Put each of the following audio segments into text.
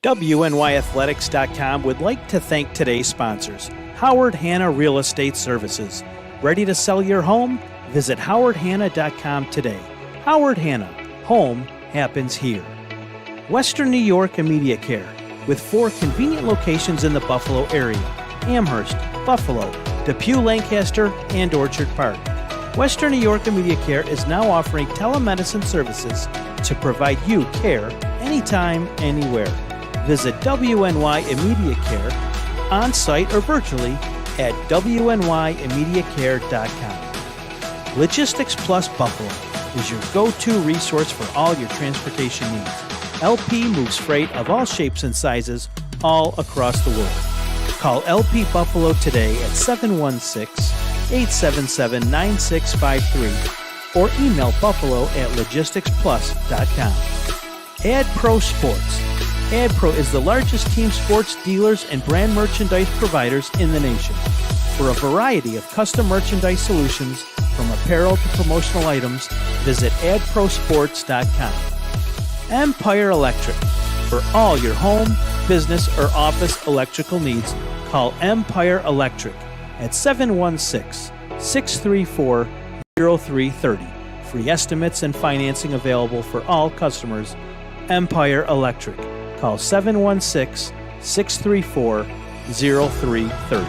WNYathletics.com would like to thank today's sponsors. Howard Hanna Real Estate Services. Ready to sell your home? Visit howardhanna.com today. Howard Hanna. Home happens here. Western New York Immediate Care, with 4 convenient locations in the Buffalo area: Amherst, Buffalo, Depew, Lancaster, and Orchard Park. Western New York Immediate Care is now offering telemedicine services to provide you care anytime, anywhere. Visit WNY Immediate Care on-site or virtually at WNYimmediatecare.com. Logistics Plus Buffalo is your go-to resource for all your transportation needs. LP moves freight of all shapes and sizes all across the world. Call LP Buffalo today at 716-877-9653 or email buffalo@logisticsplus.com. AdPro Sports. AdPro is the largest team sports dealers and brand merchandise providers in the nation. For a variety of custom merchandise solutions, from apparel to promotional items, visit adprosports.com. Empire Electric. For all your home, business, or office electrical needs, call Empire Electric at 716-634-0330. Free estimates and financing available for all customers. Empire Electric. Call 716-634-0330.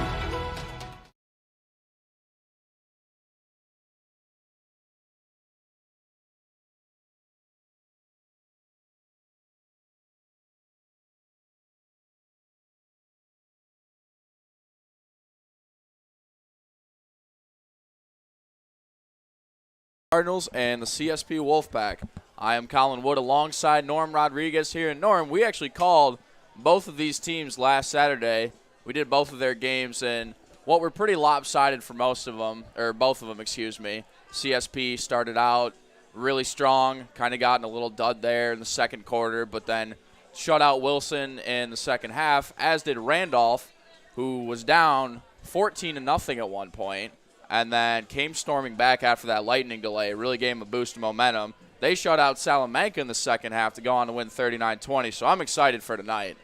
Cardinals and the CSP Wolfpack. I am Colin Wood alongside Norm Rodriguez here. And Norm, we actually called both of these teams last Saturday. We did both of their games, and what were pretty lopsided for most of them, or both of them, excuse me. CSP started out really strong, kind of got in a little dud there in the second quarter, but then shut out Wilson in the second half, as did Randolph, who was down 14-0 at one point, and then came storming back after that lightning delay. It really gave them a boost of momentum. They shut out Salamaca in the second half to go on to win 39-20, so I'm excited for tonight.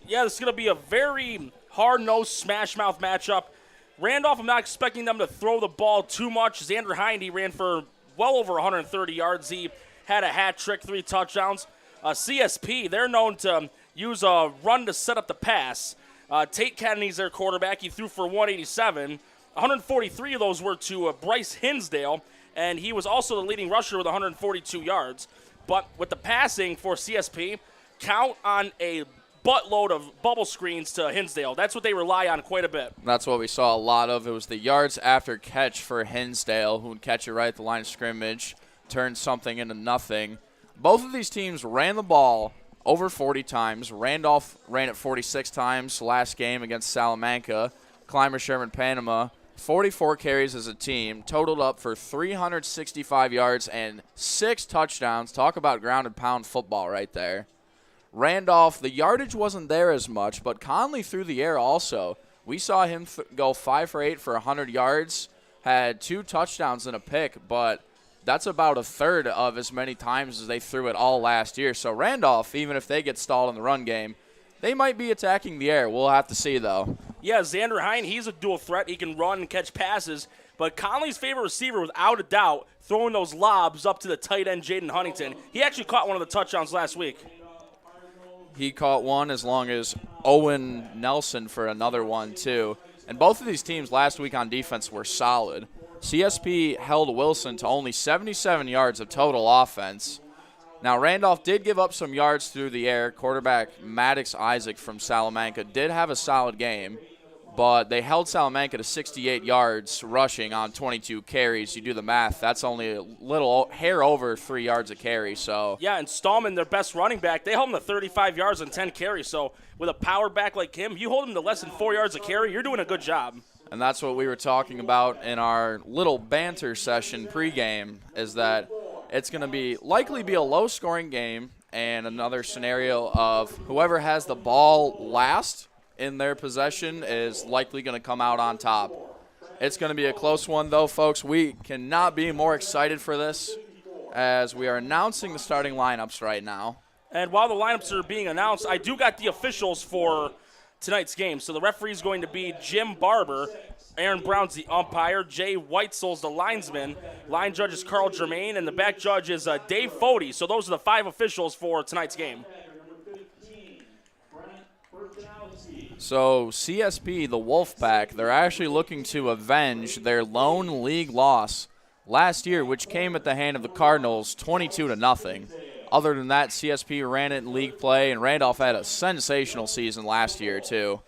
Yeah, this is going to be a very hard-nosed, smash-mouth matchup. Randolph, I'm not expecting them to throw the ball too much. Xander Hindy ran for well over 130 yards. He had a hat trick, 3 touchdowns. CSP, they're known to use a run to set up the pass. Tate Kennedy's their quarterback. He threw for 187. 143 of those were to Bryce Hinsdale, and he was also the leading rusher with 142 yards. But with the passing for CSP, count on a buttload of bubble screens to Hinsdale. That's what they rely on quite a bit. That's what we saw a lot of. It was the yards after catch for Hinsdale, who would catch it right at the line of scrimmage, turn something into nothing. Both of these teams ran the ball over 40 times. Randolph ran it 46 times last game against Salamanca. Clymer Sherman Panama, 44 carries as a team, totaled up for 365 yards and 6 touchdowns. Talk about ground and pound football right there. Randolph, the yardage wasn't there as much, but Conley threw the air also. We saw him go 5 for 8 for 100 yards, had 2 touchdowns and a pick, but that's about a third of as many times as they threw it all last year. So Randolph, even if they get stalled in the run game, they might be attacking the air. We'll have to see, though. Yeah, Xander Hine, he's a dual threat. He can run and catch passes. But Conley's favorite receiver, without a doubt, throwing those lobs up to the tight end, Jaden Huntington. He actually caught one of the touchdowns last week. He caught one, as long as Owen Nelson for another one, too. And both of these teams last week on defense were solid. CSP held Wilson to only 77 yards of total offense. Now, Randolph did give up some yards through the air. Quarterback Maddox Isaac from Salamanca did have a solid game, but they held Salamanca to 68 yards rushing on 22 carries. You do the math, that's only a little hair over 3 yards a carry. So yeah, and Stallman, their best running back, they held him to 35 yards and 10 carries. So with a power back like him, you hold him to less than 4 yards a carry, you're doing a good job. And that's what we were talking about in our little banter session pregame, is that it's going to likely be a low-scoring game, and another scenario of whoever has the ball last in their possession is likely going to come out on top. It's going to be a close one, though, folks. We cannot be more excited for this, as we are announcing the starting lineups right now. And while the lineups are being announced, I do got the officials for tonight's game. So the referee is going to be Jim Barber. Aaron Brown's the umpire. Jay Weitzel's the linesman. Line judge is Carl Germain, and the back judge is Dave Fody. So those are the 5 officials for tonight's game. So CSP, the Wolfpack, they're actually looking to avenge their lone league loss last year, which came at the hand of the Cardinals, 22-0. Other than that, CSP ran it in league play, and Randolph had a sensational season last year, too.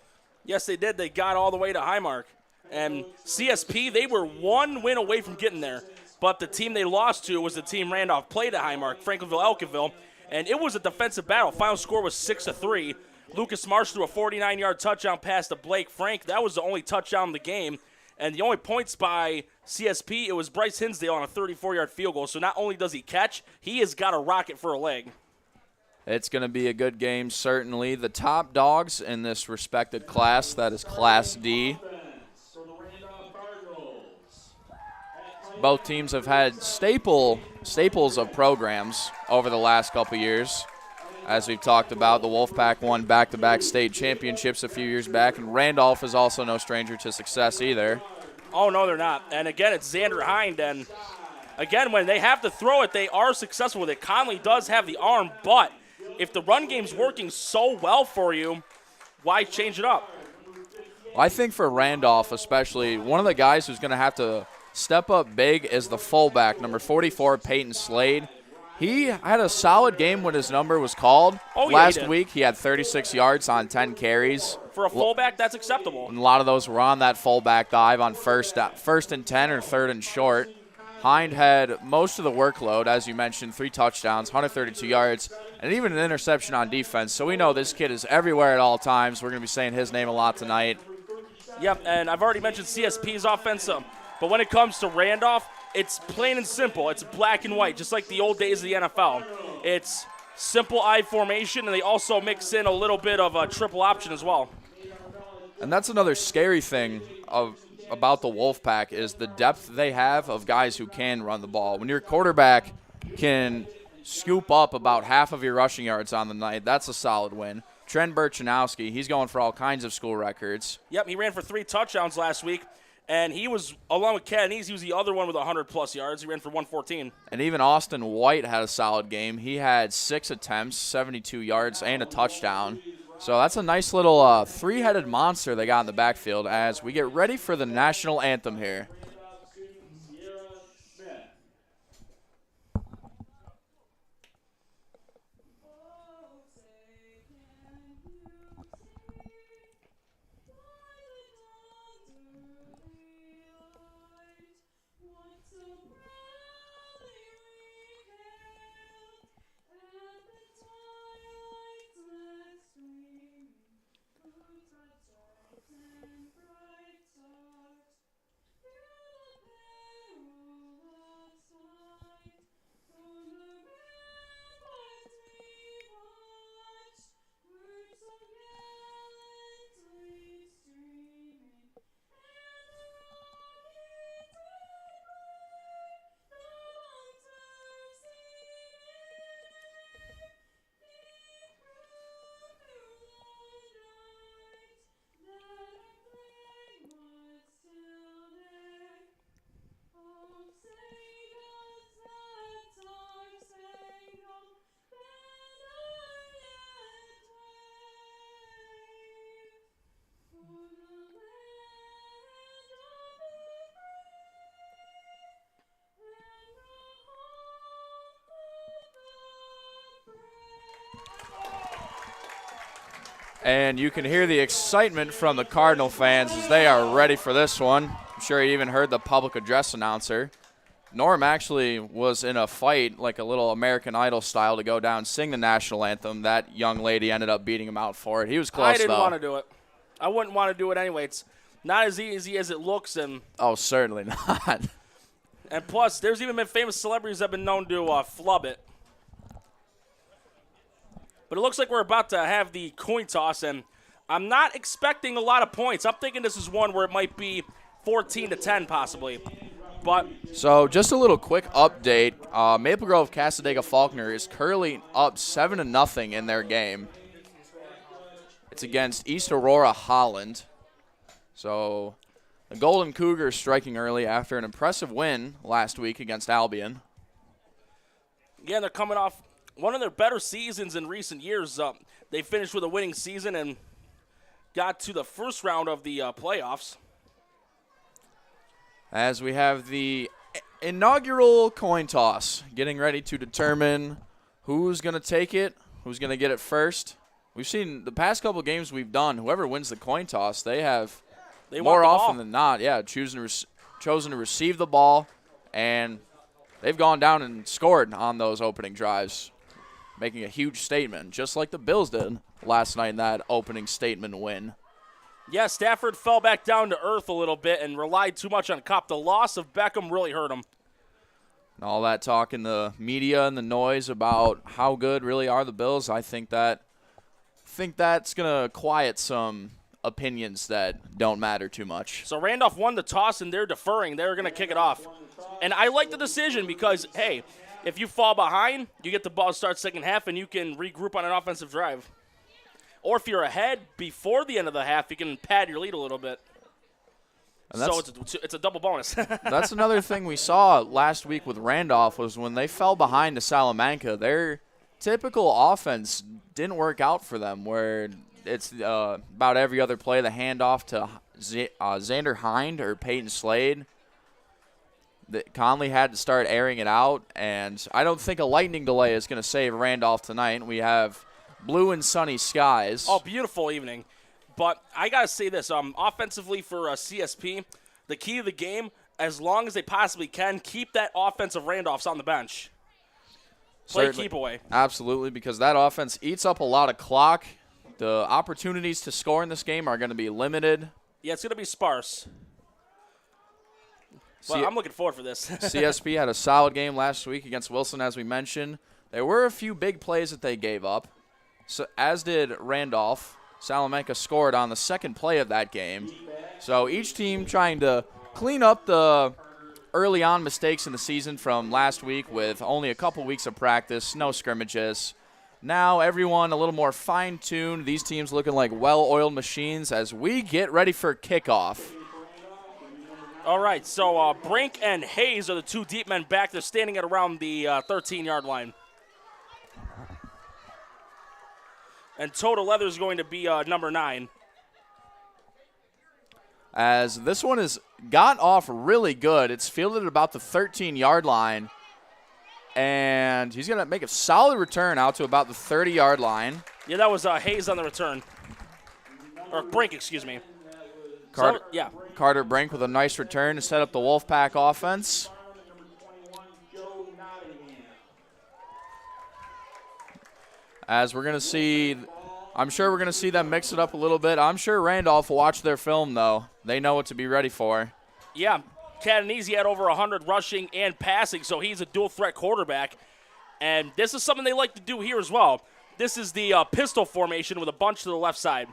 Yes, they did. They got all the way to Highmark. And CSP, they were 1 win away from getting there. But the team they lost to was the team Randolph played at Highmark, Franklinville-Elkinville. And it was a defensive battle. Final score was 6-3. Lucas Marsh threw a 49-yard touchdown pass to Blake Frank. That was the only touchdown in the game. And the only points by CSP, it was Bryce Hinsdale on a 34-yard field goal. So not only does he catch, he has got a rocket for a leg. It's going to be a good game, certainly. The top dogs in this respected class, that is Class D. Both teams have had staples of programs over the last couple years. As we've talked about, the Wolfpack won back-to-back state championships a few years back, and Randolph is also no stranger to success either. Oh, no, they're not. And again, it's Xander Hind, and again, when they have to throw it, they are successful with it. Conley does have the arm, but if the run game's working so well for you, why change it up? Well, I think for Randolph especially, one of the guys who's going to have to step up big is the fullback, number 44, Peyton Slade. He had a solid game when his number was called. Last week, he had 36 yards on 10 carries. For a fullback, that's acceptable. And a lot of those were on that fullback dive on first and 10 or third and short. Hind had most of the workload, as you mentioned, 3 touchdowns, 132 yards, and even an interception on defense. So we know this kid is everywhere at all times. We're going to be saying his name a lot tonight. Yep, and I've already mentioned CSP's offense, but when it comes to Randolph, it's plain and simple. It's black and white, just like the old days of the NFL. It's simple I formation, and they also mix in a little bit of a triple option as well. And that's another scary thing about the Wolfpack is the depth they have of guys who can run the ball. When your quarterback can scoop up about half of your rushing yards on the night, that's a solid win. Trent Burchanowski, he's going for all kinds of school records. Yep, he ran for 3 touchdowns last week. And he was, along with Cadnese, he was the other one with 100-plus yards. He ran for 114. And even Austin White had a solid game. He had 6 attempts, 72 yards, and a touchdown. So that's a nice little 3-headed monster they got in the backfield as we get ready for the national anthem here. And you can hear the excitement from the Cardinal fans as they are ready for this one. I'm sure you even heard the public address announcer. Norm actually was in a fight, like a little American Idol style, to go down and sing the national anthem. That young lady ended up beating him out for it. He was close, though. I didn't want to do it. I wouldn't want to do it anyway. It's not as easy as it looks. And oh, certainly not. And plus, there's even been famous celebrities that have been known to flub it. But it looks like we're about to have the coin toss, and I'm not expecting a lot of points. I'm thinking this is one where it might be 14-10 possibly. But So just a little quick update. Maple Grove Casadega Faulkner is currently up 7-0 in their game. It's against East Aurora Holland. So the Golden Cougars striking early after an impressive win last week against Albion. again, they're coming off one of their better seasons in recent years. They finished with a winning season and got to the first round of the playoffs. As we have the inaugural coin toss, getting ready to determine who's going to take it, who's going to get it first. We've seen the past couple games we've done, whoever wins the coin toss, they have more often than not, chosen to receive the ball, and they've gone down and scored on those opening drives, making a huge statement, just like the Bills did last night in that opening statement win. Yeah, Stafford fell back down to earth a little bit and relied too much on Cup. The loss of Beckham really hurt him. And all that talk in the media and the noise about how good really are the Bills, I think that's going to quiet some opinions that don't matter too much. So Randolph won the toss, and they're deferring. They're going to kick it off. And I like the decision because, hey, if you fall behind, you get the ball to start second half, and you can regroup on an offensive drive. Or if you're ahead before the end of the half, you can pad your lead a little bit. So it's a double bonus. That's another thing we saw last week with Randolph was when they fell behind to Salamanca, their typical offense didn't work out for them, where it's about every other play the handoff to Xander Hind or Peyton Slade. Conley had to start airing it out, and I don't think a lightning delay is going to save Randolph tonight. We have blue and sunny skies. Oh, beautiful evening. But I got to say this. Offensively for CSP, the key to the game, as long as they possibly can, keep that offense of Randolph's on the bench. Play keep away. Absolutely, because that offense eats up a lot of clock. The opportunities to score in this game are going to be limited. Yeah, it's going to be sparse. Well, I'm looking forward for this. CSP had a solid game last week against Wilson, as we mentioned. There were a few big plays that they gave up, so as did Randolph. Salamaca scored on the second play of that game. So each team trying to clean up the early on mistakes in the season from last week with only a couple weeks of practice, no scrimmages. Now everyone a little more fine-tuned. These teams looking like well-oiled machines as we get ready for kickoff. All right, so Brink and Hayes are the two deep men back. They're standing at around the 13-yard line. And Total Leather is going to be number 9. As this one has got off really good. It's fielded at about the 13-yard line. And he's going to make a solid return out to about the 30-yard line. Yeah, that was Hayes on the return. Or Brink, excuse me. Carter Brink with a nice return to set up the Wolfpack offense. As we're going to see, I'm sure we're going to see them mix it up a little bit. I'm sure Randolph will watch their film, though. They know what to be ready for. Yeah, Catanese had over 100 rushing and passing, so he's a dual-threat quarterback. And this is something they like to do here as well. This is the pistol formation with a bunch to the left side.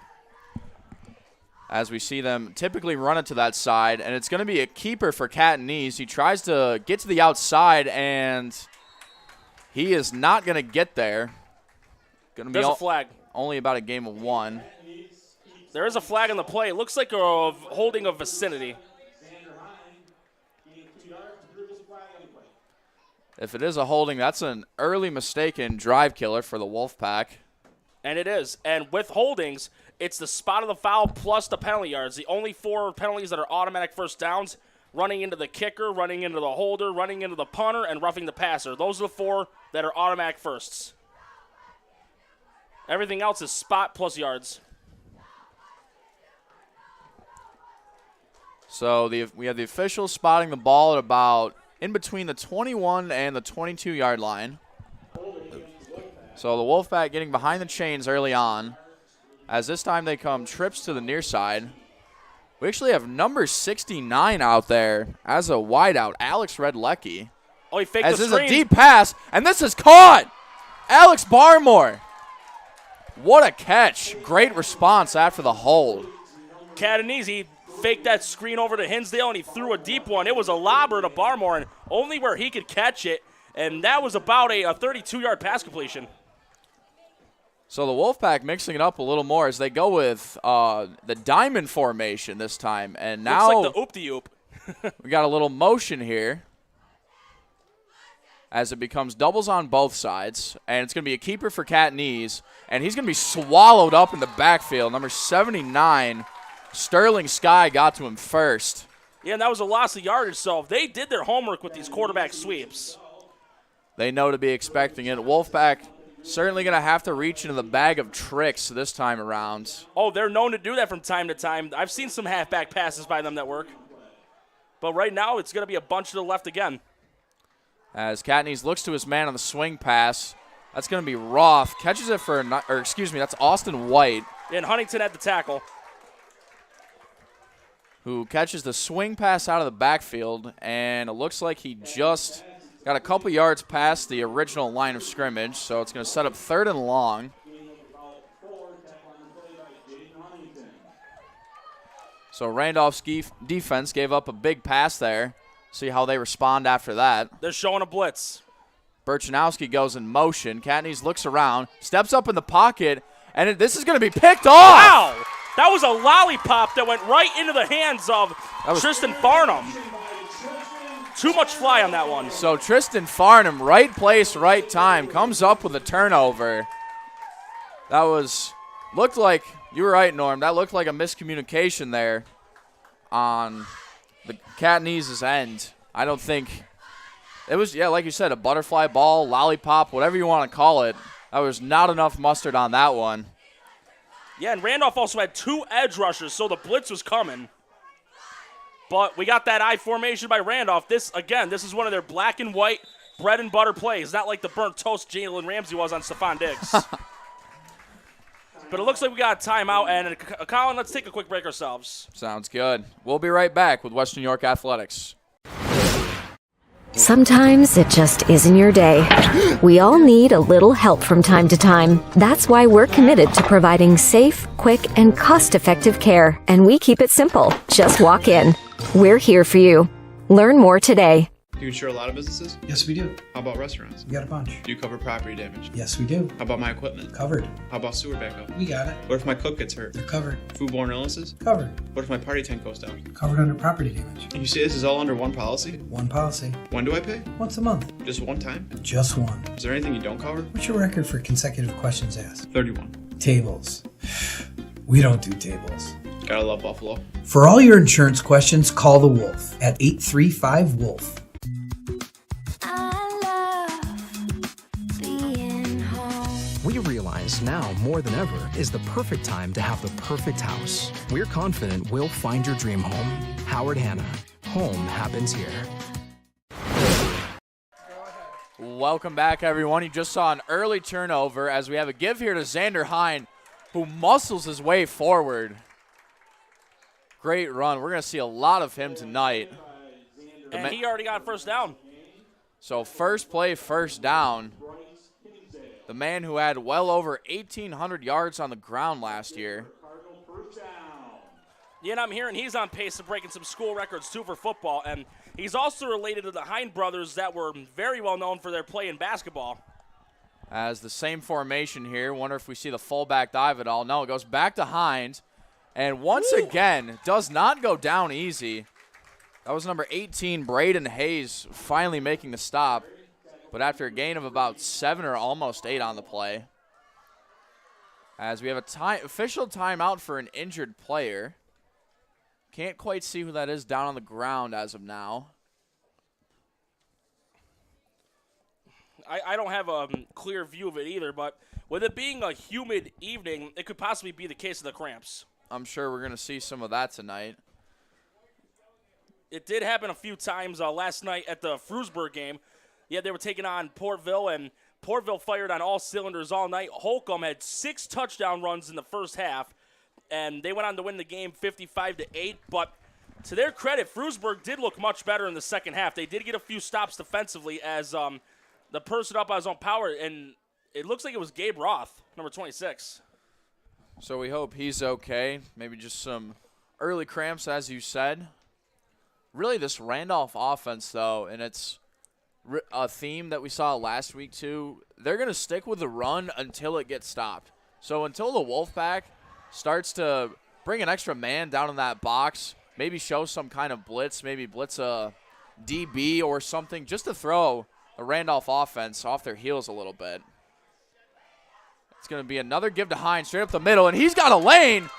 As we see them typically run it to that side, and it's going to be a keeper for Catanese. He tries to get to the outside, and he is not going to get there. There's a flag. Only about a game of 1. There is a flag on the play. It looks like a holding of vicinity. If it is a holding, that's an early mistaken drive killer for the Wolfpack. And it is. And with holdings, it's the spot of the foul plus the penalty yards. The only 4 penalties that are automatic first downs, running into the kicker, running into the holder, running into the punter, and roughing the passer. Those are the 4 that are automatic firsts. Everything else is spot plus yards. So we have the officials spotting the ball at about in between the 21 and the 22-yard line. So the Wolfpack getting behind the chains early on. As this time they come trips to the near side. We actually have number 69 out there as a wideout, Alex Redlecki. Oh, he faked the screen. As this is a deep pass, and this is caught. Alex Barmore. What a catch. Great response after the hold. Catanese faked that screen over to Hinsdale, and he threw a deep one. It was a lobber to Barmore, and only where he could catch it, and that was about a 32-yard pass completion. So the Wolfpack mixing it up a little more as they go with the diamond formation this time. And now looks like the oop-de-oop. we got a little motion here as it becomes doubles on both sides. And it's going to be a keeper for Catanese, and he's going to be swallowed up in the backfield. Number 79, Sterling Sky, got to him first. Yeah, and that was a loss of yardage, so they did their homework with these quarterback sweeps. They know to be expecting it. Wolfpack certainly going to have to reach into the bag of tricks this time around. Oh, they're known to do that from time to time. I've seen some halfback passes by them that work. But right now, it's going to be a bunch to the left again. As Catanese looks to his man on the swing pass. That's going to be Roth. Catches it for, that's Austin White. And Huntington at the tackle. Who catches the swing pass out of the backfield. And it looks like he just got a couple yards past the original line of scrimmage, so it's going to set up 3rd and long. So Randolph's defense gave up a big pass there. See how they respond after that. They're showing a blitz. Burchanowski goes in motion. Catanese looks around, steps up in the pocket, and this is going to be picked off. Wow! That was a lollipop that went right into the hands of Tristan Farnham. Too much fly on that one. So Tristan Farnham, right place, right time, comes up with a turnover. That looked like, you were right, Norm, that looked like a miscommunication there on the Catanese's end. I don't think, it was, yeah, like you said, a butterfly ball, lollipop, whatever you want to call it. That was not enough mustard on that one. Yeah, and Randolph also had 2 edge rushers, so the blitz was coming. But we got that I formation by Randolph. This is one of their black and white bread and butter plays. Not like the burnt toast Jalen Ramsey was on Stephon Diggs. But it looks like we got a timeout. And Colin, let's take a quick break ourselves. Sounds good. We'll be right back with Western New York Athletics. Sometimes it just isn't your day. We all need a little help from time to time. That's why we're committed to providing safe, quick, and cost-effective care. And we keep it simple. Just walk in. We're here for you. Learn more today. Do you insure a lot of businesses? Yes, we do. How about restaurants? We got a bunch. Do you cover property damage? Yes, we do. How about my equipment? Covered. How about sewer backup? We got it. What if my cook gets hurt? They're covered. Foodborne illnesses? Covered. What if my party tent goes down? Covered under property damage. And you say this is all under one policy? One policy. When do I pay? Once a month. Just one time? Just one. Is there anything you don't cover? What's your record for consecutive questions asked? 31. Tables. We don't do tables. Gotta love Buffalo. For all your insurance questions, call the Wolf at 835-WOLF. We realize now more than ever is the perfect time to have the perfect house. We're confident we'll find your dream home. Howard Hanna. Home happens here. Welcome back, everyone. You just saw an early turnover as we have a give here to Xander Hine, who muscles his way forward. Great run. We're going to see a lot of him tonight. And he already got first down. So first play, first down. The man who had well over 1,800 yards on the ground last year. Yeah, and I'm hearing he's on pace to breaking some school records, too, for football. And he's also related to the Hine brothers that were very well known for their play in basketball. As the same formation here. Wonder if we see the fullback dive at all. No, it goes back to Hines. And once again, does not go down easy. That was number 18, Braden Hayes, finally making the stop. But after a gain of about 7 or almost 8 on the play. As we have a official timeout for an injured player. Can't quite see who that is down on the ground as of now. I don't have a clear view of it either, but with it being a humid evening, it could possibly be the case of the cramps. I'm sure we're going to see some of that tonight. It did happen a few times last night at the Frewsburg game. Yeah, they were taking on Portville, and Portville fired on all cylinders all night. Holcomb had 6 touchdown runs in the first half, and they went on to win the game 55-8. But to their credit, Frewsburg did look much better in the second half. They did get a few stops defensively as the person up on his own power, and it looks like it was Gabe Roth, number 26. So we hope he's okay. Maybe just some early cramps, as you said. Really, this Randolph offense, though, and it's a theme that we saw last week, too, they're going to stick with the run until it gets stopped. So until the Wolfpack starts to bring an extra man down in that box, maybe show some kind of blitz, maybe blitz a DB or something, just to throw the Randolph offense off their heels a little bit. It's going to be another give to Hines straight up the middle, and he's got a lane,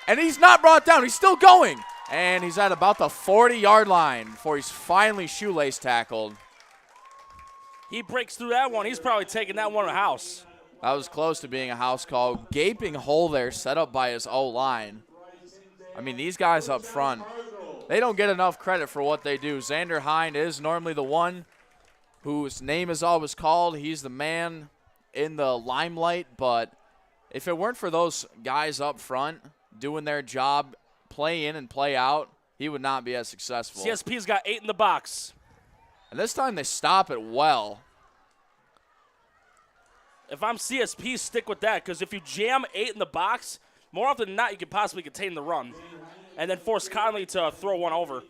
and he's not brought down. He's still going, and he's at about the 40-yard line before he's finally shoelace tackled. He breaks through that one. He's probably taking that one to house. That was close to being a house call. Gaping hole there set up by his O-line. I mean, these guys up front, they don't get enough credit for what they do. Xander Hind is normally the one whose name is always called. He's the man in the limelight, but if it weren't for those guys up front doing their job, play in and play out, he would not be as successful. CSP's got 8 in the box. And this time they stop it well. If I'm CSP, stick with that, because if you jam 8 in the box, more often than not, you could possibly contain the run and then force Conley to throw one over.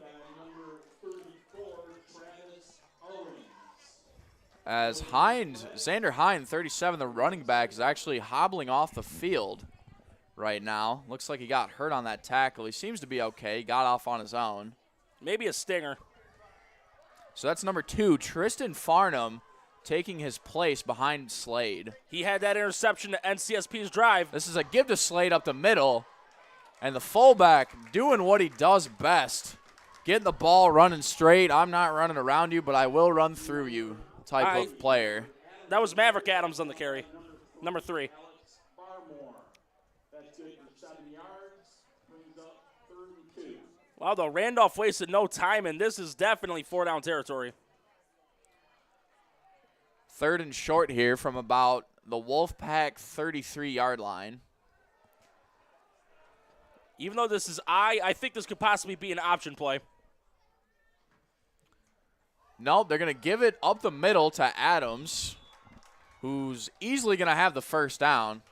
As Xander Hind, 37, the running back, is actually hobbling off the field right now. Looks like he got hurt on that tackle. He seems to be okay. He got off on his own. Maybe a stinger. So that's number 2, Tristan Farnham, taking his place behind Slade. He had that interception to end CSP's drive. This is a give to Slade up the middle, and the fullback doing what he does best, getting the ball running straight. I'm not running around you, but I will run through you type of player. That was Maverick Adams on the carry, number 3. Wow, though, Randolph wasted no time, and this is definitely 4-down territory. 3rd and short here from about the Wolfpack 33-yard line. Even though this is I think this could possibly be an option play. Nope, they're going to give it up the middle to Adams, who's easily going to have the first down.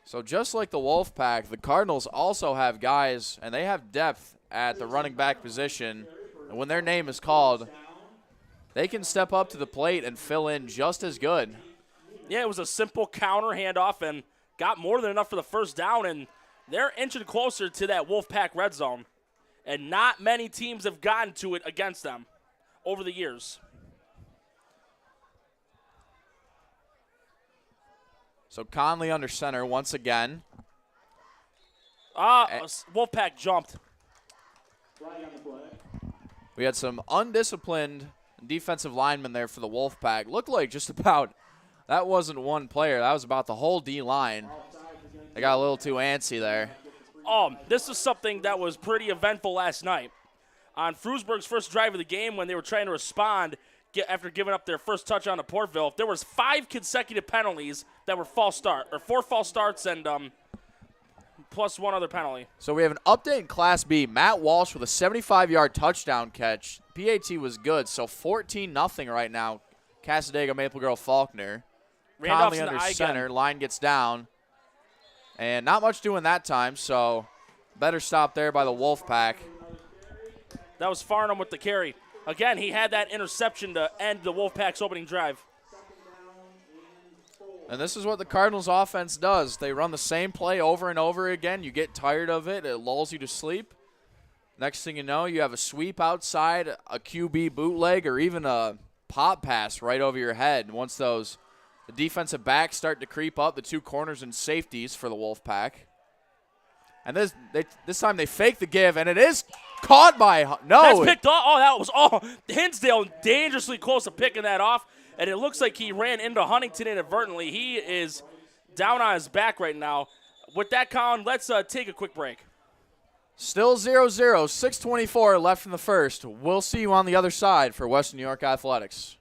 So just like the Wolfpack, the Cardinals also have guys, and they have depth at the running back position. And when their name is called, they can step up to the plate and fill in just as good. Yeah, it was a simple counter handoff and got more than enough for the first down, and they're inching closer to that Wolfpack red zone. And not many teams have gotten to it against them over the years. So Conley under center once again. Wolfpack jumped. We had some undisciplined defensive linemen there for the Wolfpack. Looked like just about, that wasn't one player. That was about the whole D-line. They got a little too antsy there. This was something that was pretty eventful last night. On Frewsburg's first drive of the game, when they were trying to respond after giving up their first touchdown to Portville, there was 5 consecutive penalties that were 4 false starts and plus one other penalty. So we have an update in Class B. Matt Walsh with a 75-yard touchdown catch. PAT was good, so 14-0 right now. Casadega, Maple Grove, Faulkner. Randolph's Conley in under the eye center. again. Line gets down. And not much doing that time, so better stop there by the Wolfpack. That was Farnham with the carry. Again, he had that interception to end the Wolfpack's opening drive. And this is what the Cardinals offense does. They run the same play over and over again. You get tired of it. It lulls you to sleep. Next thing you know, you have a sweep outside, a QB bootleg, or even a pop pass right over your head. And once the defensive backs start to creep up, the 2 corners and safeties for the Wolfpack. And this time they fake the give, and it is caught by That's picked off. Hinsdale dangerously close to picking that off, and it looks like he ran into Huntington inadvertently. He is down on his back right now. With that, Colin, let's take a quick break. Still 0-0, 6:24 left in the first. We'll see you on the other side for Western New York Athletics.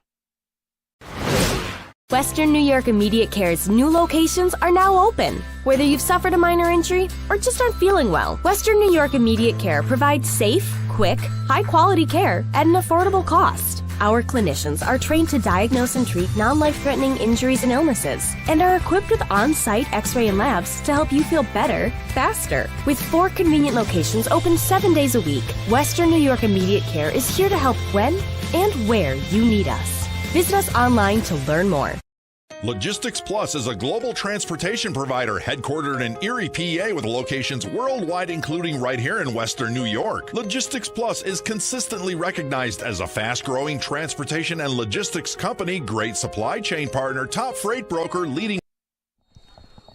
Western New York Immediate Care's new locations are now open. Whether you've suffered a minor injury or just aren't feeling well, Western New York Immediate Care provides safe, quick, high-quality care at an affordable cost. Our clinicians are trained to diagnose and treat non-life-threatening injuries and illnesses and are equipped with on-site x-ray and labs to help you feel better, faster. With 4 convenient locations open 7 days a week, Western New York Immediate Care is here to help when and where you need us. Visit us online to learn more. Logistics Plus is a global transportation provider headquartered in Erie, PA, with locations worldwide, including right here in Western New York. Logistics Plus is consistently recognized as a fast-growing transportation and logistics company, great supply chain partner, top freight broker, leading.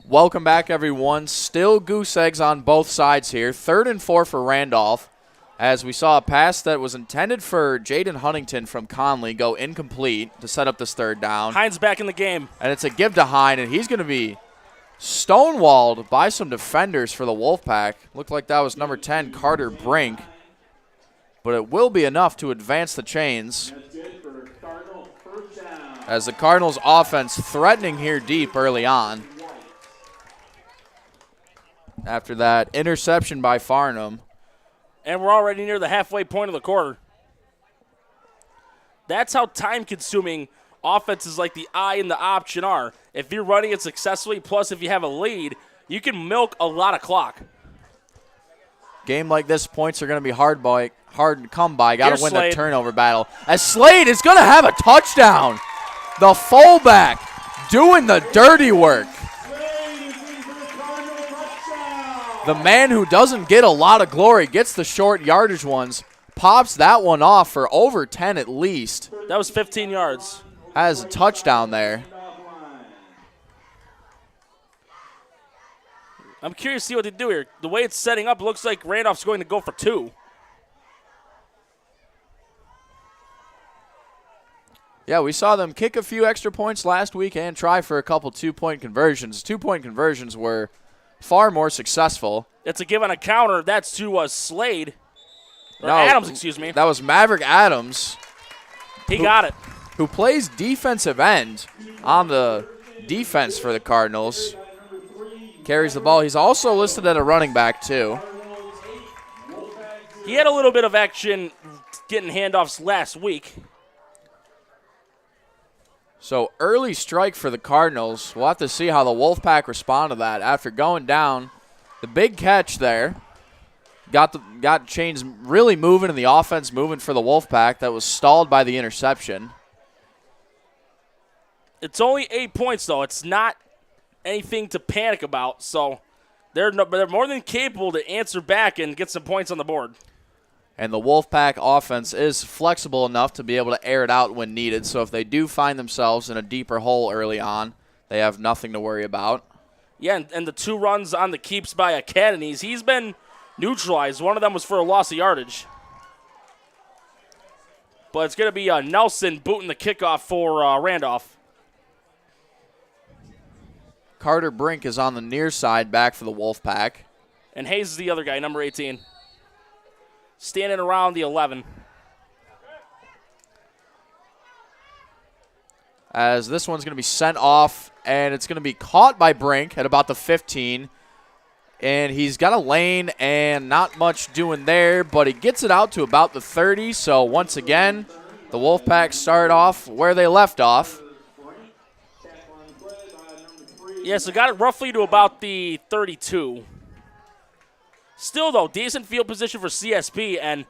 Welcome back, everyone. Still goose eggs on both sides here. 3rd and 4 for Randolph, as we saw a pass that was intended for Jaden Huntington from Conley go incomplete to set up this 3rd down. Hines back in the game. And it's a give to Hine, and he's going to be stonewalled by some defenders for the Wolfpack. Looked like that was number 10, Carter Brink. But it will be enough to advance the chains, as the Cardinals offense threatening here deep early on. After that interception by Farnham. And we're already near the halfway point of the quarter. That's how time-consuming offenses like the I and the option are. If you're running it successfully, plus if you have a lead, you can milk a lot of clock. Game like this, points are going to be hard to come by. Got to win Slade. the turnover battle. As Slade is going to have a touchdown. The fullback doing the dirty work. The man who doesn't get a lot of glory gets the short yardage ones, pops that one off for over 10 at least. That was 15 yards. Has a touchdown there. I'm curious to see what they do here. The way it's setting up, it looks like Randolph's going to go for 2. Yeah, we saw them kick a few extra points last week and try for a couple 2-point conversions. 2-point conversions were far more successful. It's a give on a counter. That's to Slade. Or No, Adams, excuse me. That was Maverick Adams. He got it. Who plays defensive end on the defense for the Cardinals. Carries the ball. He's also listed at a running back, too. He had a little bit of action getting handoffs last week. So early strike for the Cardinals. We'll have to see how the Wolfpack respond to that after going down. The big catch there got chains really moving and the offense moving for the Wolfpack. That was stalled by the interception. It's only 8 points, though. It's not anything to panic about. So they're more than capable to answer back and get some points on the board. And the Wolfpack offense is flexible enough to be able to air it out when needed. So if they do find themselves in a deeper hole early on, they have nothing to worry about. Yeah, and the 2 runs on the keeps by Academies, he's been neutralized. One of them was for a loss of yardage. But it's going to be Nelson booting the kickoff for Randolph. Carter Brink is on the near side back for the Wolfpack. And Hayes is the other guy, number 18. Standing around the 11. As this one's going to be sent off, and it's going to be caught by Brink at about the 15. And he's got a lane and not much doing there, but he gets it out to about the 30. So once again, the Wolfpack start off where they left off. Yeah, so got it roughly to about the 32. Still, though, decent field position for CSP, and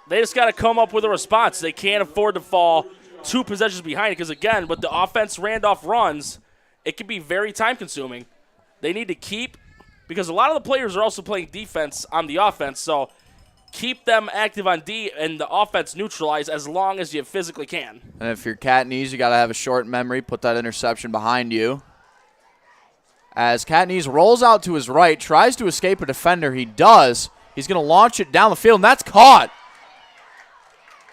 they just got to come up with a response. They can't afford to fall 2 possessions behind because, again, with the offense Randolph runs, it can be very time-consuming. They need to keep, because a lot of the players are also playing defense on the offense, so keep them active on D and the offense neutralized as long as you physically can. And if you're Catneys, you got to have a short memory, put that interception behind you. As Catneys rolls out to his right, tries to escape a defender. He does. He's going to launch it down the field, and that's caught.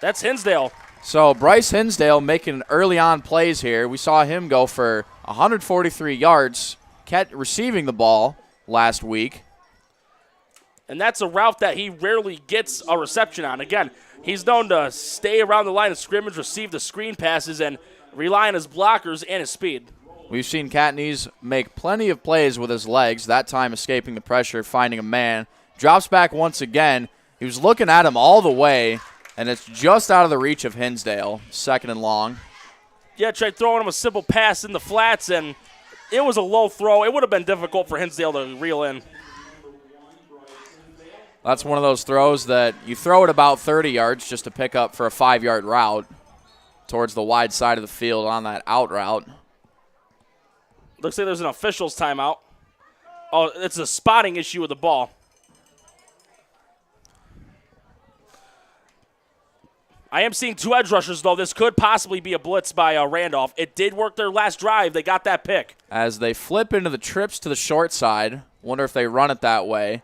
That's Hinsdale. So Bryce Hinsdale making early on plays here. We saw him go for 143 yards receiving the ball last week. And that's a route that he rarely gets a reception on. Again, he's known to stay around the line of scrimmage, receive the screen passes, and rely on his blockers and his speed. We've seen Catneys make plenty of plays with his legs, that time escaping the pressure, finding a man. Drops back once again, He was looking at him all the way, and it's just out of the reach of Hinsdale, 2nd and long. Yeah, tried throwing him a simple pass in the flats, and it was a low throw. It would have been difficult for Hinsdale to reel in. That's one of those throws that you throw it about 30 yards just to pick up for a 5-yard route towards the wide side of the field on that out route. Looks like there's an official's timeout. Oh, it's a spotting issue with the ball. I am seeing 2 edge rushers, though. This could possibly be a blitz by Randolph. It did work their last drive. They got that pick. As they flip into the trips to the short side, wonder if they run it that way.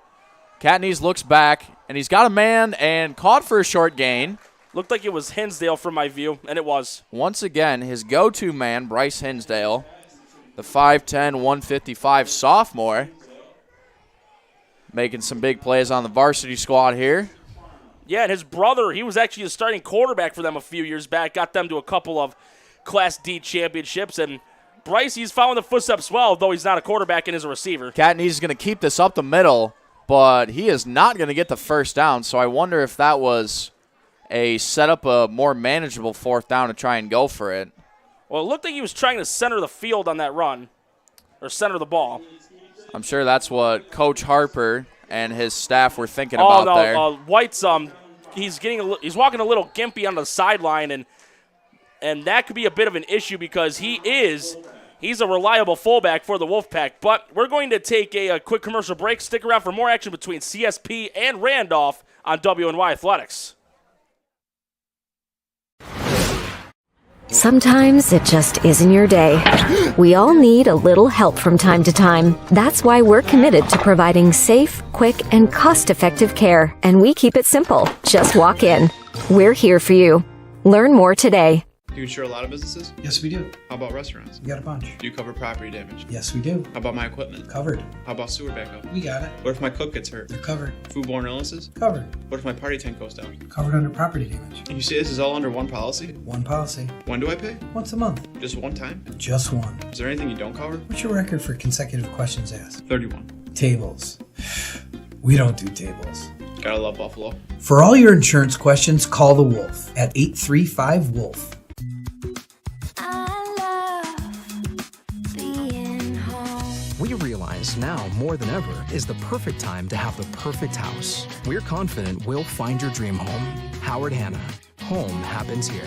Catneys looks back, and he's got a man and caught for a short gain. Looked like it was Hinsdale from my view, and it was. Once again, his go-to man, Bryce Hinsdale, the 5'10", 155 sophomore, making some big plays on the varsity squad here. Yeah, and his brother, he was actually a starting quarterback for them a few years back, got them to a couple of Class D championships, and Bryce, he's following the footsteps well, though he's not a quarterback and is a receiver. Catneys is going to keep this up the middle, but he is not going to get the first down, so I wonder if that was a set up a more manageable 4th down to try and go for it. Well, it looked like he was trying to center the field on that run, or center the ball. I'm sure that's what Coach Harper and his staff were thinking about there. White's he's walking a little gimpy on the sideline, and that could be a bit of an issue because he's a reliable fullback for the Wolfpack. But we're going to take a quick commercial break. Stick around for more action between CSP and Randolph on WNY Athletics. Sometimes it just isn't your day. We all need a little help from time to time. That's why we're committed to providing safe, quick, and cost-effective care. And we keep it simple. Just walk in. We're here for you. Learn more today. Do you insure a lot of businesses? Yes, we do. How about restaurants? We got a bunch. Do you cover property damage? Yes, we do. How about my equipment? Covered. How about sewer backup? We got it. What if my cook gets hurt? They're covered. Foodborne illnesses? Covered. What if my party tent goes down? Covered under property damage. And you say this is all under one policy? One policy. When do I pay? Once a month. Just one time? Just one. Is there anything you don't cover? What's your record for consecutive questions asked? 31. Tables. We don't do tables. Gotta love Buffalo. For all your insurance questions, call the Wolf at 835-WOLF. We realize now more than ever is the perfect time to have the perfect house. We're confident we'll find your dream home. Howard Hanna. Home happens here.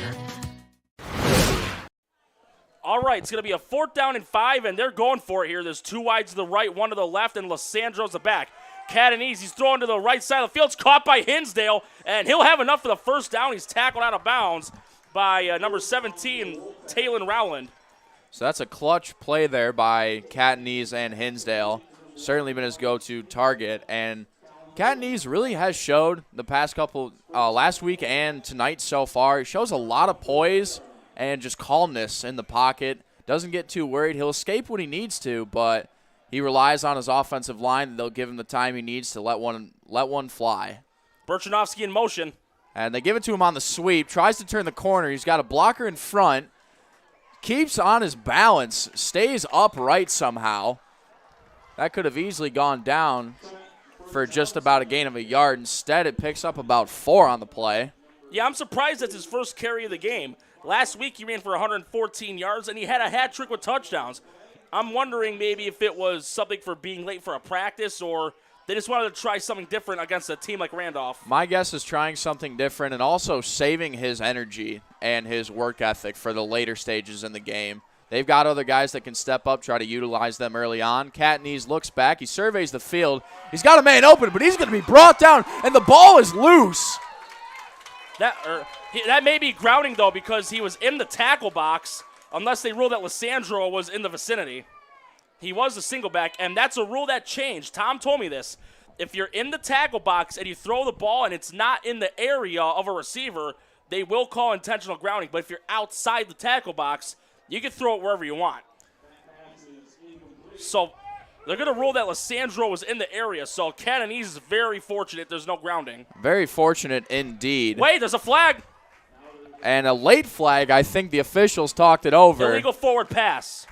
All right, it's going to be a 4th down and 5, and they're going for it here. There's 2 wide to the right, 1 to the left, and Lysandro's the back. Catanese, he's throwing to the right side of the field. It's caught by Hinsdale, and he'll have enough for the first down. He's tackled out of bounds by number 17, Taylon Rowland. So that's a clutch play there by Catanese and Hinsdale. Certainly been his go-to target. And Catanese really has showed the past couple, last week and tonight so far, he shows a lot of poise and just calmness in the pocket. Doesn't get too worried. He'll escape when he needs to, but he relies on his offensive line. They'll give him the time he needs to let one fly. Burchanovsky in motion. And they give it to him on the sweep. Tries to turn the corner. He's got a blocker in front. Keeps on his balance. Stays upright somehow. That could have easily gone down for just about a gain of a yard. Instead, it picks up about 4 on the play. Yeah, I'm surprised that's his first carry of the game. Last week he ran for 114 yards, and he had a hat trick with touchdowns. I'm wondering maybe if it was something for being late for a practice or they just wanted to try something different against a team like Randolph. My guess is trying something different and also saving his energy and his work ethic for the later stages in the game. They've got other guys that can step up, try to utilize them early on. Catanese looks back. He surveys the field. He's got a man open, but he's going to be brought down, and the ball is loose. That may be grounding, though, because he was in the tackle box, unless they ruled that Lysandro was in the vicinity. He was a single back, and that's a rule that changed. Tom told me this. If you're in the tackle box and you throw the ball and it's not in the area of a receiver, they will call intentional grounding. But if you're outside the tackle box, you can throw it wherever you want. So they're going to rule that Lysandro was in the area. So Catanese is very fortunate there's no grounding. Very fortunate indeed. Wait, there's a flag. And a late flag. I think the officials talked it over. Illegal forward pass.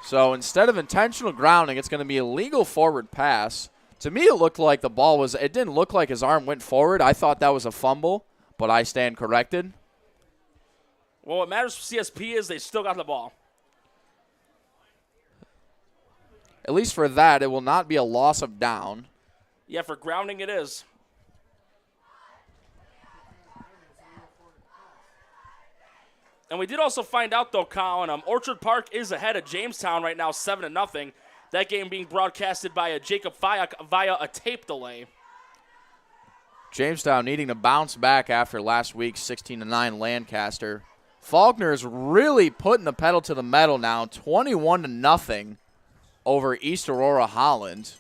So instead of intentional grounding, it's going to be a legal forward pass To me, it looked like the ball was – it didn't look like his arm went forward. I thought that was a fumble, but I stand corrected. Well, what matters for CSP is they still got the ball. At least for that, it will not be a loss of down. Yeah, for grounding it is. And we did also find out, though, Colin, Orchard Park is ahead of Jamestown right now, 7-0. That game being broadcasted by Jacob Fayek via a tape delay. Jamestown needing to bounce back after last week's 16-9 Lancaster. Faulkner is really putting the pedal to the metal now, 21-0 over East Aurora Holland.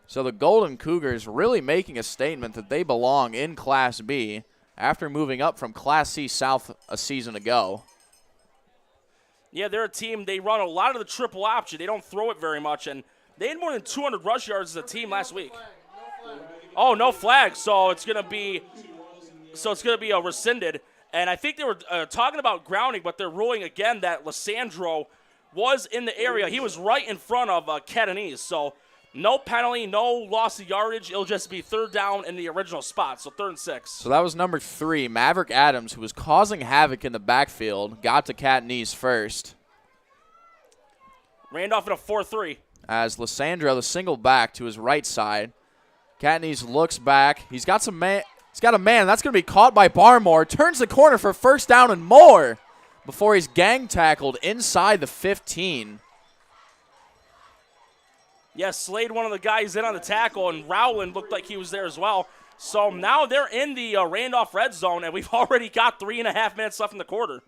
So the Golden Cougars really making a statement that they belong in Class B after moving up from Class C South a season ago. Yeah, they're a team, they run a lot of the triple option. They don't throw it very much, and they had more than 200 rush yards as a team last week. Oh, no flag, so it's going to be rescinded. And I think they were talking about grounding, but they're ruling again that Lysandro was in the area. He was right in front of Catanese, so no penalty, no loss of yardage. It'll just be third down in the original spot, so 3rd and 6. So that was number 3, Maverick Adams, who was causing havoc in the backfield, got to Catanese first. Randolph in a 4-3. As Lysandro, the single back to his right side. Catanese looks back. He's got a man. That's going to be caught by Barmore. Turns the corner for first down and more before he's gang tackled inside the 15. Yes, Slade, one of the guys in on the tackle, and Rowland looked like he was there as well. So now they're in the Randolph red zone, and we've already got 3.5 minutes left in the quarter.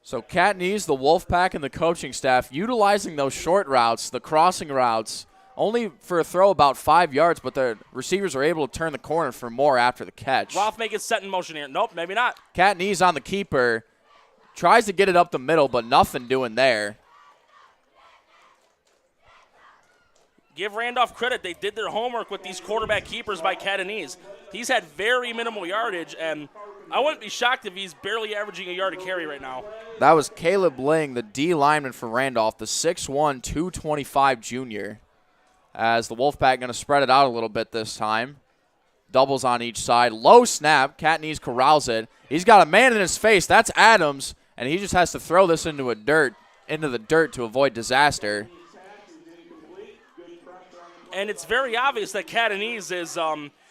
So Catanese, the Wolfpack, and the coaching staff utilizing those short routes, the crossing routes, only for a throw about 5 yards, but the receivers are able to turn the corner for more after the catch. Roth making set in motion here. Nope, maybe not. Catanese on the keeper. Tries to get it up the middle, but nothing doing there. Give Randolph credit. They did their homework with these quarterback keepers by Catanese. He's had very minimal yardage, and I wouldn't be shocked if he's barely averaging a yard a carry right now. That was Caleb Ling, the D lineman for Randolph, the 6'1", 225 junior. As the Wolfpack going to spread it out a little bit this time. Doubles on each side. Low snap. Catanese corrals it. He's got a man in his face. That's Adams, and he just has to throw this into the dirt to avoid disaster. And it's very obvious that Catanese is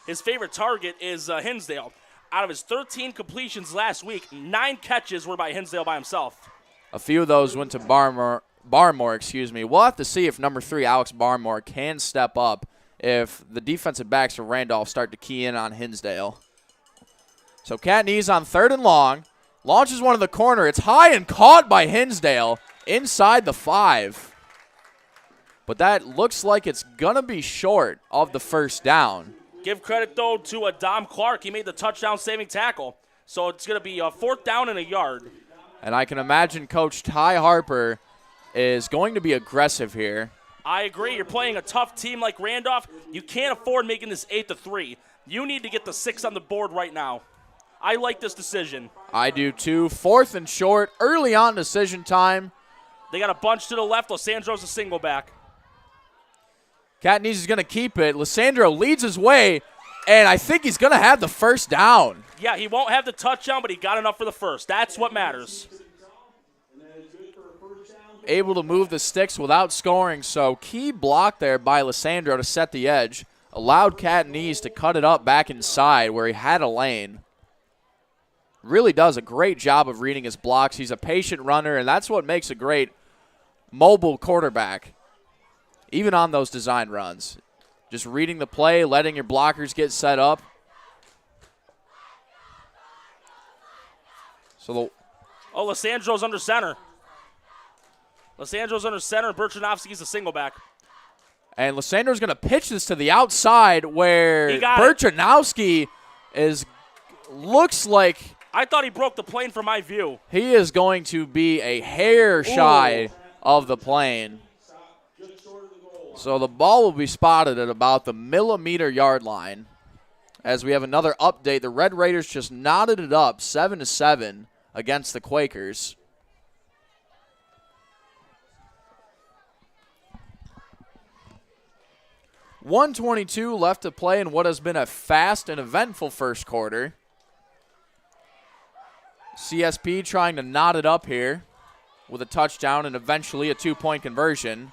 his favorite target is Hinsdale. Out of his 13 completions last week, 9 catches were by Hinsdale by himself. A few of those went to Barmore. We'll have to see if number 3, Alex Barmore, can step up if the defensive backs for Randolph start to key in on Hinsdale. So Catanese on 3rd and long. Launches one in the corner. It's high and caught by Hinsdale inside the 5. But that looks like it's going to be short of the first down. Give credit, though, to Dom Clark. He made the touchdown-saving tackle. So it's going to be a 4th down and a yard. And I can imagine Coach Ty Harper is going to be aggressive here. I agree. You're playing a tough team like Randolph. You can't afford making this 8-3. You need to get the 6 on the board right now. I like this decision. I do, too. 4th and short, early on decision time. They got a bunch to the left. Lysandro's a single back. Catanese is going to keep it. Lysandro leads his way, and I think he's going to have the first down. Yeah, he won't have the touchdown, but he got enough for the first. That's what matters. Able to move the sticks without scoring, so key block there by Lysandro to set the edge. Allowed Catanese to cut it up back inside where he had a lane. Really does a great job of reading his blocks. He's a patient runner, and that's what makes a great mobile quarterback. Even on those design runs. Just reading the play, letting your blockers get set up. Lysandro's under center. Lysandro's under center, and Bertranovsky's a single back. And Lysandro's going to pitch this to the outside where Bertranovsky looks like I thought he broke the plane from my view. He is going to be a hair shy of the plane. So the ball will be spotted at about the millimeter yard line. As we have another update, the Red Raiders just knotted it up 7-7 against the Quakers. 1:22 left to play in what has been a fast and eventful first quarter. CSP trying to knot it up here with a touchdown and eventually a 2-point conversion.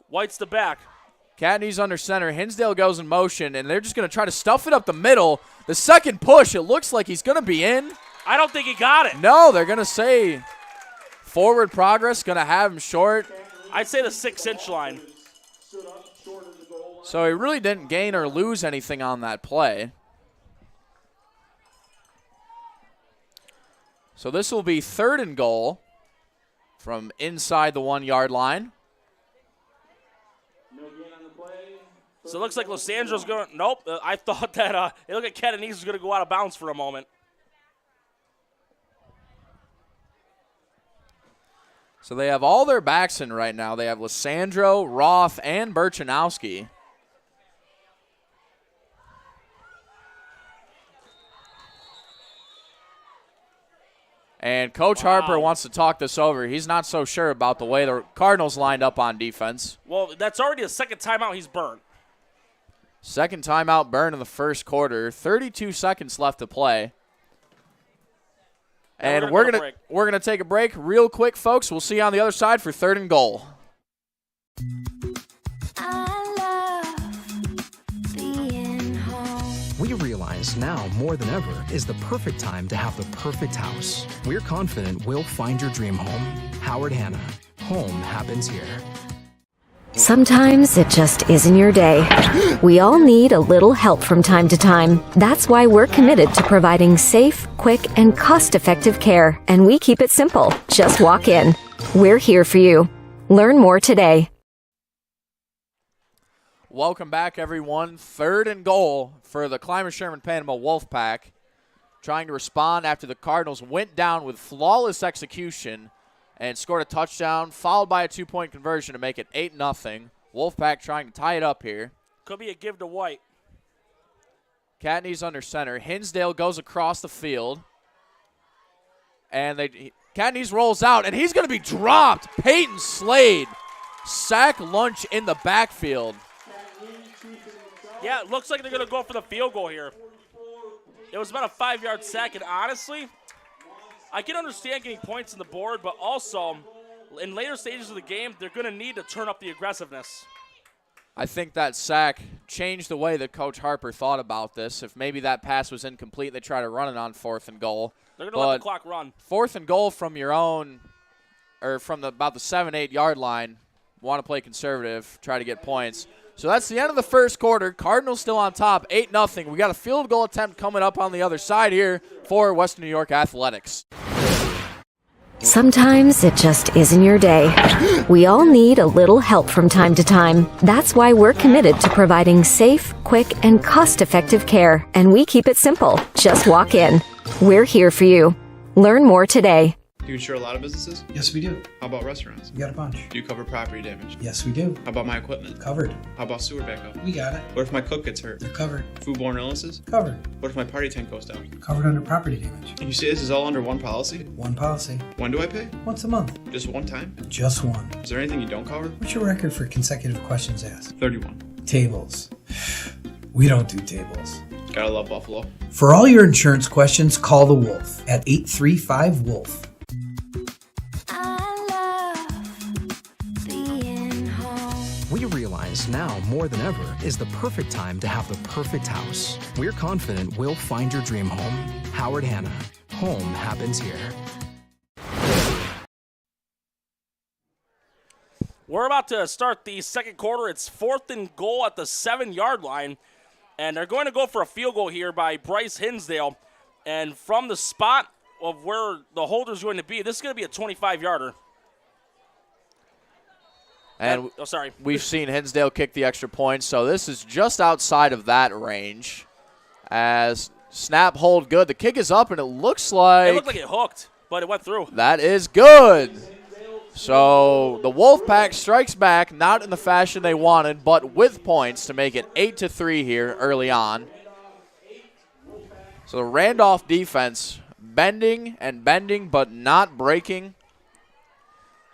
White's the back. Catney's under center. Hinsdale goes in motion, and they're just going to try to stuff it up the middle. The second push, it looks like he's going to be in. I don't think he got it. No, they're going to say forward progress, going to have him short. I'd say the 6-inch line. So he really didn't gain or lose anything on that play. So this will be 3rd and goal from inside the 1-yard line. So it looks like Losandro's going to – nope. I thought that it looked like Catanese was going to go out of bounds for a moment. So they have all their backs in right now. They have Losandro, Roth, and Burchanowski. And Coach Harper wants to talk this over. He's not so sure about the way the Cardinals lined up on defense. Well, that's already the second timeout he's burned. Second timeout burn in the first quarter. 32 seconds left to play. And we're gonna take a break real quick, folks. We'll see you on the other side for 3rd and goal. We realize now more than ever is the perfect time to have the perfect house. We're confident we'll find your dream home. Howard Hanna. Home happens here. Sometimes it just isn't your day. We all need a little help from time to time. That's why we're committed to providing safe, quick, and cost-effective care. And we keep it simple. Just walk in. We're here for you. Learn more today. Welcome back, everyone. 3rd and goal for the Clymer-Sherman-Panama Wolfpack. Trying to respond after the Cardinals went down with flawless execution and scored a touchdown, followed by a 2-point conversion to make it 8-0. Wolfpack trying to tie it up here. Could be a give to White. Catney's under center. Hinsdale goes across the field. And Catney's rolls out, and he's going to be dropped. Peyton Slade. Sack lunch in the backfield. Yeah, it looks like they're going to go for the field goal here. It was about a 5-yard sack, and honestly, I can understand getting points on the board, but also in later stages of the game, they're going to need to turn up the aggressiveness. I think that sack changed the way that Coach Harper thought about this. If maybe that pass was incomplete, they try to run it on 4th and goal. They're going to let the clock run. 4th and goal from your own, or from about the 7-8 yard line. Want to play conservative, try to get points. So that's the end of the first quarter. Cardinals still on top, 8-0. We got a field goal attempt coming up on the other side here for Western New York Athletics. Sometimes it just isn't your day. We all need a little help from time to time. That's why we're committed to providing safe, quick, and cost-effective care. And we keep it simple. Just walk in. We're here for you. Learn more today. Do you insure a lot of businesses? Yes, we do. How about restaurants? We got a bunch. Do you cover property damage? Yes, we do. How about my equipment? Covered. How about sewer backup? We got it. What if my cook gets hurt? They're covered. Foodborne illnesses? Covered. What if my party tent goes down? Covered under property damage. And you say this is all under one policy? One policy. When do I pay? Once a month. Just one time? Just one. Is there anything you don't cover? What's your record for consecutive questions asked? 31. Tables. We don't do tables. Gotta love Buffalo. For all your insurance questions, call the Wolf at 835-WOLF. We realize now more than ever is the perfect time to have the perfect house. We're confident we'll find your dream home. Howard Hanna. Home happens here. We're about to start the second quarter. It's 4th and goal at the 7-yard line. And they're going to go for a field goal here by Bryce Hinsdale. And from the spot of where the holder's going to be, this is going to be a 25-yarder. And sorry. We've seen Hinsdale kick the extra point, so this is just outside of that range. As snap, hold good. The kick is up, and it looks like... It looked like it hooked, but it went through. That is good. So the Wolfpack strikes back, not in the fashion they wanted, but with points to make it 8-3 here early on. So the Randolph defense bending and bending, but not breaking.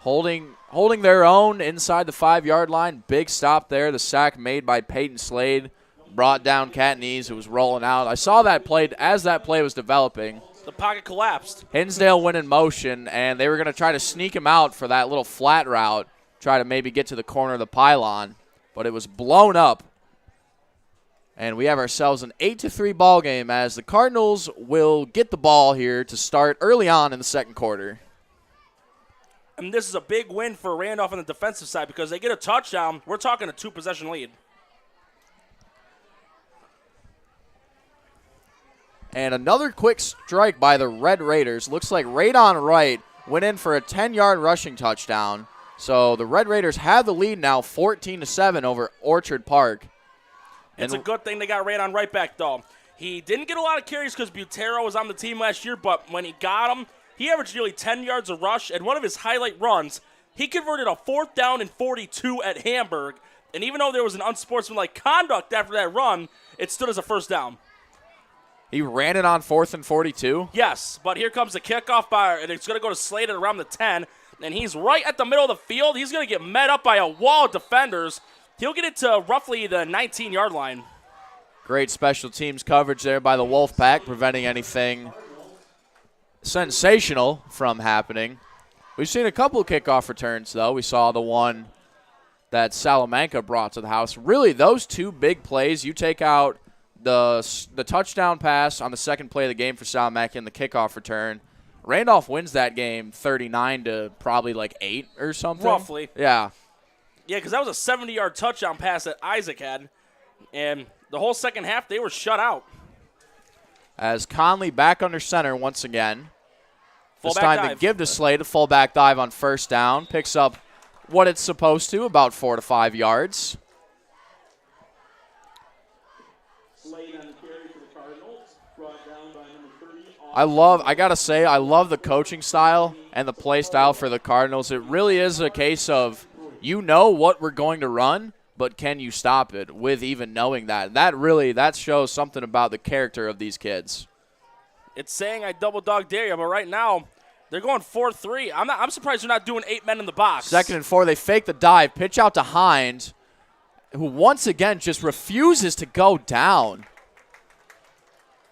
holding their own inside the 5-yard line. Big stop there. The sack made by Peyton Slade brought down Catanese, who was rolling out. I saw that play as that play was developing. The pocket collapsed. Hinsdale went in motion, and they were going to try to sneak him out for that little flat route, try to maybe get to the corner of the pylon, but it was blown up. And we have ourselves an 8-3 ball game as the Cardinals will get the ball here to start early on in the second quarter. And this is a big win for Randolph on the defensive side because they get a touchdown. We're talking a 2-possession lead. And another quick strike by the Red Raiders. Looks like Radon Wright went in for a 10-yard rushing touchdown. So the Red Raiders have the lead now 14-7 over Orchard Park. It's a good thing they got Radon right back, though. He didn't get a lot of carries because Butero was on the team last year, but when he got him, he averaged nearly 10 yards a rush, and one of his highlight runs, he converted a 4th down and 42 at Hamburg, and even though there was an unsportsmanlike conduct after that run, it stood as a first down. He ran it on 4th and 42? Yes, but here comes the kickoff and it's going to go to Slade at around the 10, and he's right at the middle of the field. He's going to get met up by a wall of defenders. He'll get it to roughly the 19-yard line. Great special teams coverage there by the Wolfpack, preventing anything sensational from happening. We've seen a couple of kickoff returns, though. We saw the one that Salamanca brought to the house. Really, those two big plays, you take out the touchdown pass on the second play of the game for Salamaca and the kickoff return. Randolph wins that game 39 to probably like 8 or something. Roughly. Yeah. Yeah, because that was a 70-yard touchdown pass that Isaac had. And the whole second half, they were shut out. As Conley back under center once again. This Fullback time dive. they give to Slade a fullback dive on first down. Picks up what it's supposed to, about 4 to 5 yards. I got to say, I love the coaching style and the play style for the Cardinals. It really is a case of you know what we're going to run, but can you stop it with even knowing that? That shows something about the character of these kids. It's saying I double dog dare you, but right now they're going 4-3. I'm surprised they're not doing 8 men in the box. 2nd and 4, they fake the dive, pitch out to Hind, who once again just refuses to go down.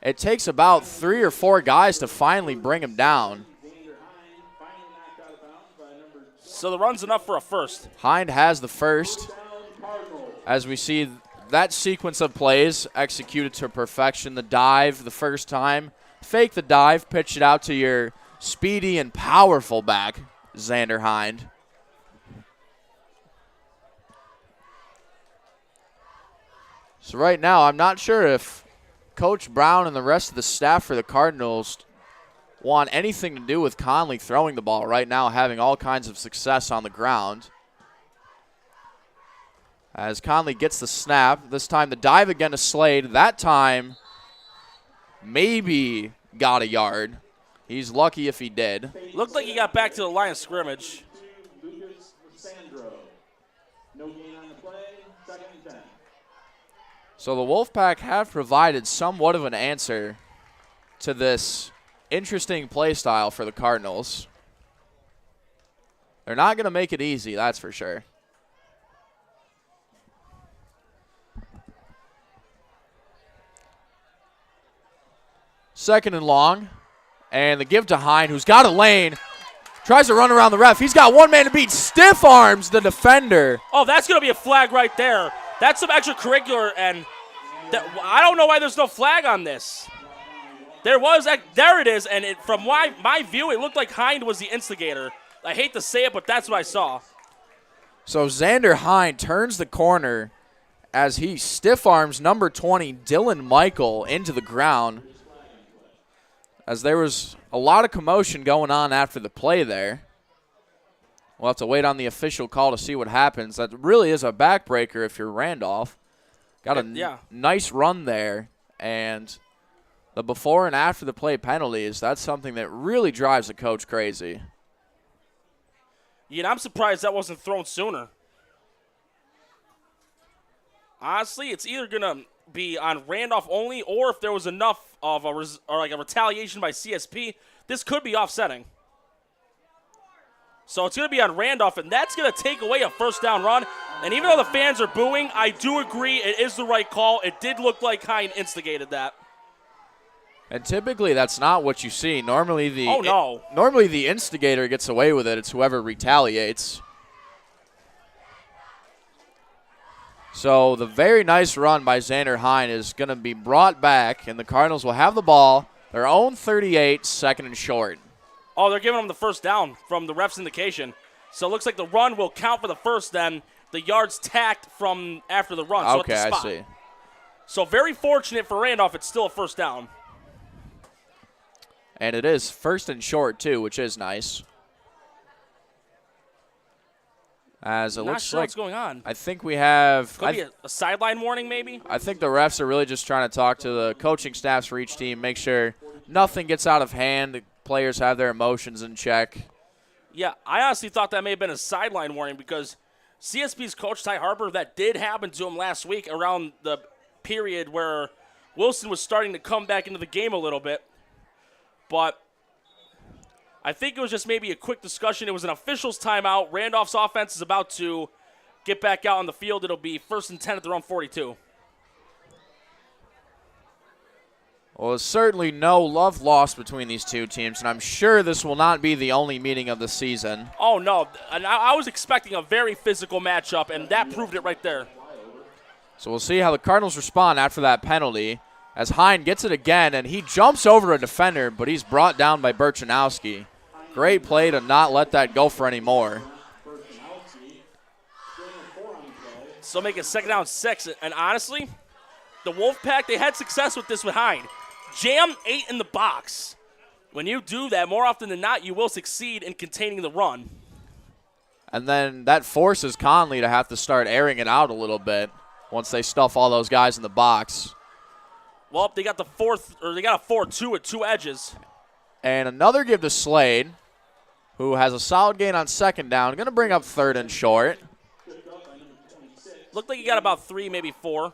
It takes about 3 or 4 guys to finally bring him down. So the run's enough for a first. Hind has the first. As we see that sequence of plays executed to perfection. The dive the first time. Fake the dive, pitch it out to your speedy and powerful back, Xander Hind. So right now, I'm not sure if Coach Brown and the rest of the staff for the Cardinals want anything to do with Conley throwing the ball right now, having all kinds of success on the ground. As Conley gets the snap, this time the dive again to Slade. That time, maybe got a yard. He's lucky if he did. Looked like he got back to the line of scrimmage. So the Wolfpack have provided somewhat of an answer to this interesting play style for the Cardinals. They're not going to make it easy, that's for sure. Second and long. And the give to Hind, who's got a lane. Tries to run around the ref. He's got one man to beat. Stiff arms the defender. Oh, that's going to be a flag right there. That's some extracurricular, and I don't know why there's no flag on this. There it is, and from my view, it looked like Hind was the instigator. I hate to say it, but that's what I saw. So Xander Hind turns the corner as he stiff arms number 20, Dylan Michael, into the ground. As there was a lot of commotion going on after the play there. We'll have to wait on the official call to see what happens. That really is a backbreaker if you're Randolph. Got a nice run there. And the before and after the play penalties, that's something that really drives the coach crazy. Yeah, I'm surprised that wasn't thrown sooner. Honestly, it's either going to be on Randolph only, or if there was enough of a retaliation by CSP, this could be offsetting. So it's going to be on Randolph, and that's going to take away a first down run. And even though the fans are booing, I do agree it is the right call. It did look like Hine instigated that. And typically that's not what you see. Normally the the instigator gets away with it. It's whoever retaliates. So the very nice run by Xander Hine is going to be brought back, and the Cardinals will have the ball, their own 38, 2nd and short. Oh, they're giving them the first down from the ref's indication. So it looks like the run will count for the first, then the yards tacked from after the run. So okay, at the I spot. see. So very fortunate for Randolph, it's still a first down. And it is 1st and short, too, which is nice. As it Not looks sure like what's going on. I think we have Could be a sideline warning, maybe? I think the refs are really just trying to talk to the coaching staffs for each team, make sure nothing gets out of hand, the players have their emotions in check. Yeah, I honestly thought that may have been a sideline warning because CSP's coach, Ty Harper, that did happen to him last week around the period where Wilson was starting to come back into the game a little bit. But I think it was just maybe a quick discussion. It was an official's timeout. Randolph's offense is about to get back out on the field. It'll be 1st and 10 at their own 42. Well, there's certainly no love lost between these two teams, and I'm sure this will not be the only meeting of the season. Oh, no. And I was expecting a very physical matchup, and that proved it right there. So we'll see how the Cardinals respond after that penalty as Hine gets it again, and he jumps over a defender, but he's brought down by Berchanowski. Great play to not let that go for any more. So make it 2nd down 6. And honestly, the Wolfpack, they had success with this with Hine. Jam 8 in the box. When you do that, more often than not, you will succeed in containing the run. And then that forces Conley to have to start airing it out a little bit once they stuff all those guys in the box. Well, they got a 4-2 with 2 edges. And another give to Slade, who has a solid gain on 2nd down. Going to bring up 3rd and short. Looked like he got about 3, maybe 4.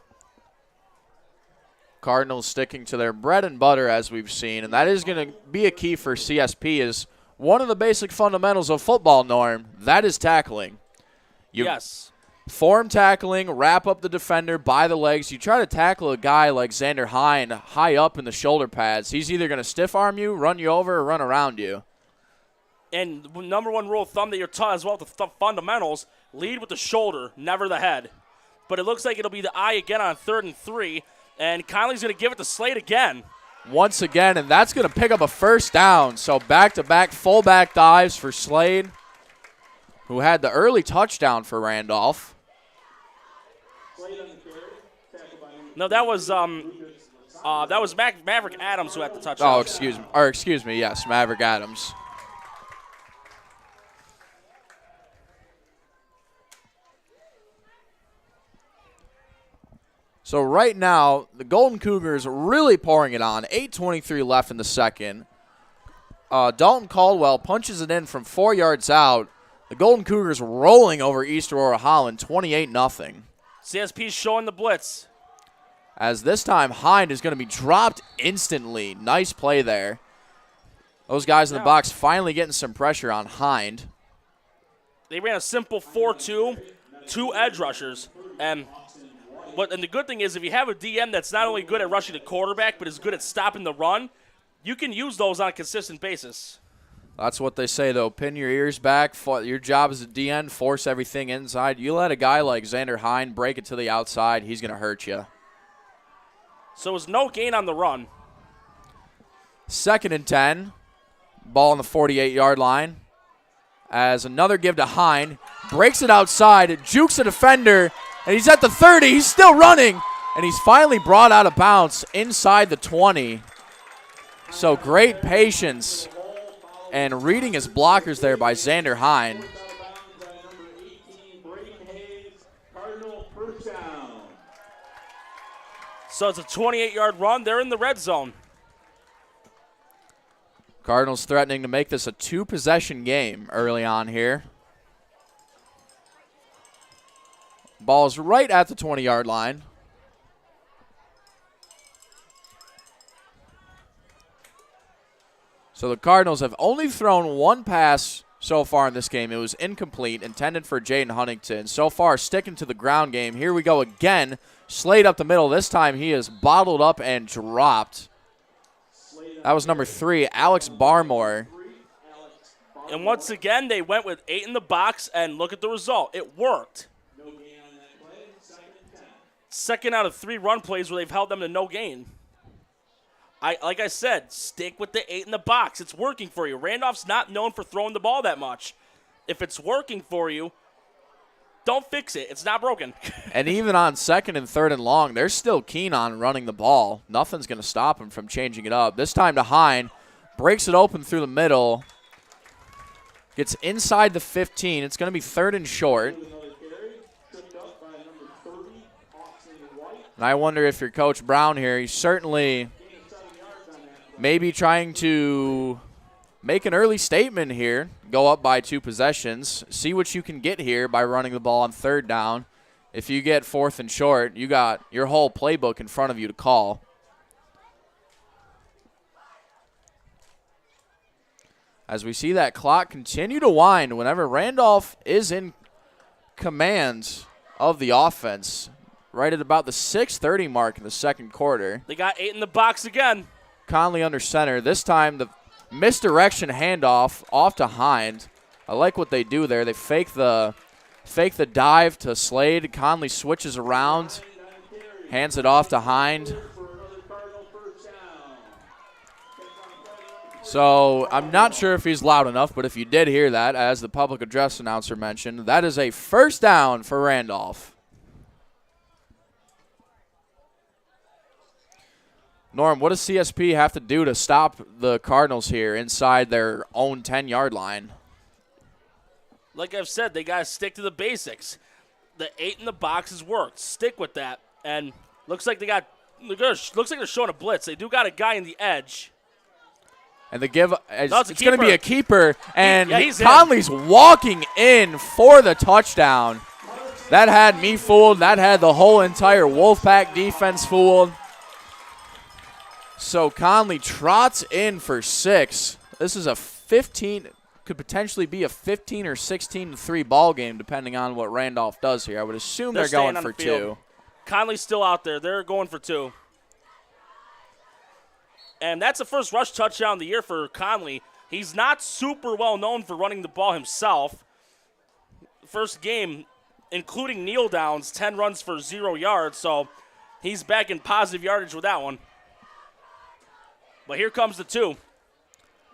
Cardinals sticking to their bread and butter, as we've seen, and that is going to be a key for CSP, is one of the basic fundamentals of football, Norm. That is tackling. Yes. Form tackling, wrap up the defender by the legs. You try to tackle a guy like Xander Hine high up in the shoulder pads. He's either going to stiff arm you, run you over, or run around you. And number one rule of thumb that you're taught as well with the fundamentals, lead with the shoulder, never the head. But it looks like it'll be the eye again on 3rd and 3. And Conley's going to give it to Slade again. Once again, and that's going to pick up a first down. So back-to-back fullback dives for Slade, who had the early touchdown for Randolph. No, that was Maverick Adams who had the touchdown. Oh, excuse me, yes, Maverick Adams. So right now, the Golden Cougars are really pouring it on. 8:23 left in the second. Dalton Caldwell punches it in from 4 yards out. The Golden Cougars rolling over East Aurora Holland, 28-0. CSP's showing the blitz. As this time, Hind is going to be dropped instantly. Nice play there. Those guys in the box finally getting some pressure on Hind. They ran a simple 4-2, 2 edge rushers. And the good thing is if you have a DM that's not only good at rushing the quarterback but is good at stopping the run, you can use those on a consistent basis. That's what they say, though. Pin your ears back. Your job as a DN, force everything inside. You let a guy like Xander Hind break it to the outside, he's going to hurt you. So it was no gain on the run. 2nd and 10. Ball on the 48-yard line. As another give to Hind. Breaks it outside. Jukes a defender. And he's at the 30. He's still running. And he's finally brought out of bounds inside the 20. So great patience and reading his blockers there by Xander Hind. So it's a 28-yard run. They're in the red zone. Cardinals threatening to make this a 2-possession game early on here. Ball's right at the 20-yard line. So the Cardinals have only thrown one pass so far in this game. It was incomplete, intended for Jaden Huntington. So far, sticking to the ground game. Here we go again. Slade up the middle. This time he is bottled up and dropped. That was number 3, Alex Barmore. And once again, they went with 8 in the box, and look at the result. It worked. Second out of 3 run plays where they've held them to no gain. Like I said, stick with the 8 in the box. It's working for you. Randolph's not known for throwing the ball that much. If it's working for you, don't fix it. It's not broken. And even on 2nd and 3rd and long, they're still keen on running the ball. Nothing's going to stop them from changing it up. This time to Hine. Breaks it open through the middle. Gets inside the 15. It's going to be 3rd and short. And I wonder if you're Coach Brown here, he's certainly maybe trying to make an early statement here, go up by 2 possessions, see what you can get here by running the ball on 3rd down. If you get 4th and short, you got your whole playbook in front of you to call. As we see that clock continue to wind whenever Randolph is in command of the offense. Right at about the 6:30 mark in the 2nd quarter. They got 8 in the box again. Conley under center. This time the misdirection handoff off to Hind. I like what they do there. They fake the dive to Slade. Conley switches around, hands it off to Hind. So I'm not sure if he's loud enough, but if you did hear that, as the public address announcer mentioned, that is a 1st down for Randolph. Norm, what does CSP have to do to stop the Cardinals here inside their own 10-yard line? Like I've said, they got to stick to the basics. The 8 in the box has worked. Stick with that. And looks like looks like they're showing a blitz. They do got a guy in the edge. And the give, it's going to keeper. be a keeper. And he's Conley's walking in for the touchdown. That had me fooled. That had the whole entire Wolfpack defense fooled. So Conley trots in for 6. This is a 15, could potentially be a 15 or 16-3 ball game depending on what Randolph does here. I would assume they're going for 2. Conley's still out there. They're going for 2. And that's the first rush touchdown of the year for Conley. He's not super well known for running the ball himself. First game, including kneel downs, 10 runs for 0 yards. So he's back in positive yardage with that one. But here comes the 2.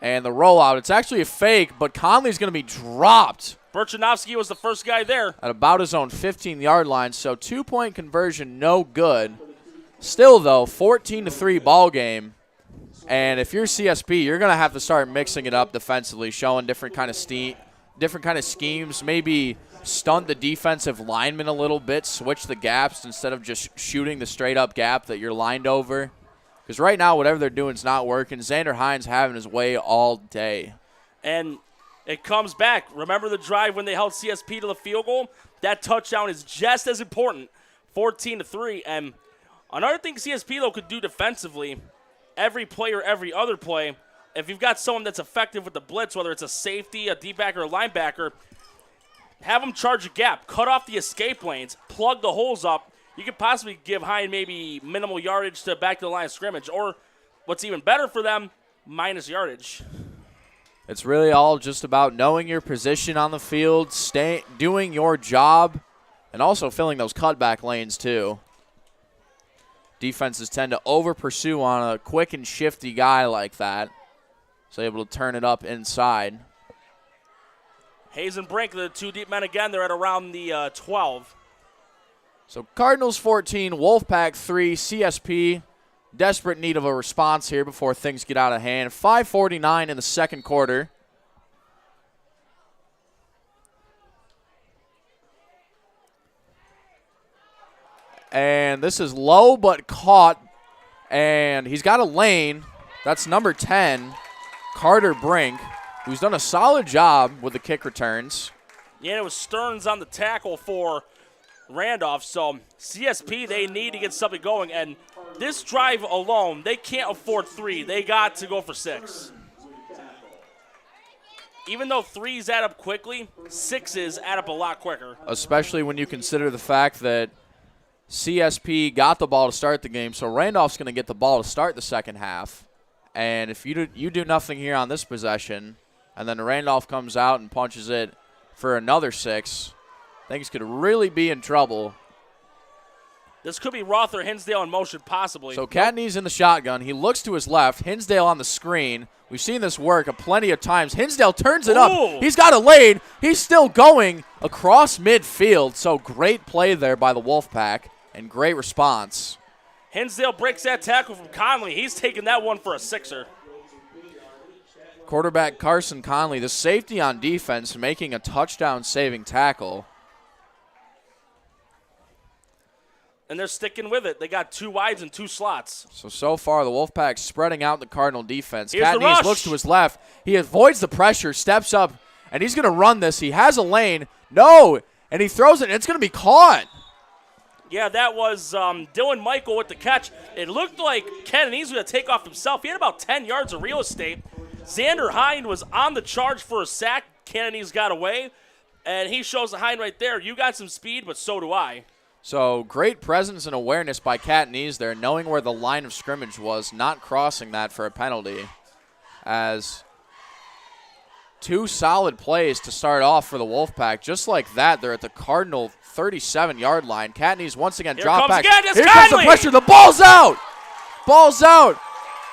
And the rollout. It's actually a fake, but Conley's going to be dropped. Burchanovsky was the first guy there. At about his own 15-yard line, so 2-point conversion, no good. Still, though, 14-3 ball game. And if you're CSP, you're going to have to start mixing it up defensively, showing different kind of schemes, maybe stunt the defensive lineman a little bit, switch the gaps instead of just shooting the straight-up gap that you're lined over. Because right now, whatever they're doing is not working. Xander Hines having his way all day. And it comes back. Remember the drive when they held CSP to the field goal? That touchdown is just as important, 14-3. And another thing CSP, though, could do defensively, every player, every other play, if you've got someone that's effective with the blitz, whether it's a safety, a D-backer, or a linebacker, have them charge a gap, cut off the escape lanes, plug the holes up. You could possibly give Hine maybe minimal yardage to back to the line of scrimmage, or what's even better for them, minus yardage. It's really all just about knowing your position on the field, doing your job, and also filling those cutback lanes too. Defenses tend to over-pursue on a quick and shifty guy like that, so able to turn it up inside. Hayes and Brink, the 2 deep men again. They're at around the 12. So Cardinals 14, Wolfpack 3, CSP desperate need of a response here before things get out of hand. 5:49 in the 2nd quarter. And this is low but caught, and he's got a lane. That's number 10, Carter Brink, who's done a solid job with the kick returns. Yeah, it was Stearns on the tackle for Randolph, so CSP, they need to get something going, and this drive alone, they can't afford 3. They got to go for 6. Even though threes add up quickly, sixes add up a lot quicker. Especially when you consider the fact that CSP got the ball to start the game, so Randolph's going to get the ball to start the second half. And if you do nothing here on this possession, and then Randolph comes out and punches it for another 6, things could really be in trouble. This could be Roth or Hinsdale in motion, possibly. So Catney's in the shotgun. He looks to his left. Hinsdale on the screen. We've seen this work plenty of times. Hinsdale turns it up. He's got a lane. He's still going across midfield. So great play there by the Wolfpack and great response. Hinsdale breaks that tackle from Conley. He's taking that one for a 6er. Quarterback Carson Conley, the safety on defense, making a touchdown-saving tackle. And they're sticking with it. They got 2 wides and 2 slots. So far, the Wolfpack spreading out the Cardinal defense. Here's the Catney rush. looks to his left. He avoids the pressure, steps up, and he's going to run this. He has a lane. No, and he throws it, and it's going to be caught. Yeah, that was Dylan Michael with the catch. It looked like Kennedy was going to take off himself. He had about 10 yards of real estate. Xander Hind was on the charge for a sack. Kennedy's got away, and he shows the Hind right there. You got some speed, but so do I. So great presence and awareness by Catney's there, knowing where the line of scrimmage was, not crossing that for a penalty. As 2 solid plays to start off for the Wolfpack. Just like that, they're at the Cardinal 37-yard line. Catney's once again drop back. Here comes the pressure. The ball's out. Ball's out.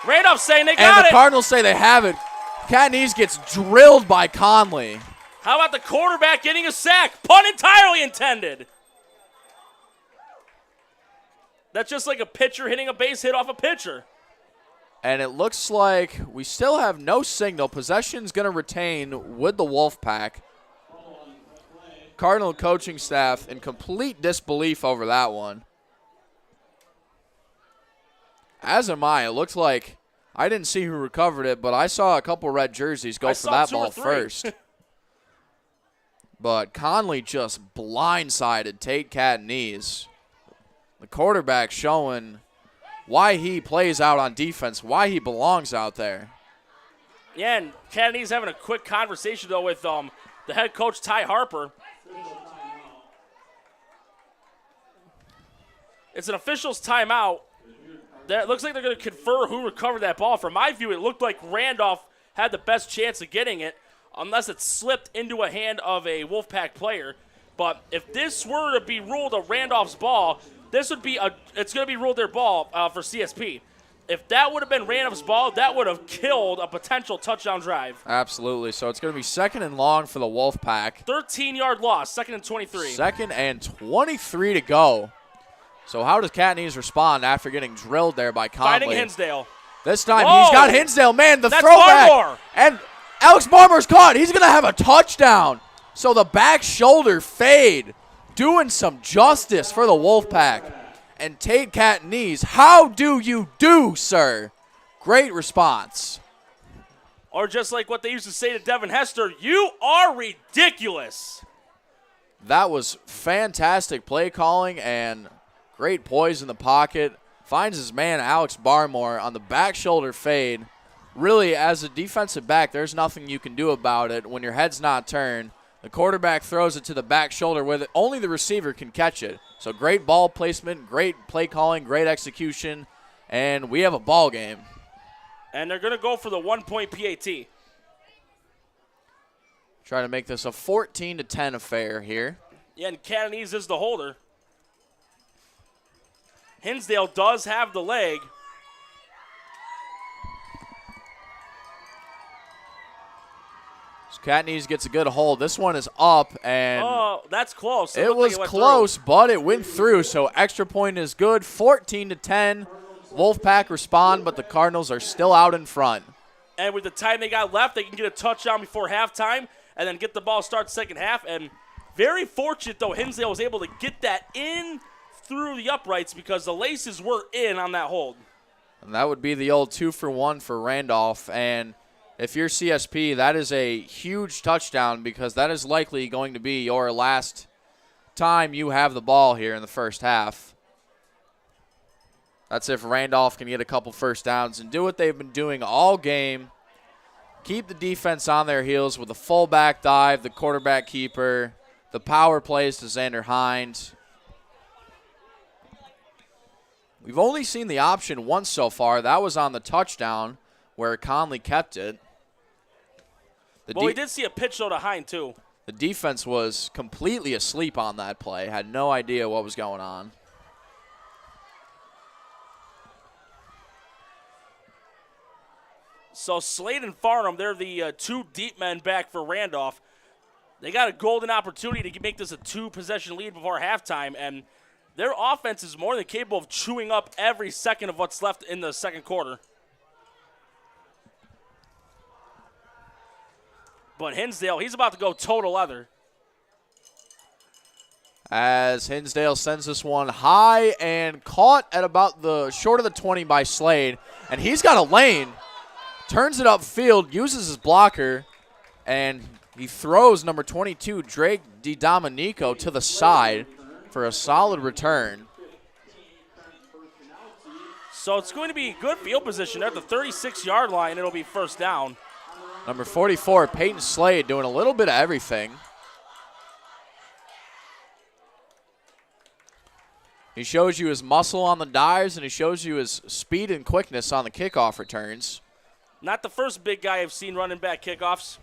Randolph saying they got it. And the it. Cardinals say they have it. Catney's gets drilled by Conley. How about the quarterback getting a sack? Pun entirely intended. That's just like a pitcher hitting a base hit off a pitcher. And it looks like we still have no signal. Possession's going to retain with the Wolfpack. Cardinal coaching staff in complete disbelief over that one. As am I. It looks like I didn't see who recovered it, but I saw a couple red jerseys go for that ball first. But Conley just blindsided Tate Catney's. The quarterback showing why he plays out on defense, why he belongs out there. Yeah, and Kennedy's having a quick conversation, though, with the head coach, Ty Harper. It's an official's timeout. That looks like they're going to confer who recovered that ball. From my view, it looked like Randolph had the best chance of getting it, unless it slipped into a hand of a Wolfpack player. But if this were to be ruled a Randolph's ball, it's going to be ruled their ball for CSP. If that would have been Randolph's ball, that would have killed a potential touchdown drive. Absolutely. So it's going to be 2nd and long for the Wolfpack. 13-yard loss, 2nd and 23. 2nd and 23 to go. So how does Catney's respond after getting drilled there by Conley? Finding Hinsdale. This time Whoa. he's got Hinsdale. Man, the That's throwback. Barmore. And Alex Barmore's caught. He's going to have a touchdown. So the back shoulder fade. Doing some justice for the Wolfpack. And Tate Catney's, how do you do, sir? Great response. Or just like what they used to say to Devin Hester, you are ridiculous. That was fantastic play calling and great poise in the pocket. Finds his man, Alex Barmore, on the back shoulder fade. Really, as a defensive back, there's nothing you can do about it when your head's not turned. The quarterback throws it to the back shoulder with it. Only the receiver can catch it. So great ball placement, great play calling, great execution, and we have a ball game. And they're going to go for the 1-point PAT. Try to make this a 14-10 affair here. Yeah, and Cantonese is the holder. Hinsdale does have the leg. Catney's gets a good hold. This one is up, and oh, that's close. It was close, but it went through, so extra point is good. 14-10. Wolfpack respond, but the Cardinals are still out in front. And with the time they got left, they can get a touchdown before halftime and then get the ball start second half. And very fortunate, though, Hinsdale was able to get that in through the uprights because the laces were in on that hold. And that would be the old 2-for-1 for Randolph, and if you're CSP, that is a huge touchdown because that is likely going to be your last time you have the ball here in the first half. That's if Randolph can get a couple first downs and do what they've been doing all game, keep the defense on their heels with the fullback dive, the quarterback keeper, the power plays to Xander Hind. We've only seen the option once so far. That was on the touchdown where Conley kept it. Well, we did see a pitch, though, to Hind, too. The defense was completely asleep on that play, had no idea what was going on. So Slade and Farnham, they're the two deep men back for Randolph. They got a golden opportunity to make this a two-possession lead before halftime, and their offense is more than capable of chewing up every second of what's left in the second quarter. But Hinsdale, he's about to go total leather. As Hinsdale sends this one high and caught at about the short of the 20 by Slade, and he's got a lane. Turns it upfield, uses his blocker, and he throws number 22, Drake DiDomenico, to the side for a solid return. So it's going to be good field position at the 36-yard line. It'll be first down. Number 44, Peyton Slade, doing a little bit of everything. He shows you his muscle on the dives, and he shows you his speed and quickness on the kickoff returns. Not the first big guy I've seen running back kickoffs.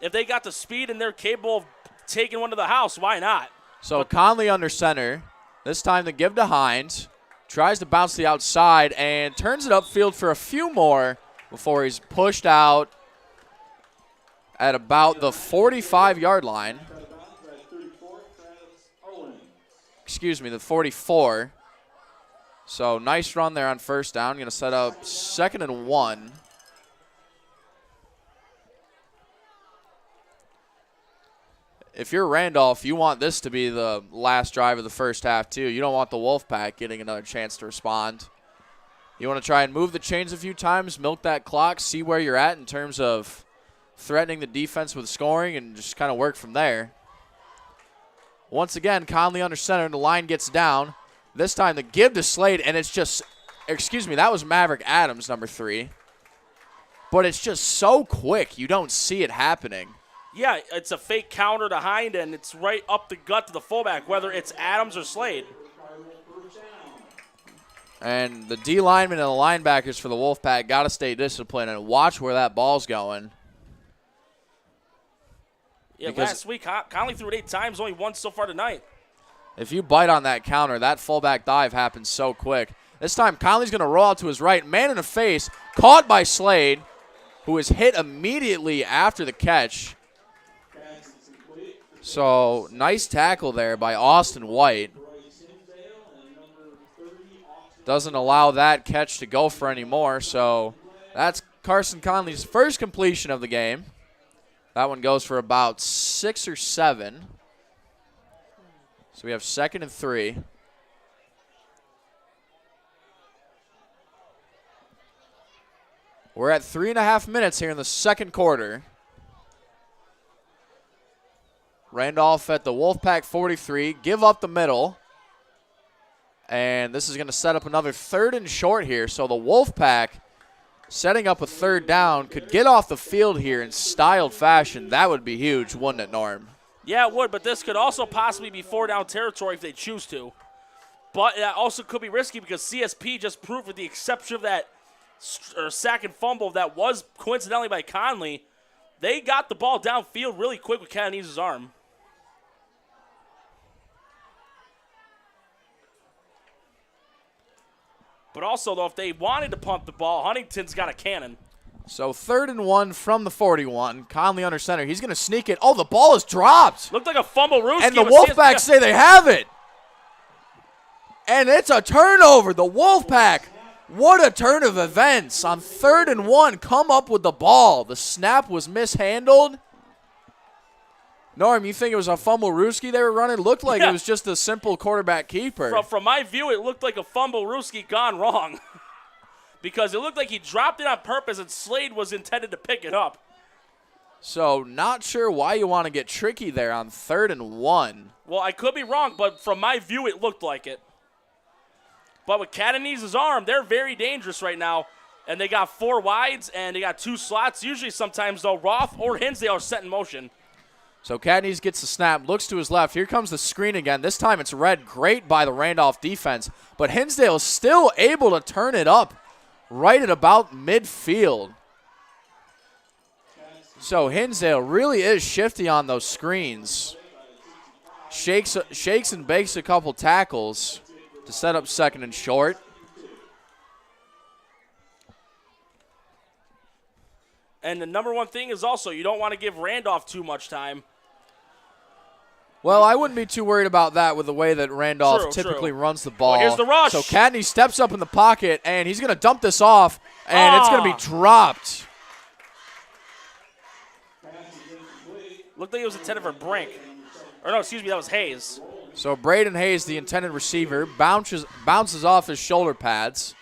If they got the speed and they're capable of taking one to the house, why not? So Conley under center. This time to give to Hines. Tries to bounce the outside and turns it upfield for a few more before he's pushed out at about the 45-yard line. Excuse me, the 44. So nice run there on first down. Going to set up 2nd and 1. If you're Randolph, you want this to be the last drive of the first half too. You don't want the Wolfpack getting another chance to respond. You want to try and move the chains a few times, milk that clock, see where you're at in terms of threatening the defense with scoring, and just kind of work from there. Once again, Conley under center, and the line gets down. This time the give to Slade, and it's just, excuse me, that was Maverick Adams, number 3. But it's just so quick, you don't see it happening. Yeah, it's a fake counter to Hind, and it's right up the gut to the fullback, whether it's Adams or Slade. And the D linemen and the linebackers for the Wolfpack got to stay disciplined and watch where that ball's going. Yeah, last week, Conley threw it 8 times, only once so far tonight. If you bite on that counter, that fullback dive happens so quick. This time, Conley's going to roll out to his right. Man in the face, caught by Slade, who is hit immediately after the catch. So, nice tackle there by Austin White. Doesn't allow that catch to go for any more, so that's Carson Conley's first completion of the game. That one goes for about 6 or 7. So we have 2nd and 3. We're at 3.5 minutes here in the second quarter. Randolph at the Wolfpack 43, give up the middle. And this is going to set up another 3rd and short here. So the Wolfpack, setting up a 3rd down, could get off the field here in styled fashion. That would be huge, wouldn't it, Norm? Yeah, it would, but this could also possibly be 4-down territory if they choose to. But it also could be risky because CSP just proved, with the exception of that sack and fumble that was coincidentally by Conley, they got the ball downfield really quick with Canonese's arm. But also, though, if they wanted to punt the ball, Huntington's got a cannon. So 3rd and 1 from the 41. Conley under center. He's going to sneak it. Oh, the ball is dropped. Looked like a fumble, Ruski. And the Wolfpack say they have it. And it's a turnover. The Wolfpack, what a turn of events. On 3rd and 1, come up with the ball. The snap was mishandled. Norm, you think it was a fumble Ruski they were running? Looked like it was just a simple quarterback keeper. From my view, it looked like a fumble Ruski gone wrong. Because it looked like he dropped it on purpose and Slade was intended to pick it up. So not sure why you want to get tricky there on 3rd and 1. Well, I could be wrong, but from my view, it looked like it. But with Canonese's arm, they're very dangerous right now. And they got 4 wides, and they got 2 slots. Usually sometimes, though, Roth or Hinsdale are set in motion. So Cadney's gets the snap, looks to his left. Here comes the screen again. This time it's read great by the Randolph defense, but Hinsdale is still able to turn it up right at about midfield. So Hinsdale really is shifty on those screens. Shakes and bakes a couple tackles to set up second and short. And the number one thing is also you don't want to give Randolph too much time. Well, I wouldn't be too worried about that with the way that Randolph typically runs the ball. Well, here's the rush. So Cadney steps up in the pocket, and he's going to dump this off, and it's going to be dropped. Looked like it was intended for Brink. Or no, excuse me, that was Hayes. So Braden Hayes, the intended receiver, bounces off his shoulder pads.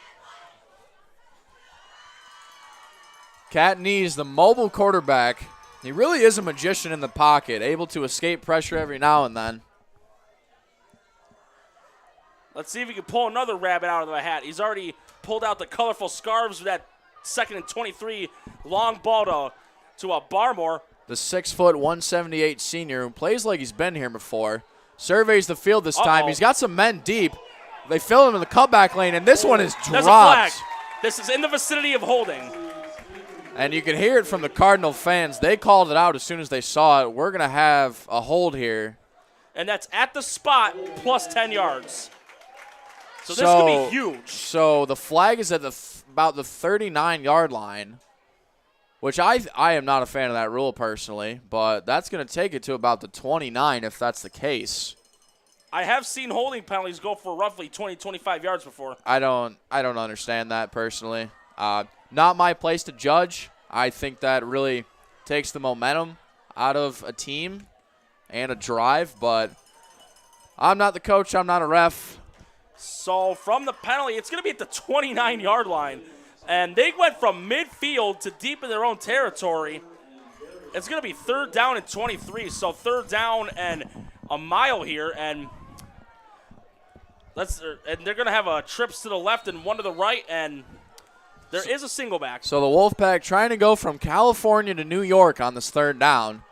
Cadney's the mobile quarterback. He really is a magician in the pocket, able to escape pressure every now and then. Let's see if he can pull another rabbit out of the hat. He's already pulled out the colorful scarves with that 2nd and 23 long ball to Barmore. The 6', 178 senior who plays like he's been here before. Surveys the field this time. He's got some men deep. They fill him in the cutback lane, and this one is dropped. There's a flag. This is in the vicinity of holding. And you can hear it from the Cardinal fans. They called it out as soon as they saw it. We're going to have a hold here. And that's at the spot plus 10 yards. So this could be huge. So the flag is at about the 39-yard line, which I am not a fan of that rule personally, but that's going to take it to about the 29 if that's the case. I have seen holding penalties go for roughly 20, 25 yards before. I don't understand that personally. Not my place to judge. I think that really takes the momentum out of a team and a drive, but I'm not the coach. I'm not a ref. So from the penalty, it's going to be at the 29-yard line. And they went from midfield to deep in their own territory. It's going to be 3rd down and 23, so 3rd down and a mile here. And they're going to have trips to the left and one to the right, and there is a single back. So the Wolfpack trying to go from California to New York on this 3rd down.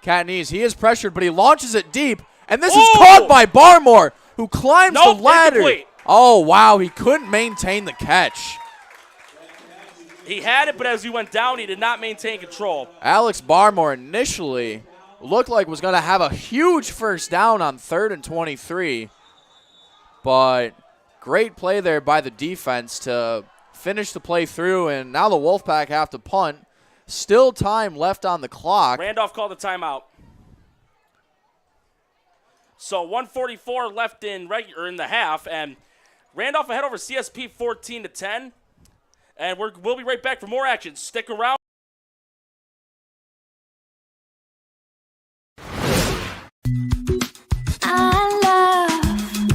Cadney's, he is pressured, but he launches it deep, and this is caught by Barmore, who climbs the ladder. Incomplete. Oh, wow, he couldn't maintain the catch. He had it, but as he went down, he did not maintain control. Alex Barmore initially looked like was going to have a huge 1st down on 3rd and 23, but great play there by the defense to finish the play through, and now the Wolfpack have to punt. Still time left on the clock. Randolph called a timeout. So 1:44 left in the half, and Randolph ahead over CSP 14-10. And we'll be right back for more action. Stick around. I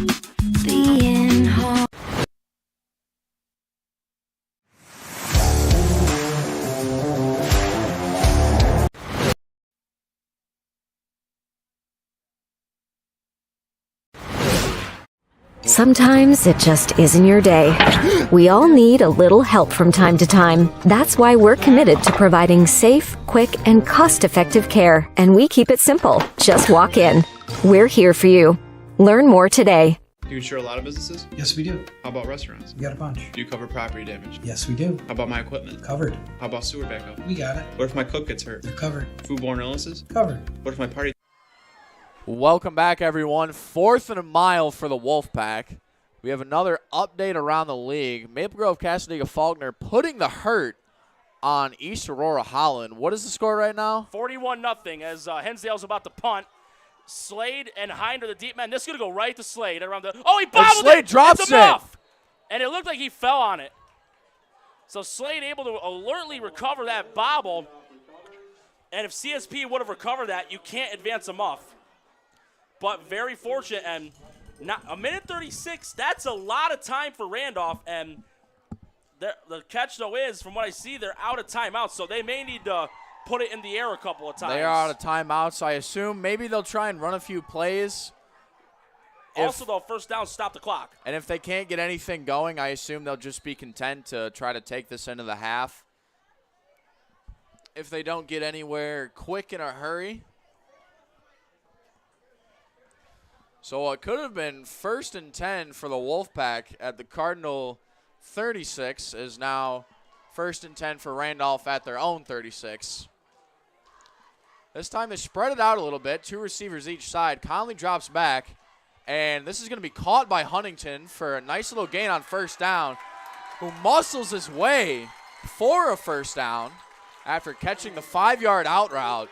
love being home. Sometimes it just isn't your day. We all need a little help from time to time. That's why we're committed to providing safe, quick, and cost-effective care. And we keep it simple. Just walk in. We're here for you. Learn more today. Do you insure a lot of businesses? Yes, we do. How about restaurants? We got a bunch. Do you cover property damage? Yes, we do. How about my equipment? Covered. How about sewer backup? We got it. What if my cook gets hurt? They're covered. Foodborne illnesses? Covered. What if my party? Welcome back, everyone. 4th and a mile for the Wolfpack. We have another update around the league. Maple Grove Casadega Faulkner putting the hurt on East Aurora Holland. What is the score right now? 41-0 as Hensdale's about to punt. Slade and Hind are the deep men. This is going to go right to Slade. Around the. Oh, he bobbled it! Slade drops it's it. Enough. And it looked like he fell on it. So Slade able to alertly recover that bobble. And if CSP would have recovered that, you can't advance him off. But very fortunate, and not a minute 36, that's a lot of time for Randolph. And the catch, though, is, from what I see, they're out of timeouts, so they may need to put it in the air a couple of times. They are out of timeouts, I assume. Maybe they'll try and run a few plays. Also, though, first down, stop the clock. And if they can't get anything going, I assume they'll just be content to try to take this into the half. If they don't get anywhere quick in a hurry. So it could have been 1st and 10 for the Wolfpack at the Cardinal 36 is now 1st and 10 for Randolph at their own 36. This time they spread it out a little bit, 2 receivers each side. Conley drops back, and this is going to be caught by Huntington for a nice little gain on first down, who muscles his way for a first down after catching the 5-yard out route.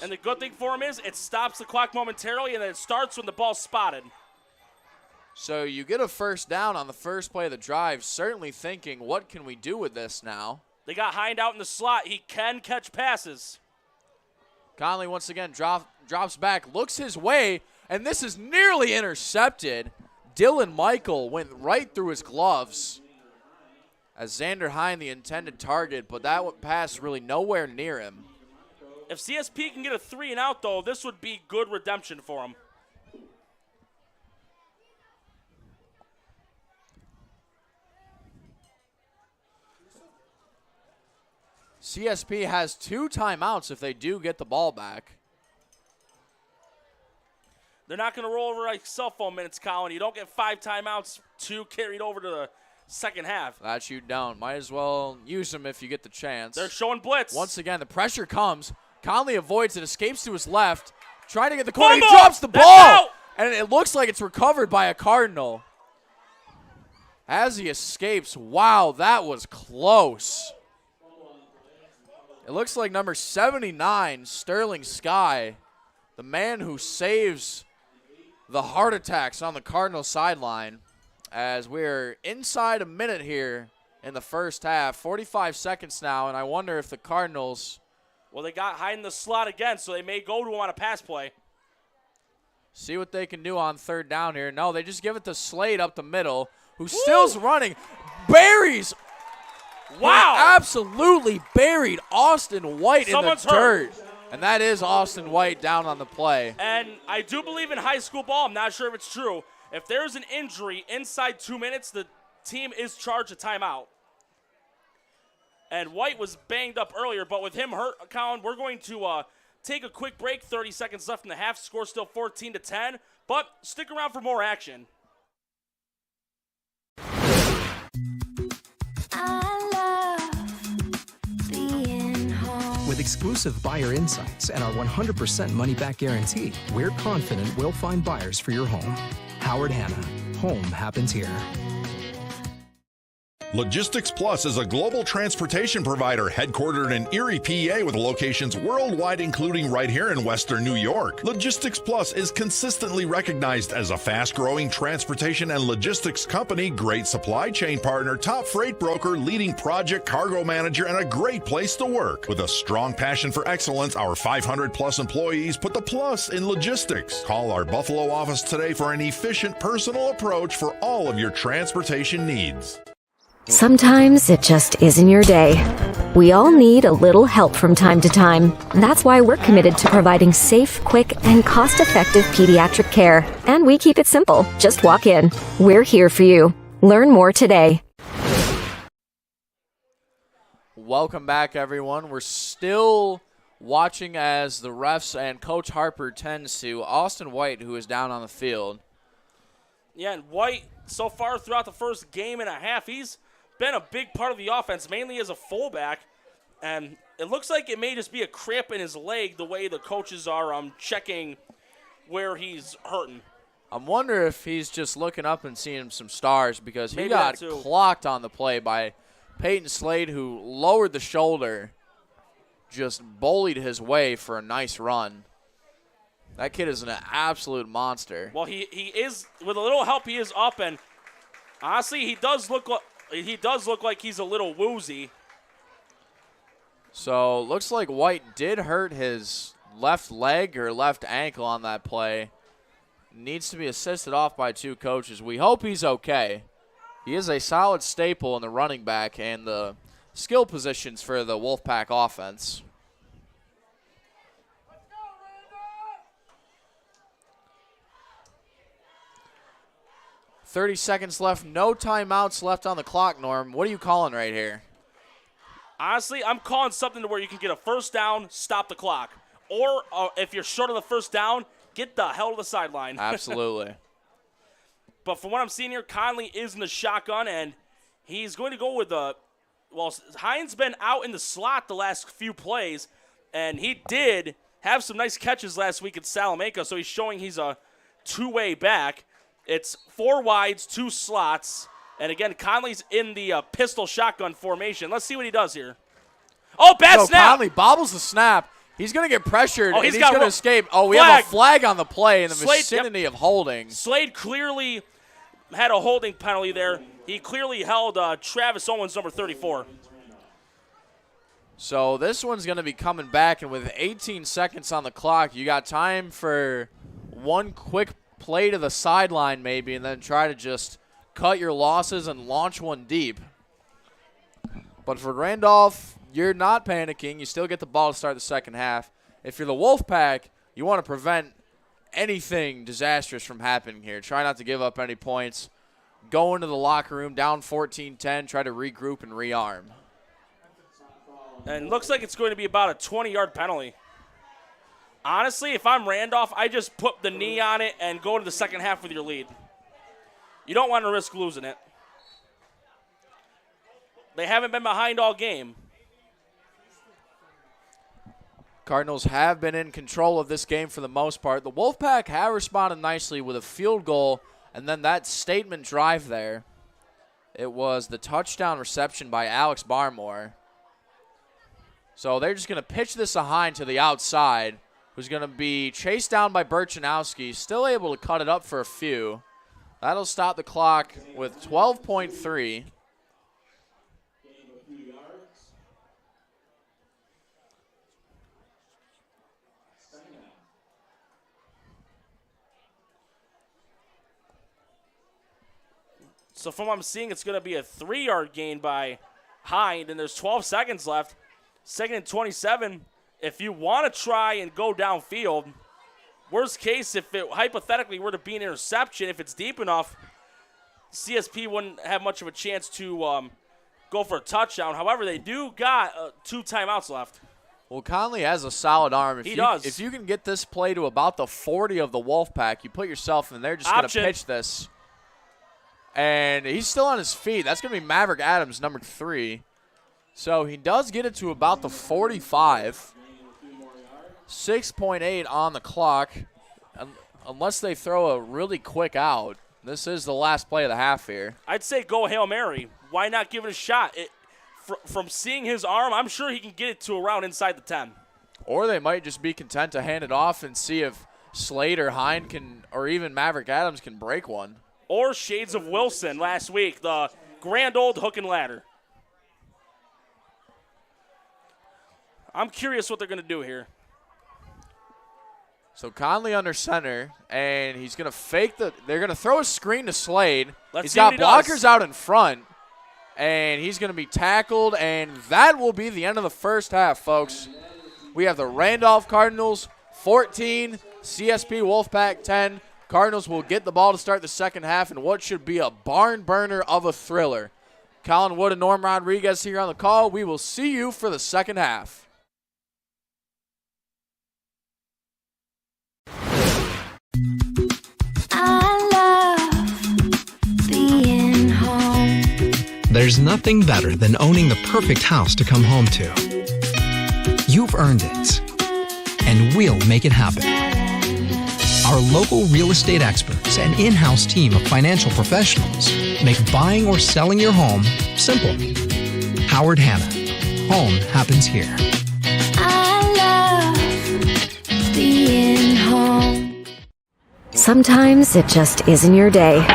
And the good thing for him is it stops the clock momentarily, and then it starts when the ball's spotted. So you get a first down on the first play of the drive, certainly thinking, what can we do with this now? They got Hind out in the slot. He can catch passes. Conley once again drops back, looks his way, and this is nearly intercepted. Dylan Michael went right through his gloves as Xander Hind the intended target, but that pass really nowhere near him. If CSP can get a 3 and out, though, this would be good redemption for him. CSP has 2 timeouts if they do get the ball back. They're not going to roll over like cell phone minutes, Colin. You don't get 5 timeouts, 2 carried over to the second half. That you don't. Might as well use them if you get the chance. They're showing blitz. Once again, the pressure comes. Conley avoids it, escapes to his left, trying to get the corner. Fumble! He drops the That's ball, out! and it looks like it's recovered by a Cardinal. As he escapes, wow, that was close. It looks like number 79, Sterling Sky, the man who saves the heart attacks on the Cardinal sideline, as we're inside a minute here in the first half, 45 seconds now, and I wonder if the Cardinals... Well, they got Hind in the slot again, so they may go to him on a pass play. See what they can do on third down here. No, they just give it to Slade up the middle, who still's running. Buries. Wow. Absolutely buried Austin White Someone's in the hurt. dirt. And that is Austin White down on the play. And I do believe in high school ball. I'm not sure if it's true. If there's an injury inside 2 minutes, the team is charged a timeout. And White was banged up earlier, but with him hurt, Colin, we're going to take a quick break. 30 seconds left in the half. Score still 14-10, but stick around for more action. With exclusive buyer insights and our 100% money-back guarantee, we're confident we'll find buyers for your home. Howard Hanna. Home happens here. Logistics Plus is a global transportation provider headquartered in Erie, PA with locations worldwide, including right here in Western New York. Logistics Plus is consistently recognized as a fast-growing transportation and logistics company, great supply chain partner, top freight broker, leading project cargo manager, and a great place to work. With a strong passion for excellence, our 500-plus employees put the plus in logistics. Call our Buffalo office today for an efficient, personal approach for all of your transportation needs. Sometimes it just isn't your day. We all need a little help from time to time. That's why we're committed to providing safe, quick, and cost-effective pediatric care. And we keep it simple. Just walk in. We're here for you. Learn more today. Welcome back, everyone. We're still watching as the refs and Coach Harper tends to Austin White, who is down on the field. Yeah, and White, so far throughout the first game and a half, he's been a big part of the offense, mainly as a fullback. And it looks like it may just be a cramp in his leg the way the coaches are checking where he's hurting. I wonder if he's just looking up and seeing some stars, because he Maybe got that too. clocked on the play by Peyton Slade, who lowered the shoulder, just bullied his way for a nice run. That kid is an absolute monster. Well, he is, with a little help, he is up, and honestly, he does look like he's a little woozy. So looks like White did hurt his left leg or left ankle on that play. Needs to be assisted off by 2 coaches. We hope he's okay. He is a solid staple in the running back and the skill positions for the Wolfpack offense. 30 seconds left. No timeouts left on the clock, Norm. What are you calling right here? Honestly, I'm calling something to where you can get a first down, stop the clock. Or if you're short of the first down, get the hell to the sideline. Absolutely. But from what I'm seeing here, Conley is in the shotgun, and he's going to go with Hines been out in the slot the last few plays, and he did have some nice catches last week at Salamaca, so he's showing he's a two-way back. It's 4 wides, 2 slots, and again, Conley's in the pistol shotgun formation. Let's see what he does here. Oh, bad snap! Conley bobbles the snap. He's going to get pressured, and he's going to escape. Oh, we flag. have a flag on the play in the vicinity of holding. Slade clearly had a holding penalty there. He clearly held Travis Owens, number 34. So this one's going to be coming back, and with 18 seconds on the clock, you got time for one quick play to the sideline maybe, and then try to just cut your losses and launch one deep. But for Randolph, you're not panicking. You still get the ball to start the second half. If you're the Wolfpack, you want to prevent anything disastrous from happening here. Try not to give up any points. Go into the locker room down 14-10, try to regroup and rearm. And it looks like it's going to be about a 20-yard penalty. Honestly, if I'm Randolph, I just put the knee on it and go into the second half with your lead. You don't want to risk losing it. They haven't been behind all game. Cardinals have been in control of this game for the most part. The Wolfpack have responded nicely with a field goal and then that statement drive there. It was the touchdown reception by Alex Barmore. So they're just going to pitch this to Hine to the outside, who's going to be chased down by Burchanowski, still able to cut it up for a few. That'll stop the clock with 12.3. So from what I'm seeing, it's going to be a 3-yard gain by Hind, and there's 12 seconds left. 2nd and 27. If you want to try and go downfield, worst case, if it hypothetically were to be an interception, if it's deep enough, CSP wouldn't have much of a chance to go for a touchdown. However, they do got 2 timeouts left. Well, Conley has a solid arm. He does. If you can get this play to about the 40 of the Wolfpack, you put yourself in there, just going to pitch this. And he's still on his feet. That's going to be Maverick Adams, number 3. So he does get it to about the 45. 6.8 on the clock. Unless they throw a really quick out. This is the last play of the half here. I'd say go Hail Mary. Why not give it a shot? From seeing his arm, I'm sure he can get it to around inside the 10. Or they might just be content to hand it off and see if Slade or Hine can, or even Maverick Adams can break one. Or shades of Wilson last week, the grand old hook and ladder. I'm curious what they're going to do here. So Conley under center, and he's going to fake they're going to throw a screen to Slade. He's got blockers out in front, and he's going to be tackled, and that will be the end of the first half, folks. We have the Randolph Cardinals 14, CSP Wolfpack 10. Cardinals will get the ball to start the second half in what should be a barn burner of a thriller. Colin Wood and Norm Rodriguez here on the call. We will see you for the second half. I love being home. There's nothing better than owning the perfect house to come home to. You've earned it, and we'll make it happen. Our local real estate experts and in-house team of financial professionals make buying or selling your home simple. Howard Hanna. Home happens here. I love being home. Sometimes it just isn't your day.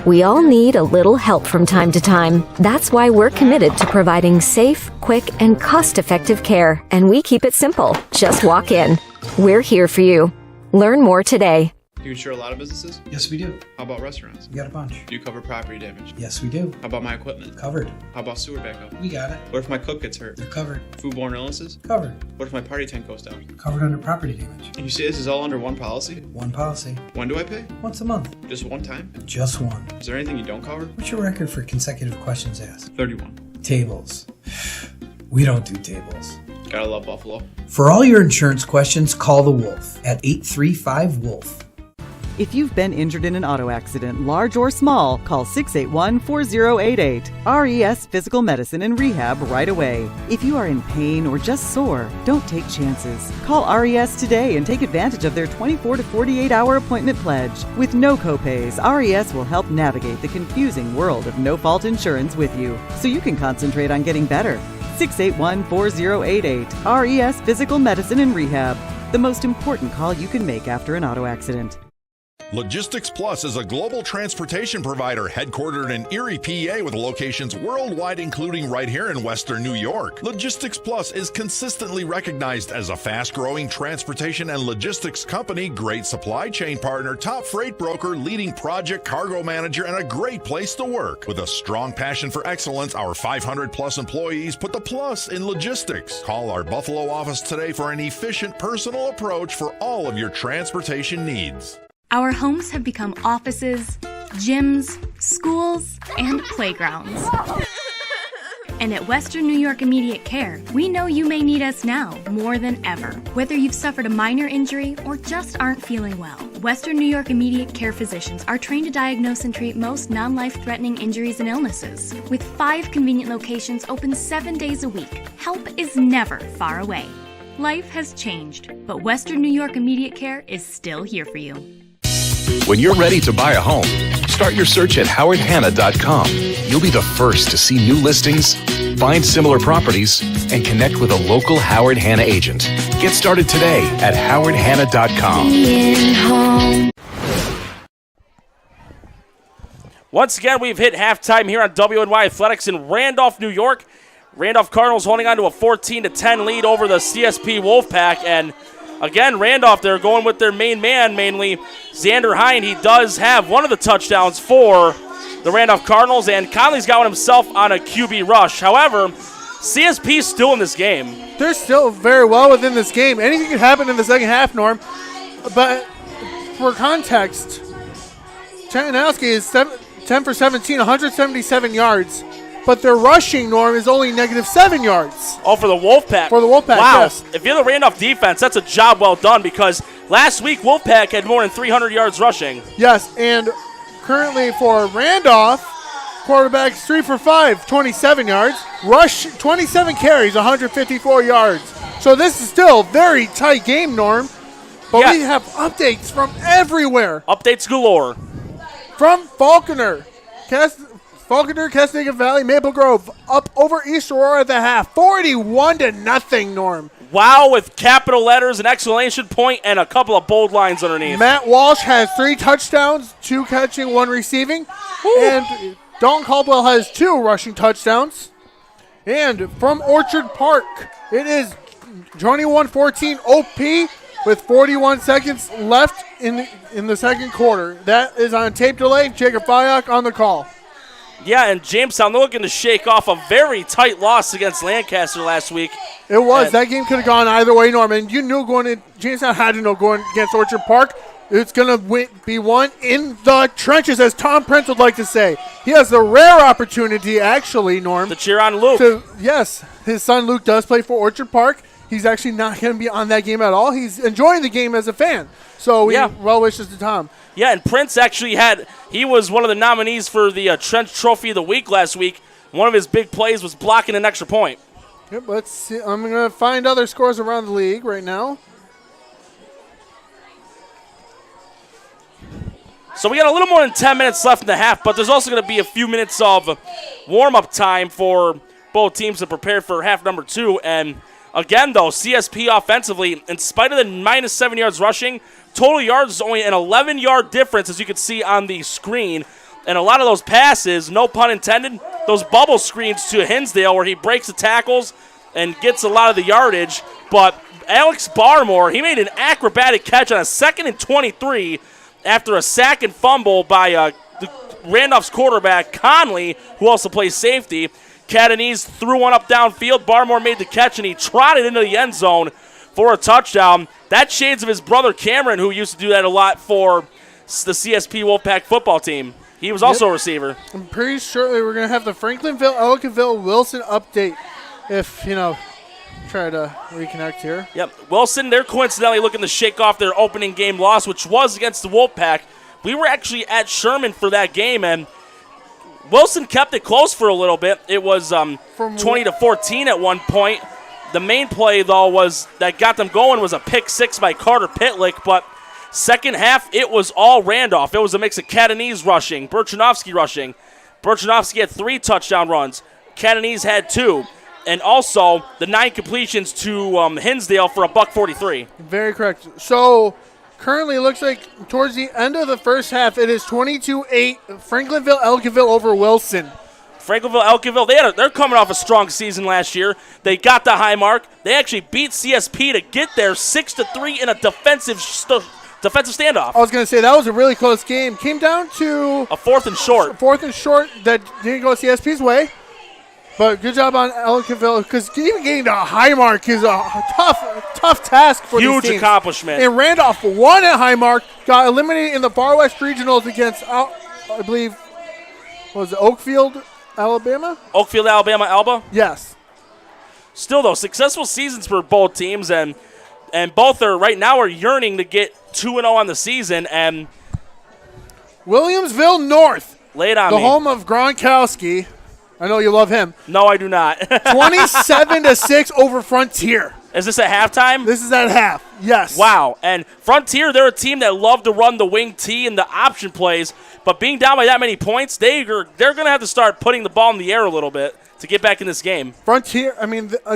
We all need a little help from time to time. That's why we're committed to providing safe, quick, and cost-effective care. And we keep it simple. Just walk in. We're here for you. Learn more today. You insure a lot of businesses? Yes, we do. How about restaurants? We got a bunch. Do you cover property damage? Yes, we do. How about my equipment? Covered. How about sewer backup? We got it. What if my cook gets hurt? You're covered. Foodborne illnesses? Covered. What if my party tent goes down? Covered under property damage. And you say this is all under one policy? One policy. When do I pay? Once a month. Just one time? Just one. Is there anything you don't cover? What's your record for consecutive questions asked? 31. Tables. We don't do tables. Gotta love Buffalo. For all your insurance questions, call the Wolf at 835-WOLF. If you've been injured in an auto accident, large or small, call 681-4088. RES Physical Medicine and Rehab right away. If you are in pain or just sore, don't take chances. Call RES today and take advantage of their 24 to 48-hour appointment pledge. With no copays, RES will help navigate the confusing world of no-fault insurance with you, so you can concentrate on getting better. 681-4088. RES Physical Medicine and Rehab. The most important call you can make after an auto accident. Logistics Plus is a global transportation provider headquartered in Erie, PA with locations worldwide, including right here in Western New York. Logistics Plus is consistently recognized as a fast-growing transportation and logistics company, great supply chain partner, top freight broker, leading project cargo manager, and a great place to work. With a strong passion for excellence, our 500-plus employees put the plus in logistics. Call our Buffalo office today for an efficient, personal approach for all of your transportation needs. Our homes have become offices, gyms, schools, and playgrounds. And at Western New York Immediate Care, we know you may need us now more than ever. Whether you've suffered a minor injury or just aren't feeling well, Western New York Immediate Care physicians are trained to diagnose and treat most non-life-threatening injuries and illnesses. With 5 convenient locations open 7 days a week, help is never far away. Life has changed, but Western New York Immediate Care is still here for you. When you're ready to buy a home, start your search at howardhanna.com. You'll be the first to see new listings, find similar properties, and connect with a local Howard Hanna agent. Get started today at howardhanna.com. Once again, we've hit halftime here on WNY Athletics in Randolph, New York. Randolph Cardinals holding on to a 14-10 lead over the CSP Wolfpack, and again, Randolph, they're going with their main man, mainly Xander Hind. He does have one of the touchdowns for the Randolph Cardinals, and Conley's got one himself on a QB rush. However, CSP's still in this game. They're still very well within this game. Anything can happen in the second half, Norm. But for context, Chantanowski is 10 for 17, 177 yards. But their rushing, Norm, is only -7 yards. Oh, for the Wolfpack. For the Wolfpack, wow. yes. If you're the Randolph defense, that's a job well done, because last week Wolfpack had more than 300 yards rushing. Yes, and currently for Randolph, quarterback's 3 for 5, 27 yards. Rush, 27 carries, 154 yards. So this is still a very tight game, Norm. But we have updates from everywhere. Updates galore. From Falconer, Castaic Valley, Maple Grove, up over East Aurora at the half, 41-0, Norm. Wow, with capital letters, an exclamation point, and a couple of bold lines underneath. Matt Walsh has 3 touchdowns, 2 catching, 1 receiving. Woo. And Dalton Caldwell has 2 rushing touchdowns. And from Orchard Park, it is 21-14 OP with 41 seconds left in the second quarter. That is on tape delay. Jacob Fayok on the call. Yeah, and Jamestown, they're looking to shake off a very tight loss against Lancaster last week. It was. That game could have gone either way, Norman. You knew Jamestown had to know going against Orchard Park. It's going to be won in the trenches, as Tom Prince would like to say. He has the rare opportunity, actually, Norm. To cheer on Luke. Yes, his son Luke does play for Orchard Park. He's actually not going to be on that game at all. He's enjoying the game as a fan. So well wishes to Tom. Yeah, and Prince actually he was one of the nominees for the Trench Trophy of the Week last week. One of his big plays was blocking an extra point. Yep, let's see. I'm going to find other scores around the league right now. So we got a little more than 10 minutes left in the half, but there's also going to be a few minutes of warm-up time for both teams to prepare for half number 2. And again, though, CSP offensively, in spite of the -7 yards rushing, total yards is only an 11-yard difference, as you can see on the screen. And a lot of those passes, no pun intended, those bubble screens to Hinsdale where he breaks the tackles and gets a lot of the yardage. But Alex Barmore, he made an acrobatic catch on a 2nd and 23 after a sack and fumble by Randolph's quarterback, Conley, who also plays safety. Catanese threw one up downfield. Barmore made the catch, and he trotted into the end zone for a touchdown. That's shades of his brother Cameron, who used to do that a lot for the CSP Wolfpack football team. He was also a receiver. I'm pretty sure we're going to have the Franklinville-Ellicottville Wilson update if, try to reconnect here. Yep. Wilson, they're coincidentally looking to shake off their opening game loss, which was against the Wolfpack. We were actually at Sherman for that game, and Wilson kept it close for a little bit. It was 20-14 at one point. The main play, though, that got them going was a pick six by Carter Pitlick, but second half, it was all Randolph. It was a mix of Catanese rushing, Berchanovsky rushing. Berchanovsky had 3 touchdown runs. Catanese had 2. And also the 9 completions to Hinsdale for a $143. Very correct. So currently it looks like towards the end of the first half, it is 22-8 Franklinville-Ellicottville over Wilson. Franklinville-Ellicottville, they're coming off a strong season last year. They got the high mark. They actually beat CSP to get there 6-3 in a defensive standoff. I was going to say that was a really close game. Came down to a 4th and short. 4th and short that didn't go CSP's way. But good job on Ellicottville, because even getting the high mark is a tough task for these teams. Huge accomplishment. And Randolph won at high mark, got eliminated in the Far West Regionals against, I believe, was it Oakfield, Alabama? Oakfield, Alabama, Alba? Yes. Still, though, successful seasons for both teams, and both right now are yearning to get 2-0 on the season. And Williamsville North, lay it on the me. home of Gronkowski. I know you love him. No, I do not. 27-6 over Frontier. Is this at halftime? This is at half, yes. Wow. And Frontier, they're a team that love to run the wing T and the option plays, but being down by that many points, they're going to have to start putting the ball in the air a little bit to get back in this game. Frontier,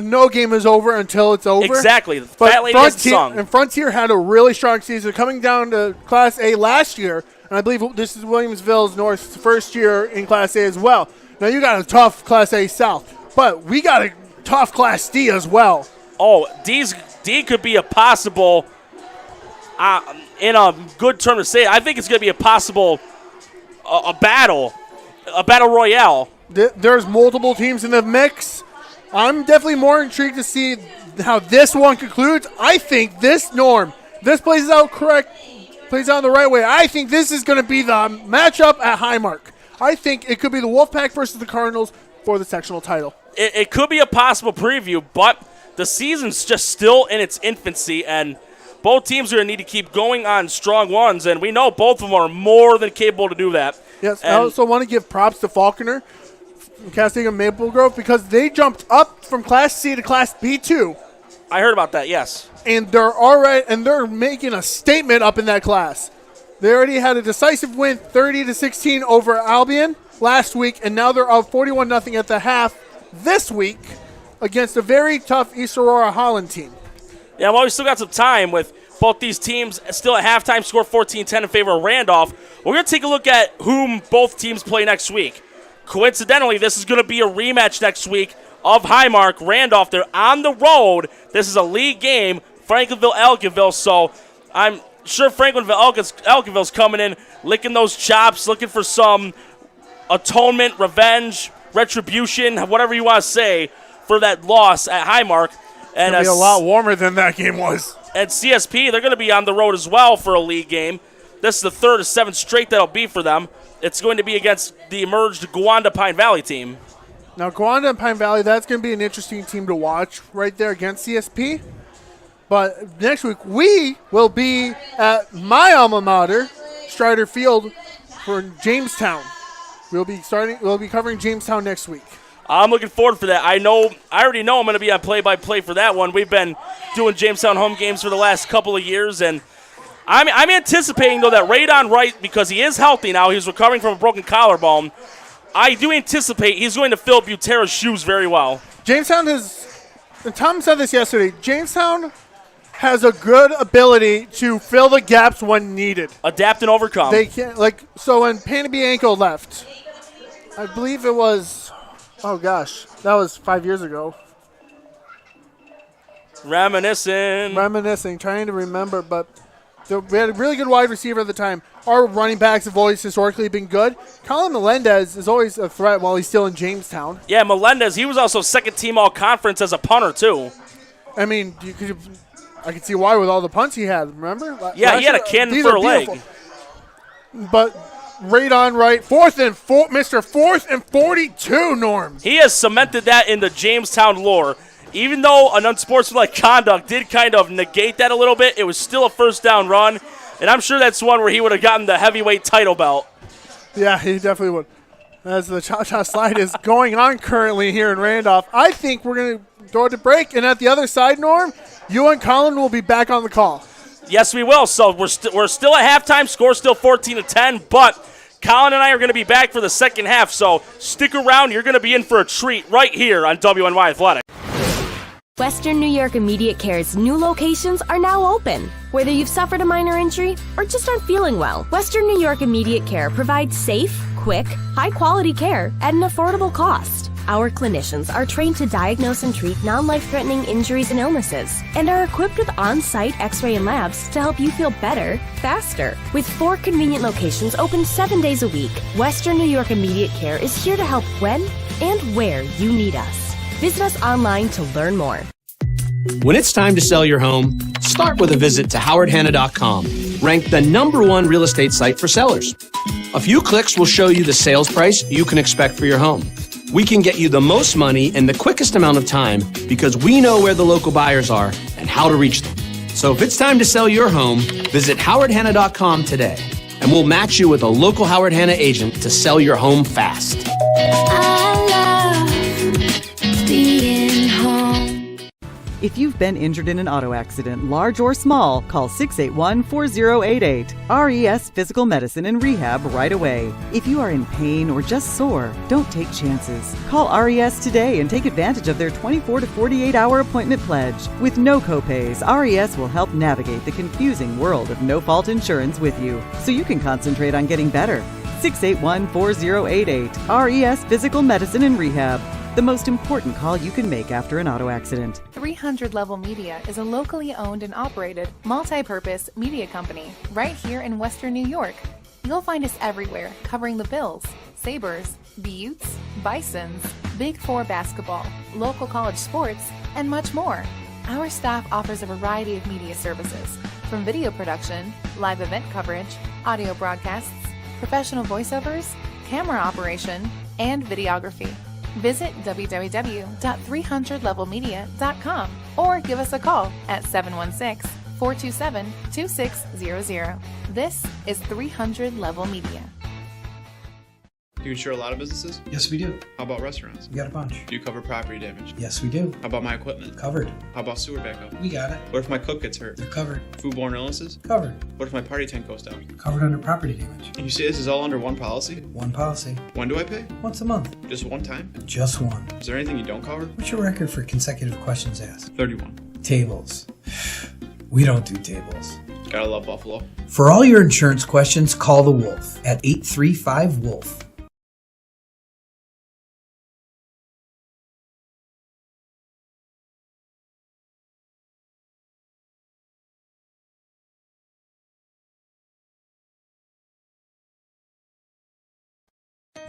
no game is over until it's over. Exactly. The fat lady hasn't sung. And Frontier had a really strong season coming down to Class A last year, and I believe this is Williamsville North's first year in Class A as well. Now, you got a tough Class A South, but we got a tough Class D as well. Oh, D could be a possible, in a good term to say it, I think it's going to be a possible a battle royale. There's multiple teams in the mix. I'm definitely more intrigued to see how this one concludes. I think this plays out the right way. I think this is going to be the matchup at Highmark. I think it could be the Wolfpack versus the Cardinals for the sectional title. It could be a possible preview, but the season's just still in its infancy, and both teams are going to need to keep going on strong runs, and we know both of them are more than capable to do that. Yes, I also want to give props to Faulkner from Castiga Maple Grove because they jumped up from Class C to Class B2. I heard about that, yes. And they're making a statement up in that class. They already had a decisive win, 30-16 over Albion last week, and now they're up 41-0 at the half this week against a very tough East Aurora Holland team. Yeah, well, we still got some time with both these teams still at halftime, score 14-10 in favor of Randolph. We're going to take a look at whom both teams play next week. Coincidentally, this is going to be a rematch next week of Highmark. Randolph, they're on the road. This is a league game, Franklinville-Ellicottville, so I'm sure Franklinville-Ellicottville's coming in, licking those chops, looking for some atonement, revenge, retribution, whatever you want to say, for that loss at Highmark. And it's going to be a lot warmer than that game was. And CSP, they're going to be on the road as well for a league game. This is the 3rd of 7 straight that'll be for them. It's going to be against the emerged Gowanda Pine Valley team. Now, Gowanda and Pine Valley, that's going to be an interesting team to watch right there against CSP. But next week, we will be at my alma mater, Strider Field, for Jamestown. We'll be covering Jamestown next week. I'm looking forward for that. I already know I'm going to be on play-by-play for that one. We've been doing Jamestown home games for the last couple of years, and I'm anticipating, though, that Radon Wright, because he is healthy now, he's recovering from a broken collarbone, I do anticipate he's going to fill Butera's shoes very well. Jamestown and Tom said this yesterday, Jamestown has a good ability to fill the gaps when needed. Adapt and overcome. They can so when Panabianco left, I believe it was, oh gosh, that was 5 years ago. Reminiscing, trying to remember, but we had a really good wide receiver at the time. Our running backs have always historically been good. Colin Melendez is always a threat while he's still in Jamestown. Yeah, Melendez, he was also second-team all-conference as a punter, too. I mean, I could see why with all the punts he had, remember? Yeah, he had a cannon for a leg. But right on right, Mr. 4th and 42, Norm. He has cemented that in the Jamestown lore. Even though an unsportsmanlike conduct did kind of negate that a little bit, it was still a first down run, and I'm sure that's one where he would have gotten the heavyweight title belt. Yeah, he definitely would. As the cha-cha slide is going on currently here in Randolph, I think we're going to go to break, and at the other side, Norm, you and Colin will be back on the call. Yes, we will. So we're still at halftime, score still 14-10, but Colin and I are going to be back for the second half, so stick around. You're going to be in for a treat right here on WNY Athletic. Western New York Immediate Care's new locations are now open. Whether you've suffered a minor injury or just aren't feeling well, Western New York Immediate Care provides safe, quick, high-quality care at an affordable cost. Our clinicians are trained to diagnose and treat non-life-threatening injuries and illnesses and are equipped with on-site x-ray and labs to help you feel better, faster. With 4 convenient locations open 7 days a week, Western New York Immediate Care is here to help when and where you need us. Visit us online to learn more. When it's time to sell your home, start with a visit to howardhanna.com, ranked the #1 real estate site for sellers. A few clicks will show you the sales price you can expect for your home. We can get you the most money in the quickest amount of time because we know where the local buyers are and how to reach them. So if it's time to sell your home, visit howardhanna.com today, and we'll match you with a local Howard Hanna agent to sell your home fast. Being home. If you've been injured in an auto accident, large or small, call 681-4088. RES Physical Medicine and Rehab right away. If you are in pain or just sore, don't take chances. Call RES today and take advantage of their 24 to 48-hour appointment pledge. With no copays, RES will help navigate the confusing world of no-fault insurance with you, so you can concentrate on getting better. 681-4088. RES Physical Medicine and Rehab. The most important call you can make after an auto accident. 300 Level Media is a locally owned and operated multi-purpose media company right here in Western New York. You'll find us everywhere, covering the Bills, Sabres, Buttes, Bisons, Big Four basketball, local college sports, and much more. Our staff offers a variety of media services, from video production, live event coverage, audio broadcasts, professional voiceovers, camera operation, and videography. Visit www.300levelmedia.com or give us a call at 716-427-2600. This is 300 Level Media. Do you insure a lot of businesses? Yes, we do. How about restaurants? We got a bunch. Do you cover property damage? Yes, we do. How about my equipment? Covered. How about sewer backup? We got it. What if my cook gets hurt? You're covered. Foodborne illnesses? Covered. What if my party tent goes down? Covered under property damage. And you say this is all under one policy? One policy. When do I pay? Once a month. Just one time? Just one. Is there anything you don't cover? What's your record for consecutive questions asked? 31. Tables. We don't do tables. Gotta love Buffalo. For all your insurance questions, call the Wolf at 835-WOLF.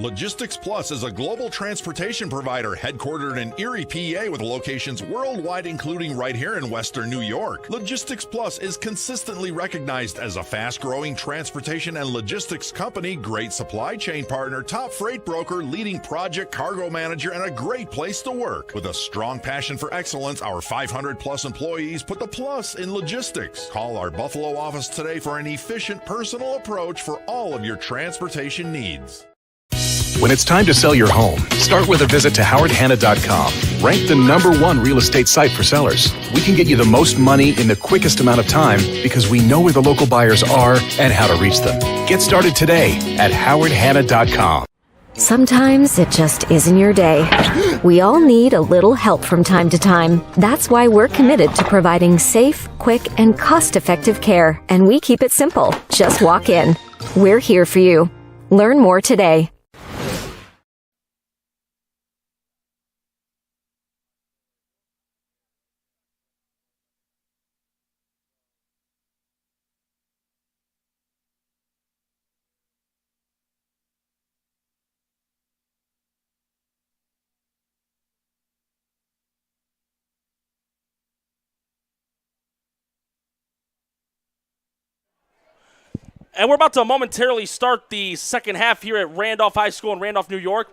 Logistics Plus is a global transportation provider headquartered in Erie, PA with locations worldwide, including right here in Western New York. Logistics Plus is consistently recognized as a fast-growing transportation and logistics company, great supply chain partner, top freight broker, leading project cargo manager, and a great place to work. With a strong passion for excellence, our 500-plus employees put the plus in logistics. Call our Buffalo office today for an efficient, personal approach for all of your transportation needs. When it's time to sell your home, start with a visit to howardhanna.com, ranked the #1 real estate site for sellers. We can get you the most money in the quickest amount of time because we know where the local buyers are and how to reach them. Get started today at howardhanna.com. Sometimes it just isn't your day. We all need a little help from time to time. That's why we're committed to providing safe, quick, and cost-effective care. And we keep it simple. Just walk in. We're here for you. Learn more today. And we're about to momentarily start the second half here at Randolph High School in Randolph, New York.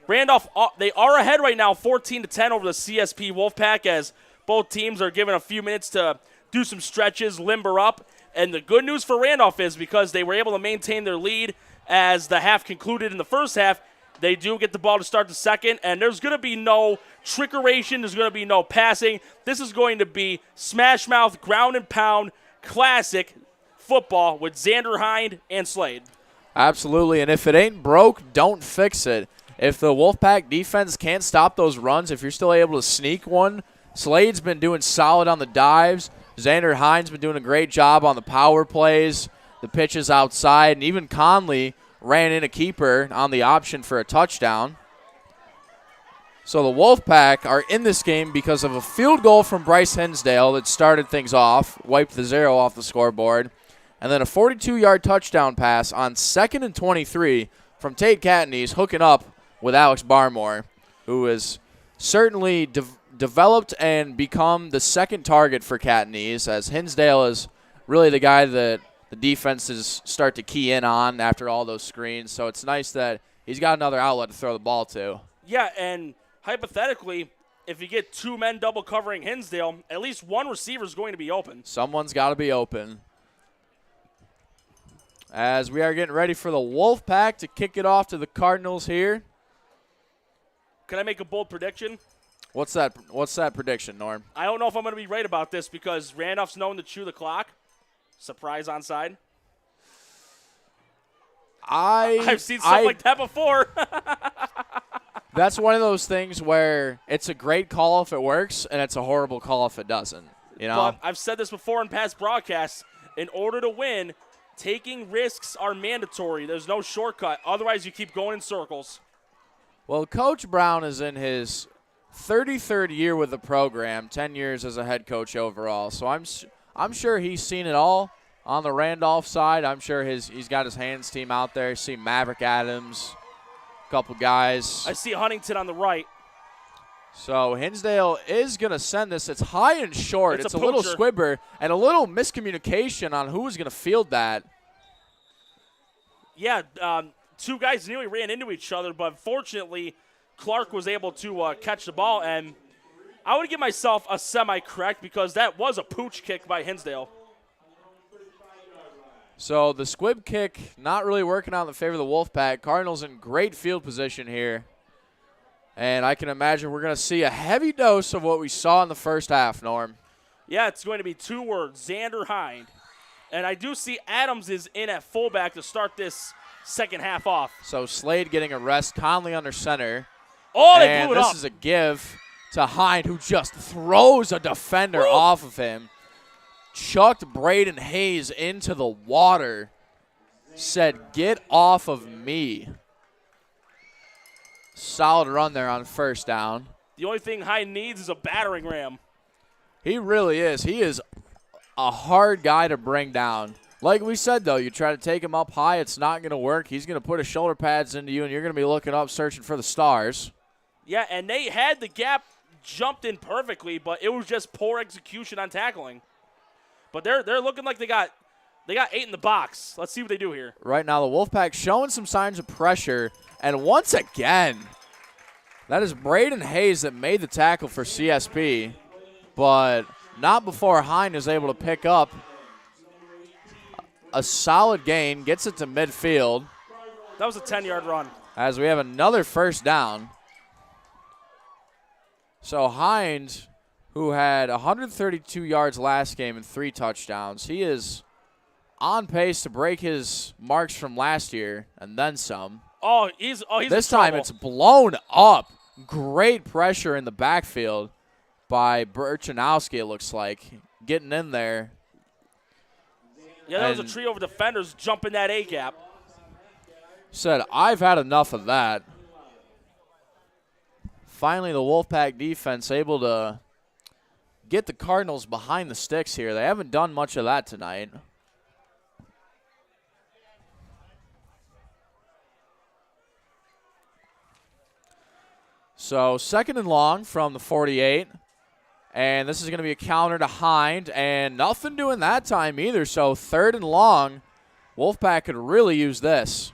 Randolph, they are ahead right now, 14-10 over the CSP Wolfpack, as both teams are given a few minutes to do some stretches, limber up. And the good news for Randolph is because they were able to maintain their lead as the half concluded in the first half, they do get the ball to start the second, and there's going to be no trickeration. There's going to be no passing. This is going to be smash mouth, ground and pound, classic football with Xander Hind and Slade. Absolutely, and if it ain't broke, don't fix it. If the Wolfpack defense can't stop those runs, if you're still able to sneak one, Slade's been doing solid on the dives. Xander Hind's been doing a great job on the power plays, the pitches outside, and even Conley ran in a keeper on the option for a touchdown. So the Wolfpack are in this game because of a field goal from Bryce Hinsdale that started things off, wiped the 0 off the scoreboard, and then a 42-yard touchdown pass on 2nd and 23 from Tate Catney's hooking up with Alex Barmore, who has certainly developed and become the second target for Catney's, as Hinsdale is really the guy that the defenses start to key in on after all those screens. So it's nice that he's got another outlet to throw the ball to. Yeah, and hypothetically, if you get two men double covering Hinsdale, at least one receiver is going to be open. Someone's got to be open. As we are getting ready for the Wolfpack to kick it off to the Cardinals here. Can I make a bold prediction? What's that prediction, Norm? I don't know if I'm going to be right about this because Randolph's known to chew the clock. Surprise onside. I've seen stuff like that before. That's one of those things where it's a great call if it works, and it's a horrible call if it doesn't. You know, but I've said this before in past broadcasts. In order to win, taking risks are mandatory. There's no shortcut. Otherwise, you keep going in circles. Well, Coach Brown is in his 33rd year with the program, 10 years as a head coach overall. So I'm sure he's seen it all on the Randolph side. I'm sure he's got his hands team out there. See Maverick Adams, a couple guys. I see Huntington on the right. So Hinsdale is going to send this. It's high and short. It's a little squibber and a little miscommunication on who was going to field that. Yeah, two guys nearly ran into each other, but fortunately Clark was able to catch the ball, and I would give myself a semi-correct because that was a pooch kick by Hinsdale. So the squib kick not really working out in the favor of the Wolfpack. Cardinals in great field position here. And I can imagine we're going to see a heavy dose of what we saw in the first half, Norm. Yeah, it's going to be two words, Xander Hind. And I do see Adams is in at fullback to start this second half off. So Slade getting a rest, Conley under center. Oh, they blew it up. This is a give to Hind, who just throws a defender off of him. Chucked Braden Hayes into the water. Said, get off of me. Solid run there on first down. The only thing Hind needs is a battering ram. He really is. He is a hard guy to bring down. Like we said, though, you try to take him up high, it's not going to work. He's going to put his shoulder pads into you, and you're going to be looking up searching for the stars. Yeah, and they had the gap jumped in perfectly, but it was just poor execution on tackling. But they're looking like they got 8 in the box. Let's see what they do here. Right now, the Wolfpack showing some signs of pressure. And once again, that is Braden Hayes that made the tackle for CSP. But not before Hind is able to pick up a solid gain. Gets it to midfield. That was a 10-yard run. As we have another first down. So Hind, who had 132 yards last game and 3 touchdowns, he is on pace to break his marks from last year and then some. He's this time it's blown up. Great pressure in the backfield by Burchanowski, it looks like, getting in there. Yeah, that was a trio of defenders jumping that A-gap. Said, I've had enough of that. Finally, the Wolfpack defense able to get the Cardinals behind the sticks here. They haven't done much of that tonight. So 2nd and long from the 48. And this is going to be a counter to Hind. And nothing doing that time either. So 3rd and long Wolfpack could really use this.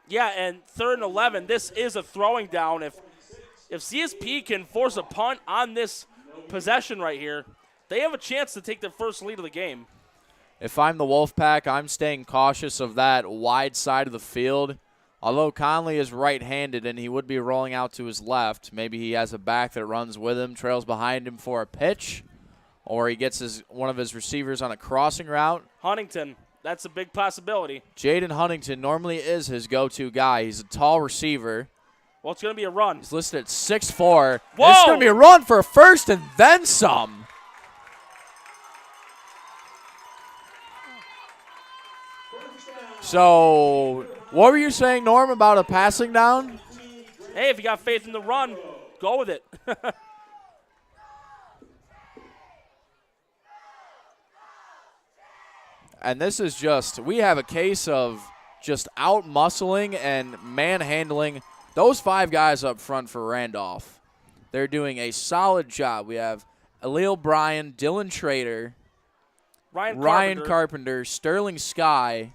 Yeah, and 3rd and 11, this is a throwing down. If CSP can force a punt on this possession right here, they have a chance to take their first lead of the game. If I'm the Wolfpack, I'm staying cautious of that wide side of the field. Although Conley is right-handed and he would be rolling out to his left, maybe he has a back that runs with him, trails behind him for a pitch, or he gets one of his receivers on a crossing route. Huntington, that's a big possibility. Jaden Huntington normally is his go-to guy. He's a tall receiver. Well, it's going to be a run. He's listed at 6'4". Whoa! It's going to be a run for a first and then some. So, what were you saying, Norm, about a passing down? Hey, if you got faith in the run, go with it. And this is just, we have a case of just out-muscling and manhandling those 5 guys up front for Randolph. They're doing a solid job. We have Aleel Bryan, Dylan Trader, Ryan Carpenter, Sterling Sky,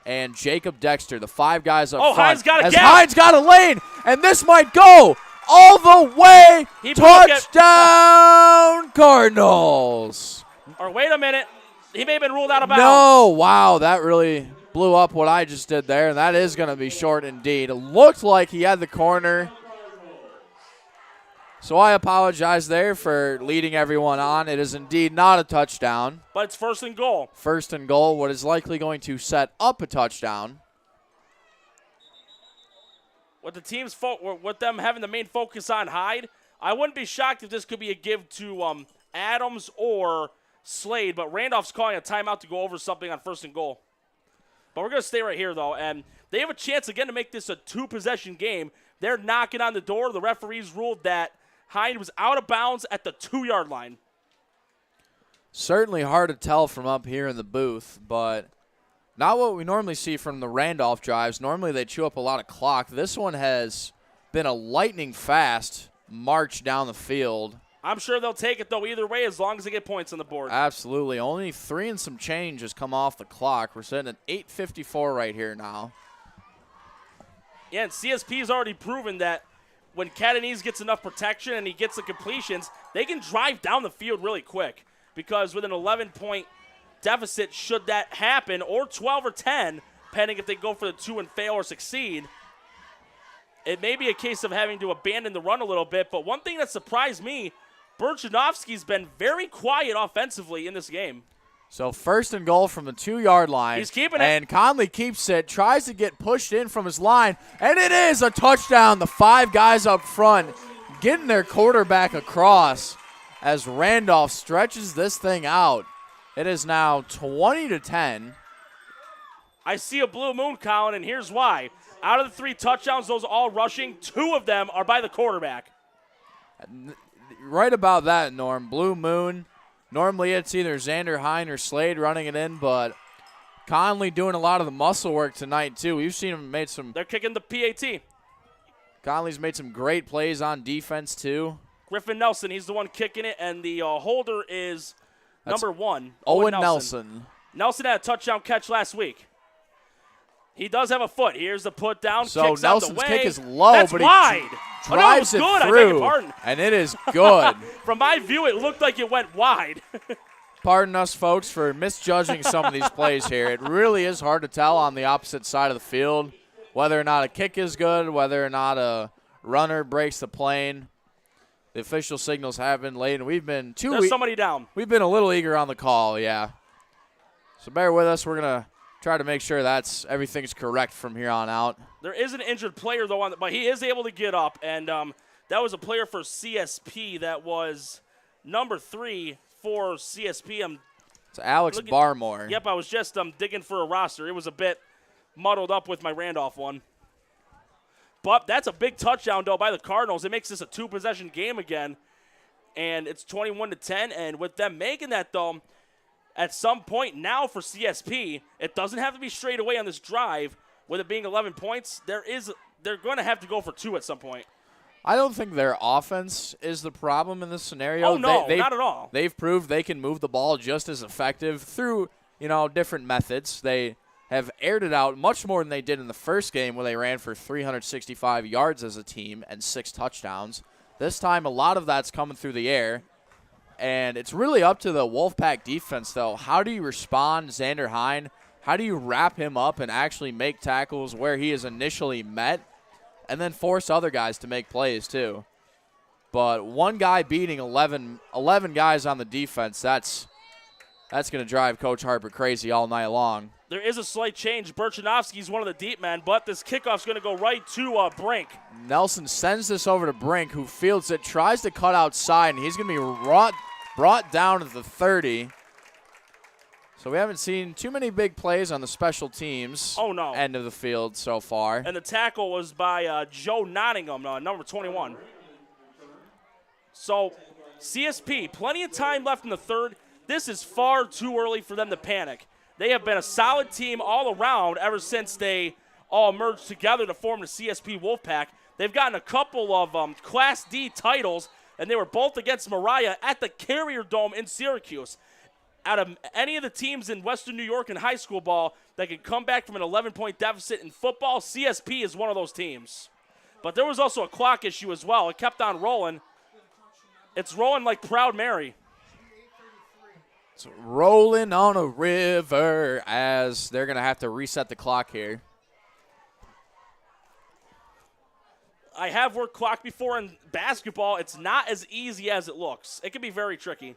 and Jacob Dexter, the 5 guys up front. Hines got a gap. Hines got a lane, and this might go all the way. Touchdown, Cardinals. Or wait a minute. He may have been ruled out of bounds. No, wow, that really blew up what I just did there, and that is going to be short indeed. It looked like he had the corner. So I apologize there for leading everyone on. It is indeed not a touchdown. But it's 1st and goal. 1st and goal, what is likely going to set up a touchdown. With the team's with them having the main focus on Hyde, I wouldn't be shocked if this could be a give to Adams or Slade, but Randolph's calling a timeout to go over something on 1st and goal. But we're going to stay right here, though, and they have a chance again to make this a 2-possession game. They're knocking on the door. The referees ruled that Hyde was out of bounds at the 2-yard line. Certainly hard to tell from up here in the booth, but not what we normally see from the Randolph drives. Normally they chew up a lot of clock. This one has been a lightning fast march down the field. I'm sure they'll take it, though, either way, as long as they get points on the board. Absolutely. Only 3 and some change has come off the clock. We're sitting at 8:54 right here now. Yeah, and CSP has already proven that when Catanese gets enough protection and he gets the completions, they can drive down the field really quick. Because with an 11-point deficit, should that happen, or 12 or 10, depending if they go for the 2 and fail or succeed, it may be a case of having to abandon the run a little bit. But one thing that surprised me, Burchanovsky's been very quiet offensively in this game. So 1st and goal from the 2-yard line. He's keeping it. And Conley keeps it, tries to get pushed in from his line, and it is a touchdown. The 5 guys up front getting their quarterback across as Randolph stretches this thing out. It is now 20-10. I see a blue moon, Colin, and here's why. Out of the 3 touchdowns, those all rushing, 2 of them are by the quarterback. Right about that, Norm. Blue moon. Normally it's either Xander Hine or Slade running it in, but Conley doing a lot of the muscle work tonight, too. We've seen him made some. They're kicking the PAT. Conley's made some great plays on defense, too. Griffin Nelson, he's the one kicking it, and the holder is number 1. Owen Nelson. Nelson had a touchdown catch last week. He does have a foot. Here's the put down. So kicks Nelson's out the way. kick is low, That's but wide. he drives it was good. it through, I beg your pardon. and it is good. From my view, it looked like it went wide. Pardon us, folks, for misjudging some of these plays here. It really is hard to tell on the opposite side of the field whether or not a kick is good, whether or not a runner breaks the plane. The official signals have been late, and we've been There's somebody down. We've been a little eager on the call, yeah. So bear with us. We're going to try to make sure everything's correct from here on out. There is an injured player, though, but he is able to get up, and that was a player for CSP that was number 3 for CSP. It's Alex Barmore. Yep, I was just digging for a roster. It was a bit muddled up with my Randolph one. But that's a big touchdown, though, by the Cardinals. It makes this a 2-possession game again, and it's 21-10. And with them making that, though, at some point now for CSP, it doesn't have to be straight away on this drive. With it being 11 points, they're going to have to go for 2 at some point. I don't think their offense is the problem in this scenario. Oh, no, not at all. They've proved they can move the ball just as effective through, different methods. They have aired it out much more than they did in the first game where they ran for 365 yards as a team and 6 touchdowns. This time, a lot of that's coming through the air. And it's really up to the Wolfpack defense, though. How do you respond, Xander Hine? How do you wrap him up and actually make tackles where he is initially met and then force other guys to make plays, too? But one guy beating 11 guys on the defense, that's going to drive Coach Harper crazy all night long. There is a slight change. Burchanovsky's one of the deep men, but this kickoff's going to go right to Brink. Nelson sends this over to Brink, who fields it, tries to cut outside, and he's going to be brought down to the 30. So we haven't seen too many big plays on the special teams end of the field so far. And the tackle was by Joe Nottingham, number 21. So CSP, plenty of time left in the third. This is far too early for them to panic. They have been a solid team all around ever since they all merged together to form the CSP Wolfpack. They've gotten a couple of Class D titles, and they were both against Mariah at the Carrier Dome in Syracuse. Out of any of the teams in Western New York in high school ball that can come back from an 11-point deficit in football, CSP is one of those teams. But there was also a clock issue as well. It kept on rolling. It's rolling like Proud Mary. It's rolling on a river as they're going to have to reset the clock here. I have worked clock before in basketball. It's not as easy as it looks. It can be very tricky.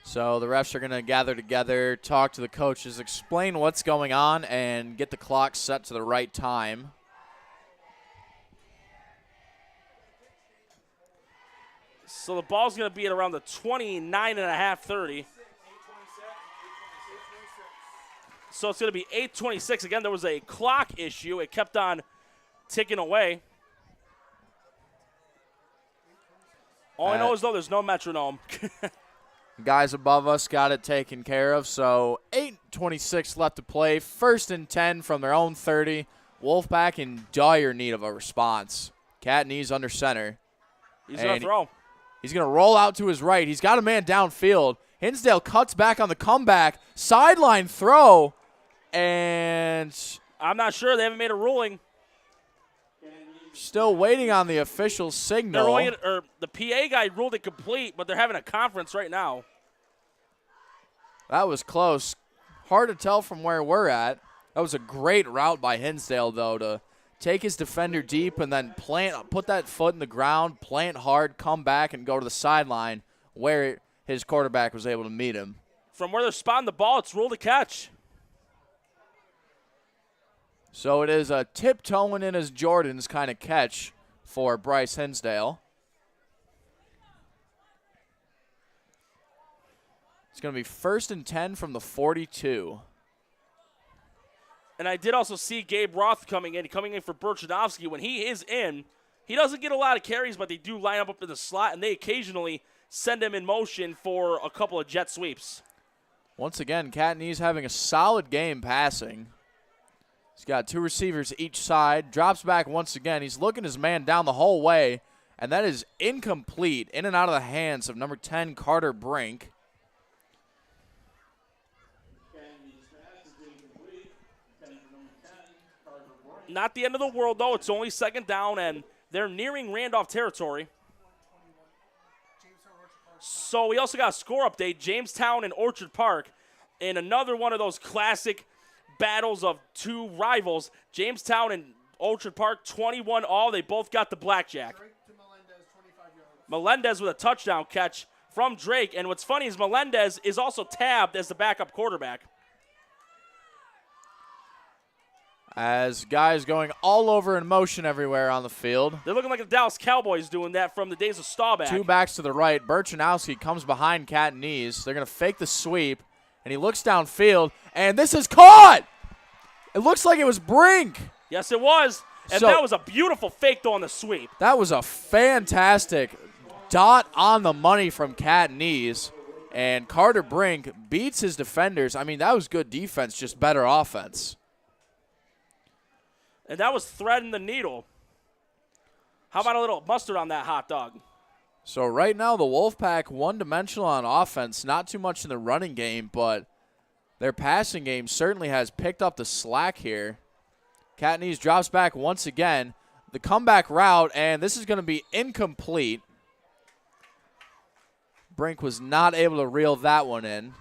So the refs are going to gather together, talk to the coaches, explain what's going on, and get the clock set to the right time. So the ball's going to be at around the 29.5, 30. So it's going to be 8:26. Again, there was a clock issue. It kept on ticking away. All I know is, though, there's no metronome. Guys above us got it taken care of, so 8:26 left to play. 1st and 10 from their own 30. Wolfpack in dire need of a response. Cat knees under center. He's going to throw. He's going to roll out to his right. He's got a man downfield. Hinsdale cuts back on the comeback. Sideline throw. And I'm not sure. They haven't made a ruling. Still waiting on the official signal. The PA guy ruled it complete, but they're having a conference right now. That was close. Hard to tell from where we're at. That was a great route by Hinsdale, though, to take his defender deep and then put that foot in the ground, plant hard, come back, and go to the sideline where his quarterback was able to meet him. From where they're spotting the ball, it's ruled a catch. So it is a tiptoeing in his Jordans kind of catch for Bryce Hinsdale. It's going to be 1st and 10 from the 42. And I did also see Gabe Roth coming in for Burchanovsky. When he is in, he doesn't get a lot of carries, but they do line up in the slot, and they occasionally send him in motion for a couple of jet sweeps. Once again, Catney's having a solid game passing. He's got 2 receivers each side. Drops back once again. He's looking his man down the whole way, and that is incomplete. In and out of the hands of number 10, Carter Brink. Not the end of the world, though. It's only 2nd down, and they're nearing Randolph territory. So we also got a score update. Jamestown and Orchard Park in another one of those classic battles of 2 rivals. Jamestown and Orchard Park, 21-all. They both got the blackjack. Melendez with a touchdown catch from Drake. And what's funny is Melendez is also tabbed as the backup quarterback. As guys going all over in motion everywhere on the field. They're looking like the Dallas Cowboys doing that from the days of Staubach. 2 backs to the right. Burchanowski comes behind Cat and Knees. They're going to fake the sweep, and he looks downfield, and this is caught! It looks like it was Brink. Yes, it was. And that was a beautiful fake, though, on the sweep. That was a fantastic dot on the money from Cat and Knees, and Carter Brink beats his defenders. I mean, that was good defense, just better offense. And that was threading the needle. How about a little mustard on that hot dog? So right now the Wolfpack one-dimensional on offense, not too much in the running game, but their passing game certainly has picked up the slack here. Catanese drops back once again. The comeback route, and this is going to be incomplete. Brink was not able to reel that one in.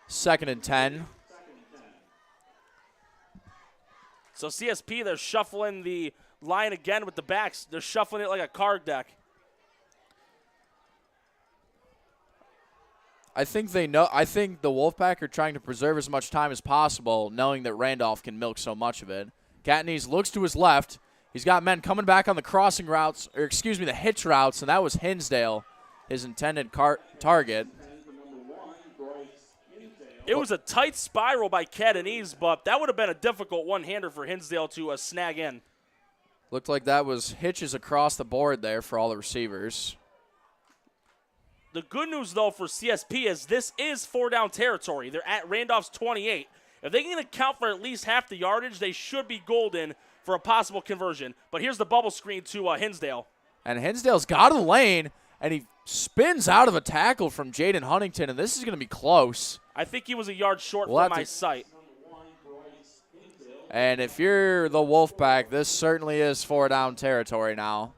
2nd and 10. So CSP, they're shuffling the line again with the backs. They're shuffling it like a card deck. I think they know. I think the Wolfpack are trying to preserve as much time as possible, knowing that Randolph can milk so much of it. Catanese looks to his left. He's got men coming back on the crossing routes, or excuse me, the hitch routes, and that was Hinsdale, his intended target. It was a tight spiral by Catanese, but that would have been a difficult one-hander for Hinsdale to snag in. Looked like that was hitches across the board there for all the receivers. The good news, though, for CSP is this is 4-down territory. They're at Randolph's 28. If they can account for at least half the yardage, they should be golden for a possible conversion. But here's the bubble screen to Hinsdale. And Hinsdale's got a lane, and he spins out of a tackle from Jaden Huntington, and this is going to be close. I think he was a yard short from my sight. And if you're the Wolfpack, this certainly is 4-down territory now.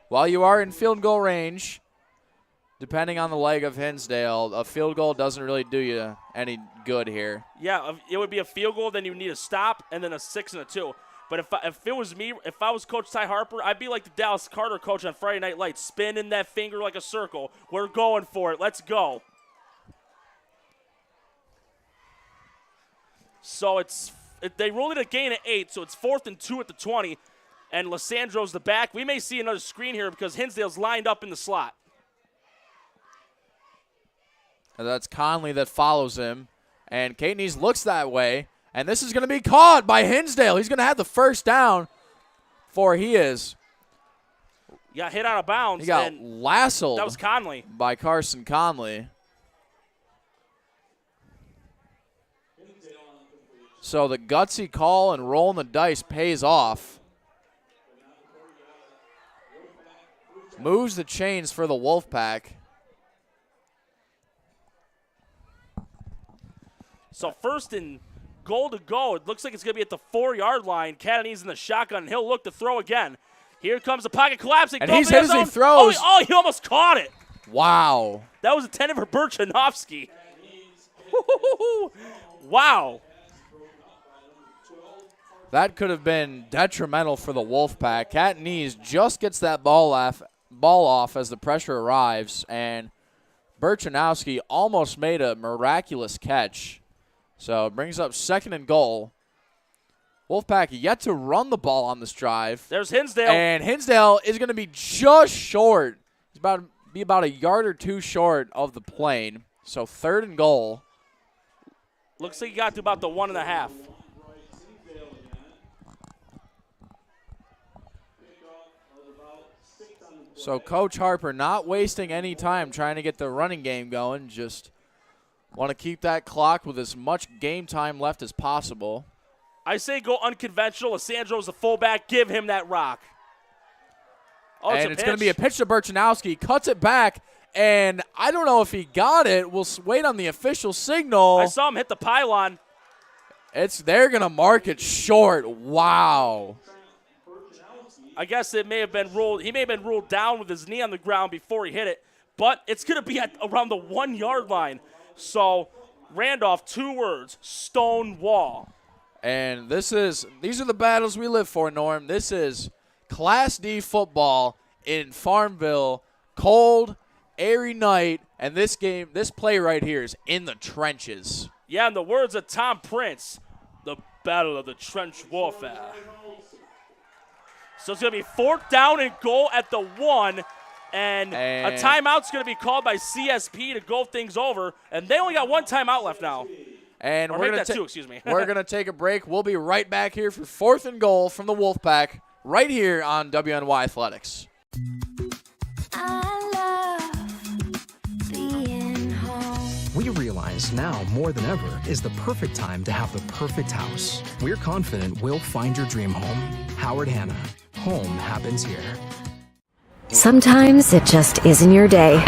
While you are in field goal range, depending on the leg of Hinsdale, a field goal doesn't really do you any good here. Yeah, it would be a field goal, then you need a stop, and then a 6 and a 2. But if it was me, if I was Coach Ty Harper, I'd be like the Dallas Carter coach on Friday Night Lights, spinning that finger like a circle. We're going for it. Let's go. So they rolled it a gain of 8, so it's 4th and 2 at the 20, and Lissandro's the back. We may see another screen here because Hinsdale's lined up in the slot. And that's Conley that follows him, and Catanese looks that way, and this is going to be caught by Hinsdale. He's going to have the first down for he is. He got hit out of bounds. He got lassoed. That was Conley. By Carson Conley. So the gutsy call and rolling the dice pays off. Moves the chains for the Wolfpack. So 1st and goal to go. It looks like it's going to be at the 4-yard line. Catanese in the shotgun. He'll look to throw again. Here comes the pocket collapsing. And he's hit as he throws. Oh, he almost caught it. Wow. That was intended for Burchanovsky. Wow. That could have been detrimental for the Wolfpack. Catanese just gets that ball off as the pressure arrives, and Burchanowski almost made a miraculous catch. So it brings up 2nd and goal. Wolfpack yet to run the ball on this drive. There's Hinsdale. And Hinsdale is going to be just short. He's about to be about a yard or 2 short of the plane. So 3rd and goal. Looks like he got to about the 1.5. So Coach Harper not wasting any time trying to get the running game going. Just want to keep that clock with as much game time left as possible. I say go unconventional. Lissandro's the fullback. Give him that rock. Oh, and it's going to be a pitch to Burchanowski. Cuts it back, and I don't know if he got it. We'll wait on the official signal. I saw him hit the pylon. They're going to mark it short. Wow. I guess it may have been ruled. He may have been ruled down with his knee on the ground before he hit it, but it's going to be at around the 1-yard line. So Randolph, 2 words: stone wall. And these are the battles we live for, Norm. This is Class D football in Farmville. Cold, airy night, and this play right here is in the trenches. Yeah, in the words of Tom Prince, the battle of the trench warfare. So it's going to be 4th down and goal at the 1, and a timeout's going to be called by CSP to go things over, and they only got 1 timeout left now. And we're going to 2, excuse me. We're going to take a break. We'll be right back here for 4th and goal from the Wolfpack right here on WNY Athletics. We realize now more than ever is the perfect time to have the perfect house. We're confident we'll find your dream home. Howard Hanna, home happens here. Sometimes it just isn't your day.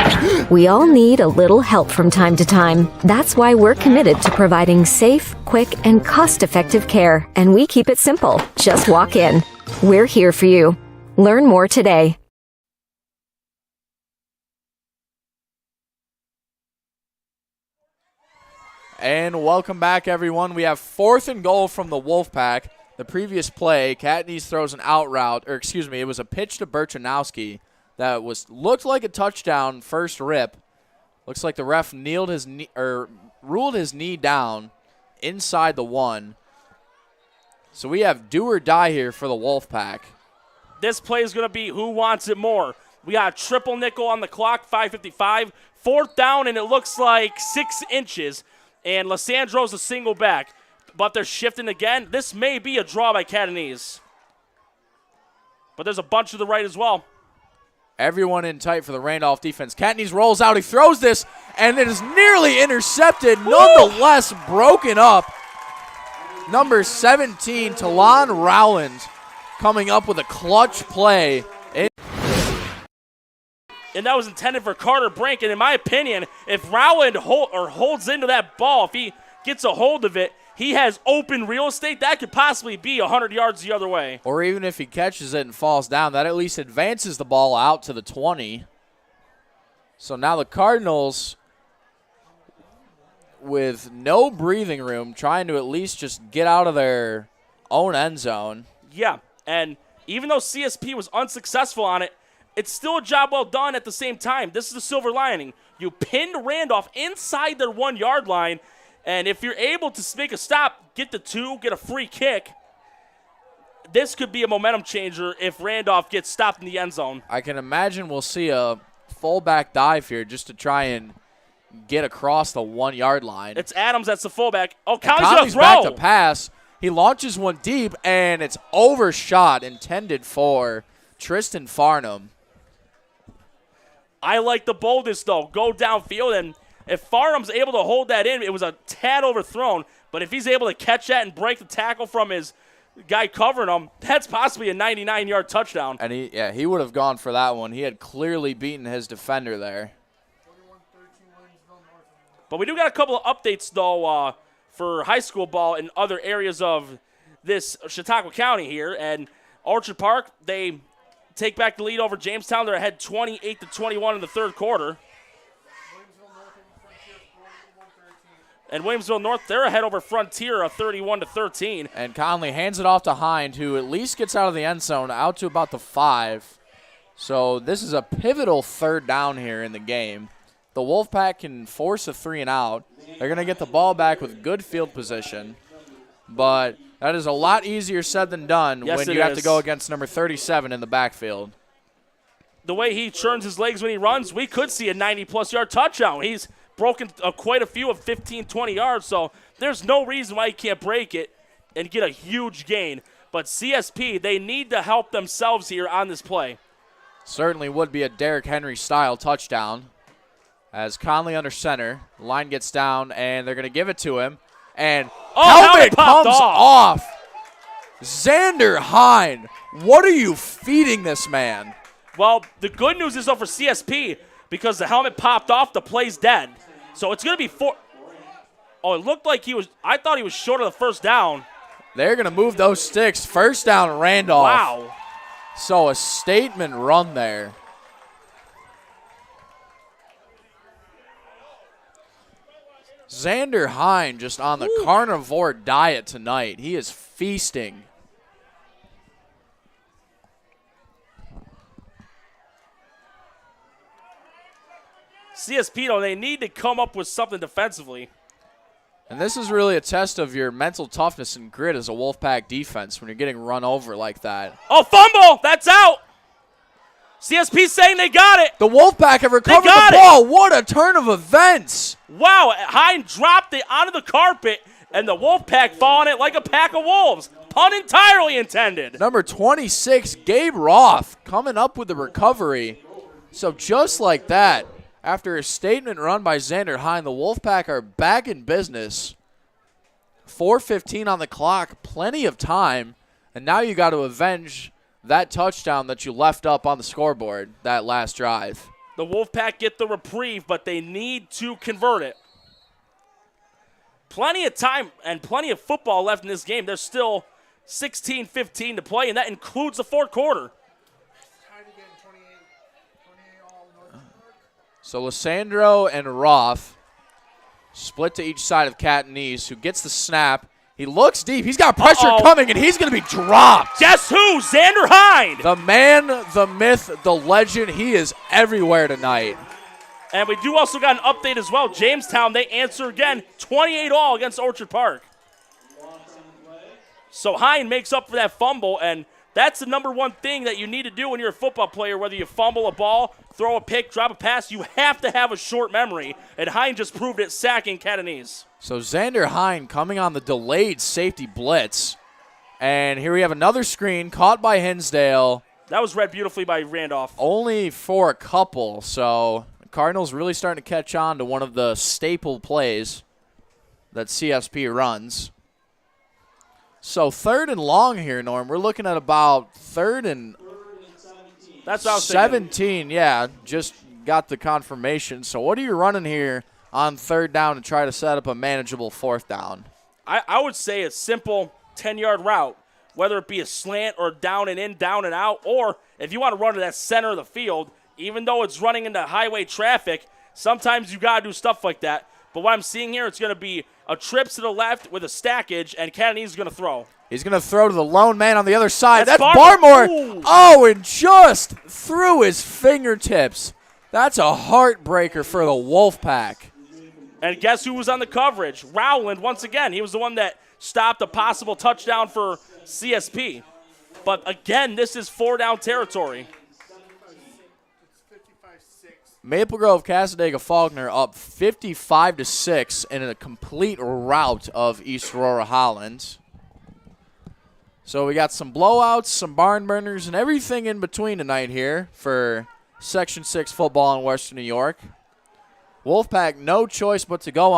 We all need a little help from time to time. That's why we're committed to providing safe, quick, and cost-effective care. And we keep it simple. Just walk in. We're here for you. Learn more today. And welcome back, everyone. We have 4th and goal from the Wolfpack. The previous play, Katniss throws an out route, or excuse me, it was a pitch to Berchanowski that looked like a touchdown first rip. Looks like the ref ruled his knee down inside the 1. So we have do or die here for the Wolfpack. This play is going to be who wants it more. We got a triple nickel on the clock, 5:55. 4th down, and it looks like 6 inches. And Lissandro's a single back. But they're shifting again. This may be a draw by Catanese. But there's a bunch to the right as well. Everyone in tight for the Randolph defense. Katniss rolls out. He throws this, and it is nearly intercepted. Nonetheless, broken up. Number 17, Talon Rowland, coming up with a clutch play. And that was intended for Carter Brink. And in my opinion, if Rowland holds into that ball, if he gets a hold of it, he has open real estate. That could possibly be 100 yards the other way. Or even if he catches it and falls down, that at least advances the ball out to the 20. So now the Cardinals, with no breathing room, trying to at least just get out of their own end zone. Yeah, and even though CSP was unsuccessful on it, it's still a job well done at the same time. This is the silver lining. You pinned Randolph inside their 1 yard line, and if you're able to make a stop, get the 2, get a free kick, this could be a momentum changer if Randolph gets stopped in the end zone. I can imagine we'll see a fullback dive here just to try and get across the 1 yard line. It's Adams that's the fullback. Oh, Conley's going to throw. Back to pass. He launches one deep, and it's overshot, intended for Tristan Farnham. I like the boldness, though. Go downfield, and if Farnham's able to hold that in, it was a tad overthrown. But if he's able to catch that and break the tackle from his guy covering him, that's possibly a 99-yard touchdown. And he would have gone for that one. He had clearly beaten his defender there. But we do got a couple of updates, though, for high school ball in other areas of this Chautauqua County here. And Orchard Park, they take back the lead over Jamestown. They're ahead 28-21 in the third quarter. And Williamsville North, they're ahead over Frontier, 31-13. And Conley hands it off to Hind, who at least gets out of the end zone, out to about the 5. So this is a pivotal 3rd down here in the game. The Wolfpack can force a 3-and-out. They're going to get the ball back with good field position. But that is a lot easier said than done when you have to go against number 37 in the backfield. The way he churns his legs when he runs, we could see a 90-plus yard touchdown. He's broken quite a few of 15, 20 yards, so there's no reason why he can't break it and get a huge gain. But CSP, they need to help themselves here on this play. Certainly would be a Derrick Henry-style touchdown. As Conley under center, the line gets down, and they're going to give it to him. And helmet comes off. Xander Hind, what are you feeding this man? Well, the good news is, though, for CSP, because the helmet popped off, the play's dead. So it's going to be 4. Oh, it looked like I thought he was short of the first down. They're going to move those sticks. First down, Randolph. Wow. So a statement run there. Xander Hind just on the carnivore diet tonight. He is feasting. CSP, though, they need to come up with something defensively. And this is really a test of your mental toughness and grit as a Wolfpack defense when you're getting run over like that. Oh, fumble! That's out! CSP saying they got it. The Wolfpack have recovered the ball. What a turn of events. Wow, Hind dropped it onto the carpet, and the Wolfpack fall on it like a pack of wolves. Pun entirely intended. Number 26, Gabe Roth, coming up with the recovery. So just like that, after a statement run by Xander Hind, the Wolfpack are back in business. 4:15 on the clock, plenty of time, and now you got to avenge that touchdown that you left up on the scoreboard that last drive. The Wolfpack get the reprieve, but they need to convert it. Plenty of time and plenty of football left in this game. There's still 16-15 to play, and that includes the fourth quarter. So Lysandro and Roth split to each side of Catanese, who gets the snap. He looks deep. He's got pressure coming, and he's going to be dropped. Guess who? Xander Hind. The man, the myth, the legend. He is everywhere tonight. And we do also got an update as well. Jamestown, they answer again, 28-all against Orchard Park. So Hind makes up for that fumble, and that's the number one thing that you need to do when you're a football player, whether you fumble a ball, throw a pick, drop a pass, you have to have a short memory, and Hind just proved it, sacking Catanese. So Xander Hind coming on the delayed safety blitz, and here we have another screen caught by Hinsdale. That was read beautifully by Randolph. Only for a couple, so the Cardinals really starting to catch on to one of the staple plays that CSP runs. So 3rd and long here, Norm. We're looking at about 3rd and That's what I was 17. Yeah, just got the confirmation. So what are you running here on 3rd down to try to set up a manageable 4th down? I would say a simple 10-yard route, whether it be a slant or down and in, down and out, or if you want to run to that center of the field, even though it's running into highway traffic, sometimes you got to do stuff like that. But what I'm seeing here, it's going to be a trip to the left with a stackage, and Catanese is going to throw. He's going to throw to the lone man on the other side. That's Barmore. Barmore. Oh, and just through his fingertips. That's a heartbreaker for the Wolfpack. And guess who was on the coverage? Rowland, once again. He was the one that stopped a possible touchdown for CSP. But again, this is 4-down territory. Maple Grove Casadega Faulkner up 55-6 in a complete rout of East Aurora Holland. So we got some blowouts, some barn burners, and everything in between tonight here for Section 6 football in Western New York. Wolfpack no choice but to go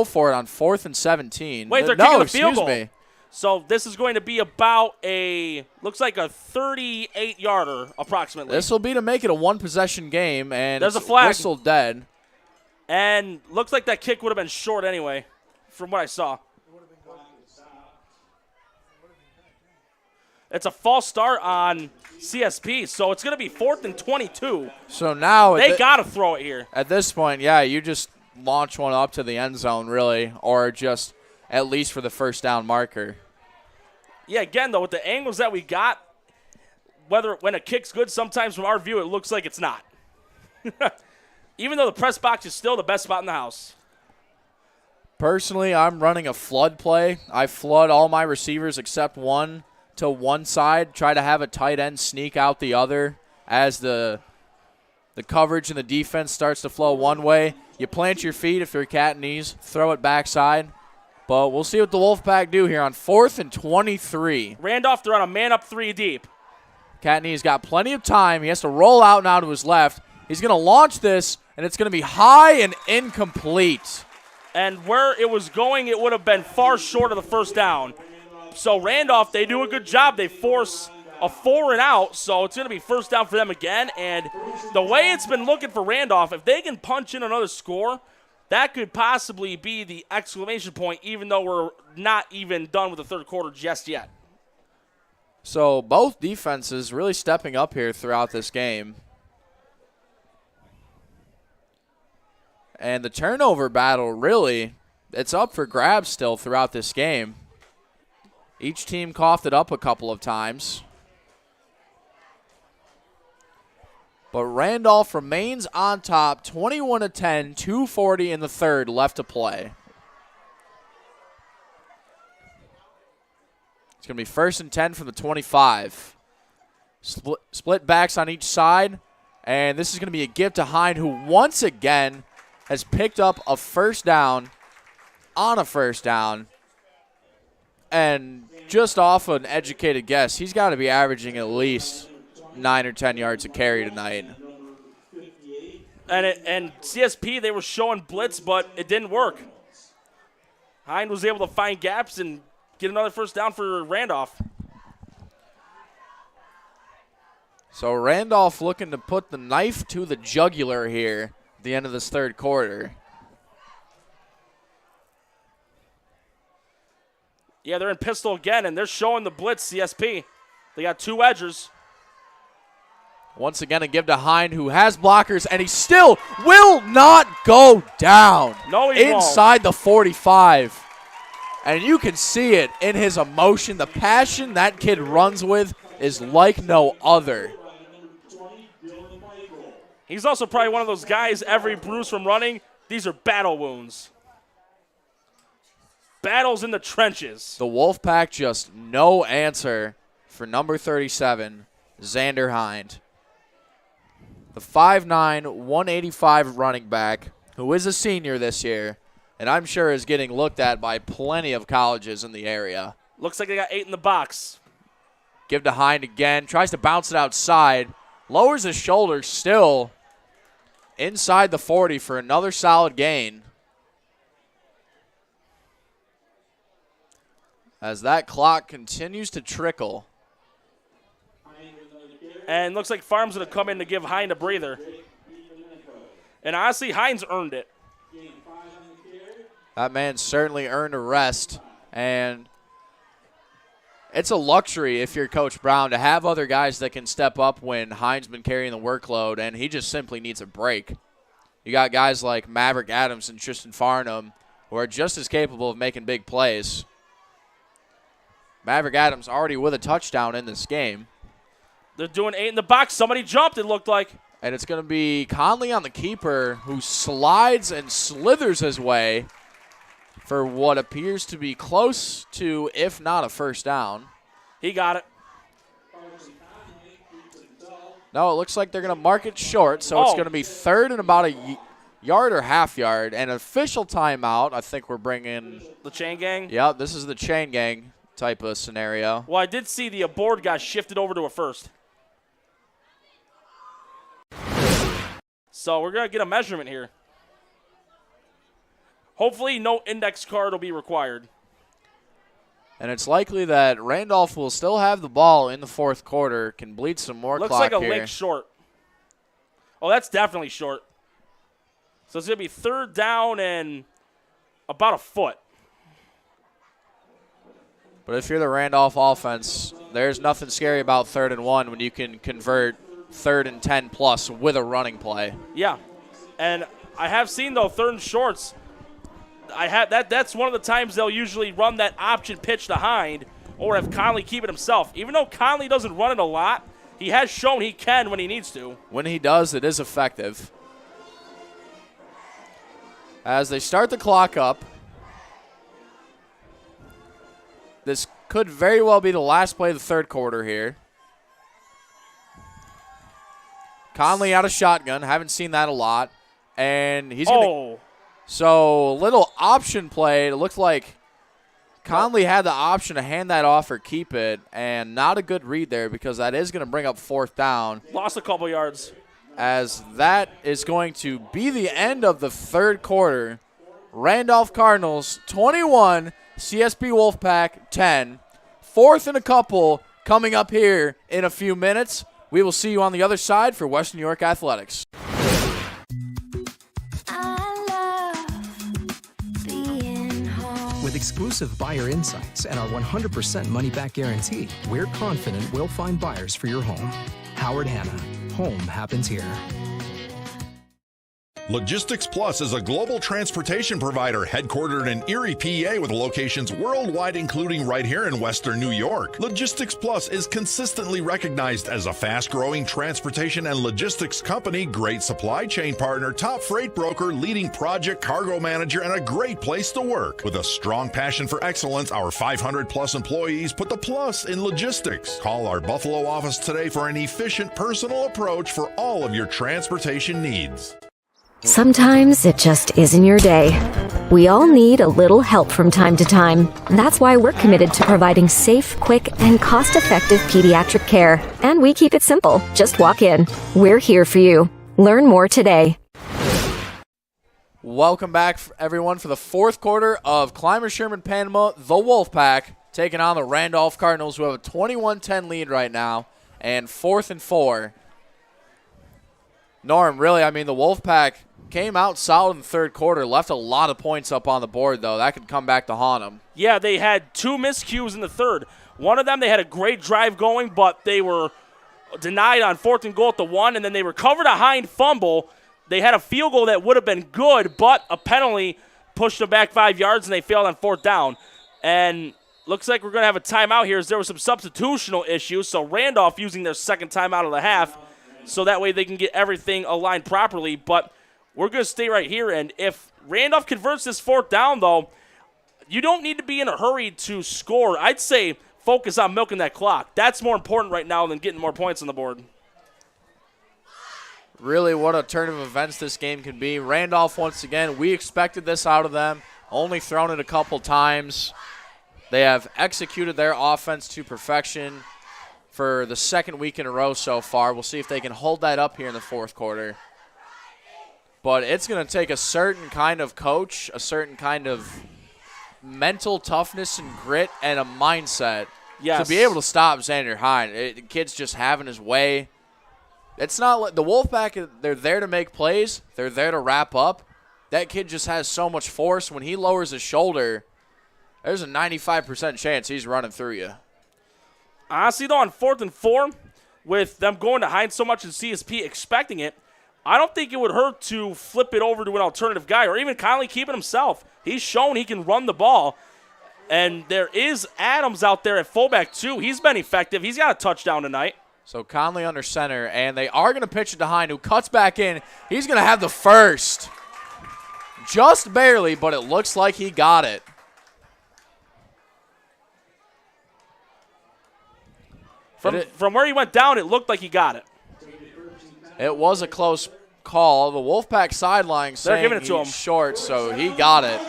for it on 4th and 17. Wait, they're kicking the field goal. So this is going to be about looks like a 38-yarder approximately. This will be to make it a one-possession game, and there's a flag. Whistle dead. And looks like that kick would have been short anyway, from what I saw. It's a false start on CSP, so it's going to be 4th and 22. So now they got to throw it here. At this point, yeah, you just launch one up to the end zone, really, or just at least for the first down marker. Yeah, again, though, with the angles that we got, when a kick's good, sometimes from our view it looks like it's not. Even though the press box is still the best spot in the house. Personally, I'm running a flood play. I flood all my receivers except one to one side, try to have a tight end sneak out the other as the coverage and the defense starts to flow one way. You plant your feet if you're Catanese, throw it backside. But we'll see what the Wolfpack do here on 4th and 23. Randolph, they're on a man up 3 deep. Catanese got plenty of time. He has to roll out now to his left. He's going to launch this, and it's going to be high and incomplete. And where it was going, it would have been far short of the first down. So Randolph, they do a good job. They force a 4 and out, so it's going to be first down for them again. And the way it's been looking for Randolph, if they can punch in another score, that could possibly be the exclamation point, even though we're not even done with the third quarter just yet. So both defenses really stepping up here throughout this game. And the turnover battle, really, it's up for grabs still throughout this game. Each team coughed it up a couple of times. But Randolph remains on top, 21-10, 2:40 in the third left to play. It's going to be 1st and 10 from the 25. Split backs on each side, and this is going to be a give to Hind, who once again has picked up a first down on a first down. And just off an educated guess, he's got to be averaging at least 9 or 10 yards a carry tonight. And CSP, they were showing blitz, but it didn't work. Hind was able to find gaps and get another first down for Randolph. So Randolph looking to put the knife to the jugular here at the end of this third quarter. Yeah, they're in pistol again, and they're showing the blitz, CSP. They got 2 edgers. Once again, a give to Hind, who has blockers, and he still will not go down. No, he inside the 45. And you can see it in his emotion. The passion that kid runs with is like no other. He's also probably one of those guys, every bruise from running, these are battle wounds. Battles in the trenches. The Wolfpack just no answer for number 37, Xander Hind. The 5'9", 185 running back who is a senior this year, and I'm sure is getting looked at by plenty of colleges in the area. Looks like they got 8 in the box. Give to Hind again. Tries to bounce it outside. Lowers his shoulder still inside the 40 for another solid gain. As that clock continues to trickle. And looks like Farm's going to come in to give Hind a breather. And honestly, Hind's earned it. That man certainly earned a rest. And it's a luxury if you're Coach Brown to have other guys that can step up when Hind's been carrying the workload, and he just simply needs a break. You got guys like Maverick Adams and Tristan Farnham who are just as capable of making big plays. Maverick Adams already with a touchdown in this game. They're doing 8 in the box. Somebody jumped, it looked like. And it's going to be Conley on the keeper, who slides and slithers his way for what appears to be close to, if not a first down. He got it. No, it looks like they're going to mark it short, so it's going to be third and about a yard or half yard. And official timeout, I think we're bringing. The chain gang? Yeah, this is the chain gang type of scenario. Well, I did see the board got shifted over to a first. So we're going to get a measurement here. Hopefully no index card will be required. And it's likely that Randolph will still have the ball in the fourth quarter, can bleed some more Looks clock like a here. link short. Oh, that's definitely short. So it's going to be third down and about a foot. But if you're the Randolph offense, there's nothing scary about 3rd and 1 when you can convert 3rd and 10 plus with a running play. Yeah. And I have seen, though, 3rd and shorts. That's one of the times they'll usually run that option pitch to Hind or have Conley keep it himself. Even though Conley doesn't run it a lot, he has shown he can when he needs to. When he does, it is effective. As they start the clock up, this could very well be the last play of the third quarter here. Conley out of shotgun. Haven't seen that a lot. And he's going to. So, little option play. It looked like Conley had the option to hand that off or keep it. And not a good read there because that is going to bring up 4th down. Lost a couple yards. As that is going to be the end of the third quarter. Randolph Cardinals 21, CSP Wolfpack 10. 4th and a couple coming up here in a few minutes. We will see you on the other side for Western New York Athletics. With exclusive buyer insights and our 100% money-back guarantee, we're confident we'll find buyers for your home. Howard Hanna. Home happens here. Logistics Plus is a global transportation provider headquartered in Erie, PA with locations worldwide, including right here in Western New York. Logistics Plus is consistently recognized as a fast-growing transportation and logistics company, great supply chain partner, top freight broker, leading project cargo manager, and a great place to work. With a strong passion for excellence, our 500-plus employees put the plus in logistics. Call our Buffalo office today for an efficient, personal approach for all of your transportation needs. Sometimes it just isn't your day. We all need a little help from time to time. That's why we're committed to providing safe, quick, and cost-effective pediatric care. And we keep it simple. Just walk in. We're here for you. Learn more today. Welcome back, everyone, for the fourth quarter of Clymer Sherman Panama, the Wolfpack, taking on the Randolph Cardinals, who have a 21-10 lead right now. and 4th and 4. Norm, really, I mean, the Wolfpack came out solid in the third quarter, left a lot of points up on the board, though. That could come back to haunt them. Yeah, they had 2 miscues in the third. One of them, they had a great drive going, but they were denied on 4th and goal at the 1, and then they recovered a Hind fumble. They had a field goal that would have been good, but a penalty pushed them back 5 yards, and they failed on 4th down. And looks like we're going to have a timeout here as there were some substitutional issues, so Randolph using their second timeout of the half, so that way they can get everything aligned properly. But we're going to stay right here, and if Randolph converts this 4th down, though, you don't need to be in a hurry to score. I'd say focus on milking that clock. That's more important right now than getting more points on the board. Really, what a turn of events this game can be. Randolph, once again, we expected this out of them, only thrown it a couple times. They have executed their offense to perfection for the second week in a row so far. We'll see if they can hold that up here in the fourth quarter. But it's going to take a certain kind of coach, a certain kind of mental toughness and grit and a mindset to be able to stop Xander Hind. The kid's just having his way. It's not like the Wolfpack, they're there to make plays. They're there to wrap up. That kid just has so much force. When he lowers his shoulder, there's a 95% chance he's running through you. Honestly, though, on 4th and 4, with them going to Hind so much in CSP expecting it, I don't think it would hurt to flip it over to an alternative guy or even Conley keep it himself. He's shown he can run the ball. And there is Adams out there at fullback, too. He's been effective. He's got a touchdown tonight. So Conley under center, and they are going to pitch it to Hind, who cuts back in. He's going to have the first. Just barely, but it looks like he got it. From where he went down, it looked like he got it. It was a close call. The Wolfpack sideline saying giving it to him. Short, so he got it.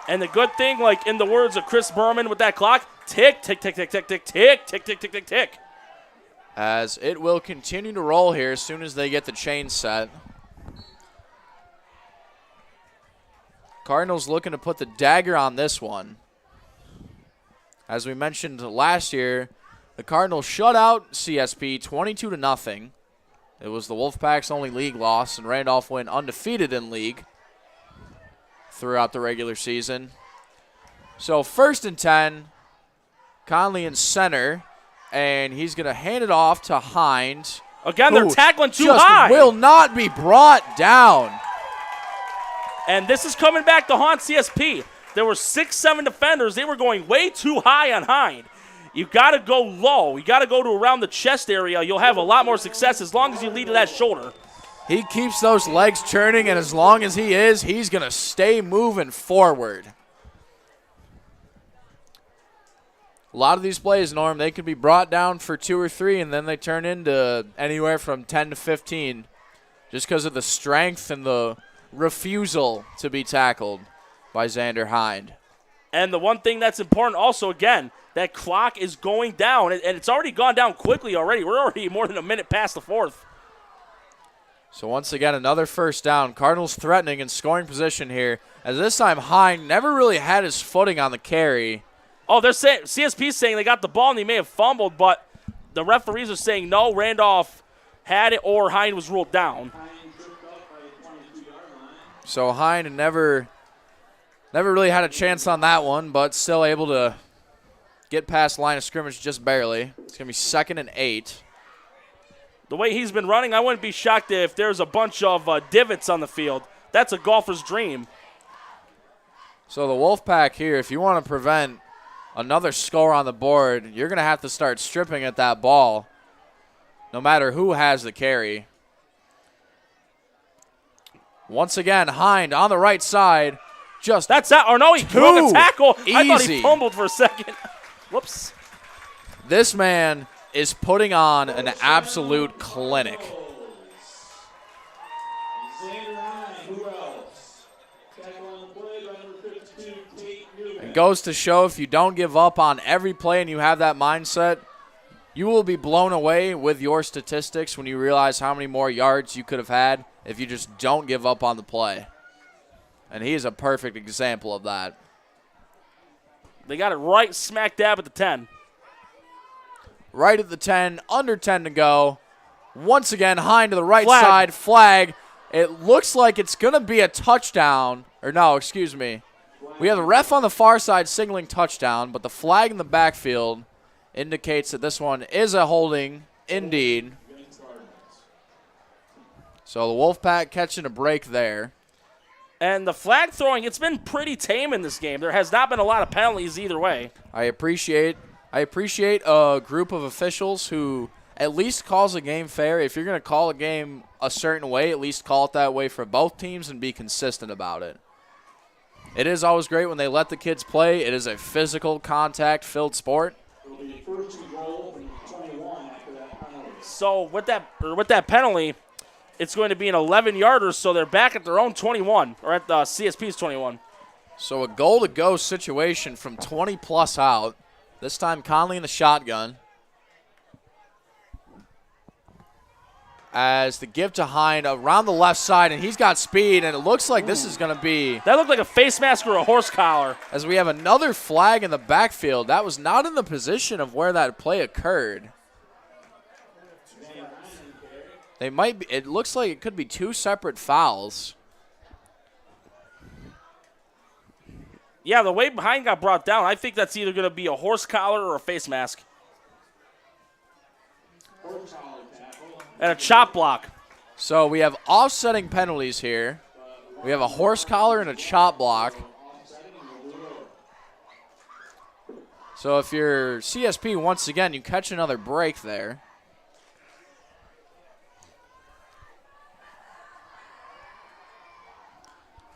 And the good thing, like in the words of Chris Berman with that clock, tick, tick, tick, tick, tick, tick, tick, tick, tick, tick, tick, tick. As it will continue to roll here as soon as they get the chain set. Cardinals looking to put the dagger on this one. As we mentioned last year, the Cardinals shut out CSP 22-0. It was the Wolfpack's only league loss, and Randolph went undefeated in league throughout the regular season. So 1st and 10, Conley in center, and he's going to hand it off to Hind. Again, they're tackling too just high. Will not be brought down. And this is coming back to haunt CSP. There were 6-7 defenders. They were going way too high on Hind. You got to go low. You got to go to around the chest area. You'll have a lot more success as long as you lead to that shoulder. He keeps those legs churning, and as long as he is, he's going to stay moving forward. A lot of these plays, Norm, they could be brought down for 2 or 3, and then they turn into anywhere from 10 to 15 just because of the strength and the refusal to be tackled by Xander Hind. And the one thing that's important also, again, that clock is going down, and it's already gone down quickly already. We're already more than a minute past the 4th. So once again, another first down. Cardinals threatening in scoring position here, as this time Hind never really had his footing on the carry. Oh, they're saying CSP's saying they got the ball and they may have fumbled, but the referees are saying no, Randolph had it or Hind was ruled down. So Hind never really had a chance on that one, but still able to get past line of scrimmage just barely. It's going to be 2nd and 8. The way he's been running, I wouldn't be shocked if there's a bunch of divots on the field. That's a golfer's dream. So the Wolfpack here, if you want to prevent another score on the board, you're going to have to start stripping at that ball, no matter who has the carry. Once again, Hind on the right side. Just that's that. Or no, he broke a tackle. Easy. I thought he fumbled for a second. Whoops. This man is putting on an absolute clinic. It goes to show if you don't give up on every play and you have that mindset, you will be blown away with your statistics when you realize how many more yards you could have had if you just don't give up on the play. And he is a perfect example of that. They got it right smack dab at the 10. right at the 10, under 10 to go. Once again, Hine to the right Flag. side, flag. It looks like it's going to be a touchdown. Or no, excuse me. We have the ref on the far side signaling touchdown, but the flag in the backfield indicates that this one is a holding indeed. So the Wolfpack catching a break there. And the flag throwing, it's been pretty tame in this game. There has not been a lot of penalties either way. I appreciate a group of officials who at least calls a game fair. If you're going to call a game a certain way, at least call it that way for both teams and be consistent about it. It is always great when they let the kids play. It is a physical, contact-filled sport. So with that penalty, it's going to be an 11-yarder, so they're back at their own 21, or at the CSP's 21. So a goal-to-go situation from 20-plus out. This time Conley in the shotgun. As the give to Hine around the left side, and he's got speed, and it looks like this is going to be... That looked like a face mask or a horse collar. As we have another flag in the backfield. That was not in the position of where that play occurred. They might be, it looks like it could be two separate fouls. Yeah, the way Hine got brought down, I think that's either going to be a horse collar or a face mask. And a chop block. So we have offsetting penalties here. We have a horse collar and a chop block. So if you're CSP, once again, you catch another break there.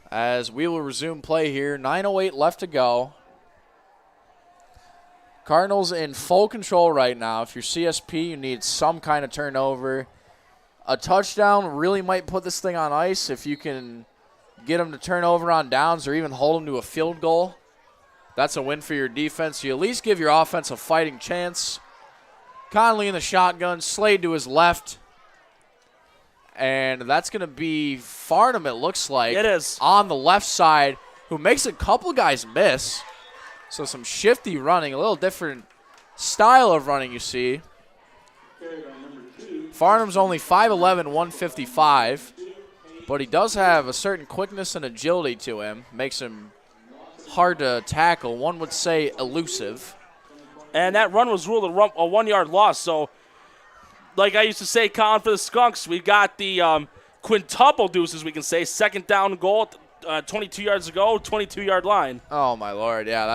As we will resume play here, 9:08 left to go. Cardinals in full control right now. If you're CSP, you need some kind of turnover. A touchdown really might put this thing on ice if you can get them to turn over on downs or even hold them to a field goal. That's a win for your defense. You at least give your offense a fighting chance. Conley in the shotgun, Slade to his left. And that's going to be Farnham, it looks like. It is. On the left side, who makes a couple guys miss. So some shifty running, a little different style of running you see. Farnham's only 5'11", 155. But he does have a certain quickness and agility to him. Makes him hard to tackle. One would say elusive. And that run was ruled a 1-yard loss, so... Like I used to say, Colin, for the Skunks, we got the quintuple deuces, we can say. Second down goal, 22 yards ago, 22-yard line. Oh, my Lord. Yeah,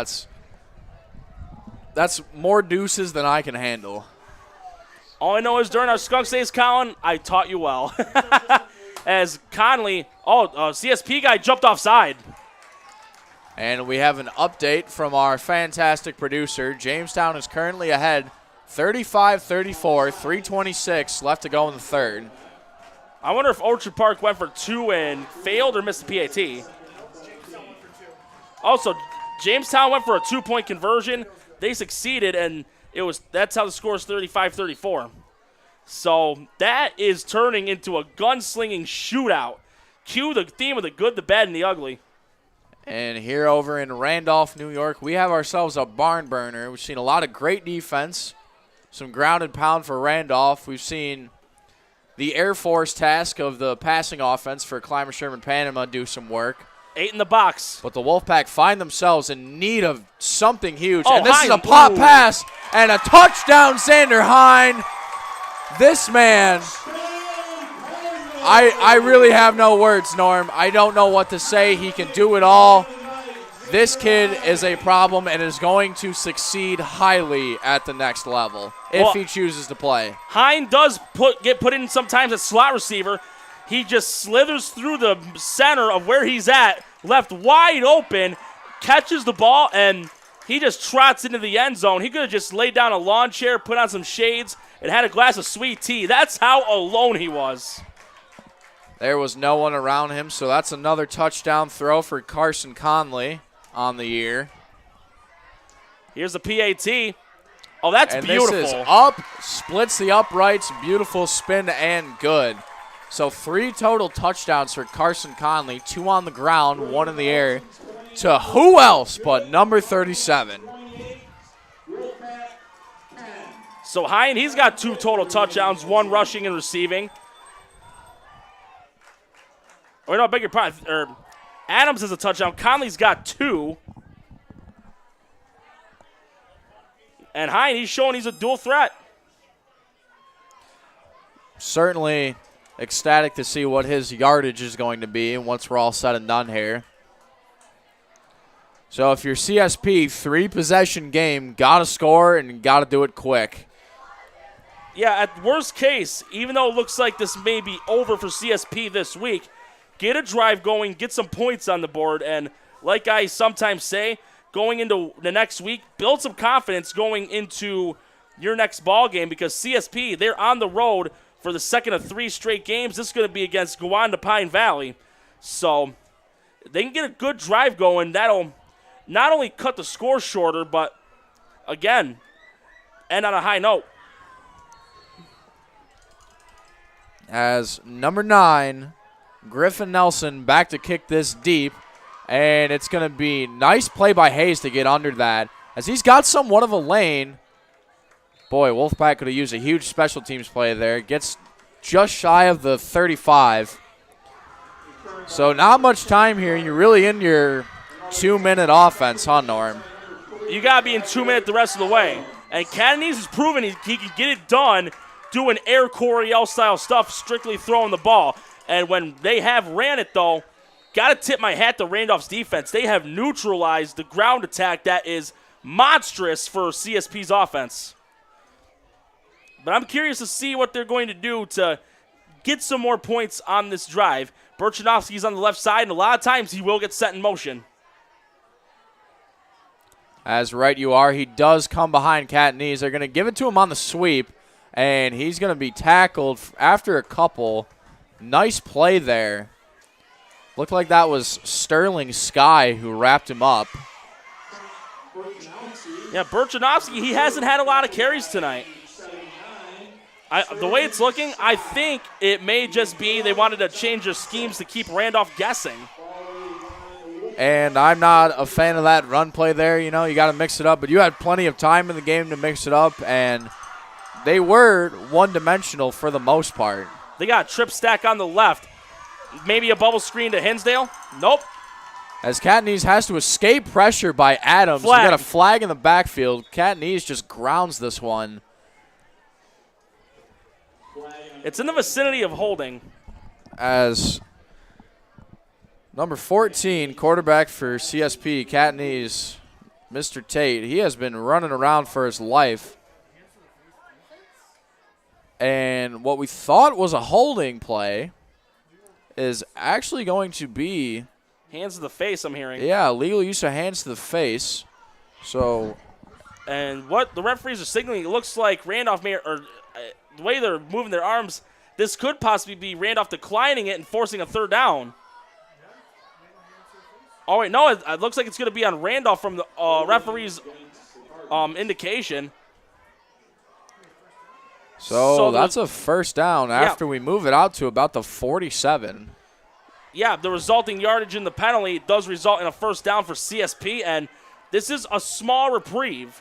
that's more deuces than I can handle. All I know is during our Skunk days, Colin, I taught you well. As Conley, CSP guy jumped offside. And we have an update from our fantastic producer. Jamestown is currently ahead 35-34, 3:26 left to go in the third. I wonder if Orchard Park went for two and failed or missed the PAT. Also, Jamestown went for a 2-point conversion. They succeeded, and that's how the score is 35-34. So that is turning into a gunslinging shootout. Cue the theme of the good, the bad, and the ugly. And here over in Randolph, New York, we have ourselves a barn burner. We've seen a lot of great defense. Some ground and pound for Randolph. We've seen the Air Force task of the passing offense for Clymer Sherman Panama do some work. 8 in the box. But the Wolfpack find themselves in need of something huge. Oh, and this Hine. is a pop pass and a touchdown, Xander Hine. This man, I really have no words, Norm. I don't know what to say. He can do it all. This kid is a problem and is going to succeed highly at the next level if he chooses to play. Hine does get put in sometimes at slot receiver. He just slithers through the center of where he's at, left wide open, catches the ball, and he just trots into the end zone. He could have just laid down a lawn chair, put on some shades, and had a glass of sweet tea. That's how alone he was. There was no one around him, so that's another touchdown throw for Carson Conley on the year. Here's the PAT. Oh, that's and beautiful. This is up, splits the uprights, beautiful spin and good. So 3 total touchdowns for Carson Conley, 2 on the ground, 1 in the air. To who else but number 37? So Hine, he's got 2 total touchdowns, 1 rushing and receiving. Or no, I beg your pardon. Adams has a touchdown. Conley's got 2. And Hine, he's showing he's a dual threat. Certainly ecstatic to see what his yardage is going to be once we're all said and done here. So if you're CSP, 3-possession game, got to score and got to do it quick. Yeah, at worst case, even though it looks like this may be over for CSP this week, get a drive going, get some points on the board, and like I sometimes say, going into the next week, build some confidence going into your next ball game because CSP, they're on the road for the second of 3 straight games. This is going to be against Gowanda Pine Valley. So they can get a good drive going. That'll not only cut the score shorter, but, again, end on a high note. As number 9, Griffin Nelson back to kick this deep. And it's going to be nice play by Hayes to get under that. As he's got somewhat of a lane. Boy, Wolfpack could have used a huge special teams play there. Gets just shy of the 35. So not much time here. You're really in your 2-minute offense, huh, Norm? You got to be in 2 minutes the rest of the way. And Catanese has proven he can get it done doing Air Coryell-style stuff, strictly throwing the ball. And when they have ran it, though, got to tip my hat to Randolph's defense. They have neutralized the ground attack that is monstrous for CSP's offense. But I'm curious to see what they're going to do to get some more points on this drive. Berchanovsky's on the left side, and a lot of times he will get set in motion. As right you are, he does come behind Catanese. They're going to give it to him on the sweep, and he's going to be tackled after a couple. Nice play there. Looked like that was Sterling Sky who wrapped him up. Yeah, Berchanovsky, he hasn't had a lot of carries tonight. The way it's looking, I think it may just be they wanted to change their schemes to keep Randolph guessing. And I'm not a fan of that run play there. You know, you got to mix it up. But you had plenty of time in the game to mix it up, and they were one-dimensional for the most part. They got a trip stack on the left. Maybe a bubble screen to Hinsdale. Nope. As Catanese has to escape pressure by Adams. Flag. We got a flag in the backfield. Catanese just grounds this one. It's in the vicinity of holding. As number 14, quarterback for CSP, Catanese, Mr. Tate, he has been running around for his life. And what we thought was a holding play is actually going to be hands to the face, I'm hearing. Yeah, legal use of hands to the face. So, and what the referees are signaling, it looks like Randolph may, or the way they're moving their arms, this could possibly be Randolph declining it and forcing a third down. Oh, wait, no, it looks like it's going to be on Randolph from the referee's indication. So that's a first down after we move it out to about the 47. Yeah, the resulting yardage in the penalty does result in a first down for CSP, and this is a small reprieve.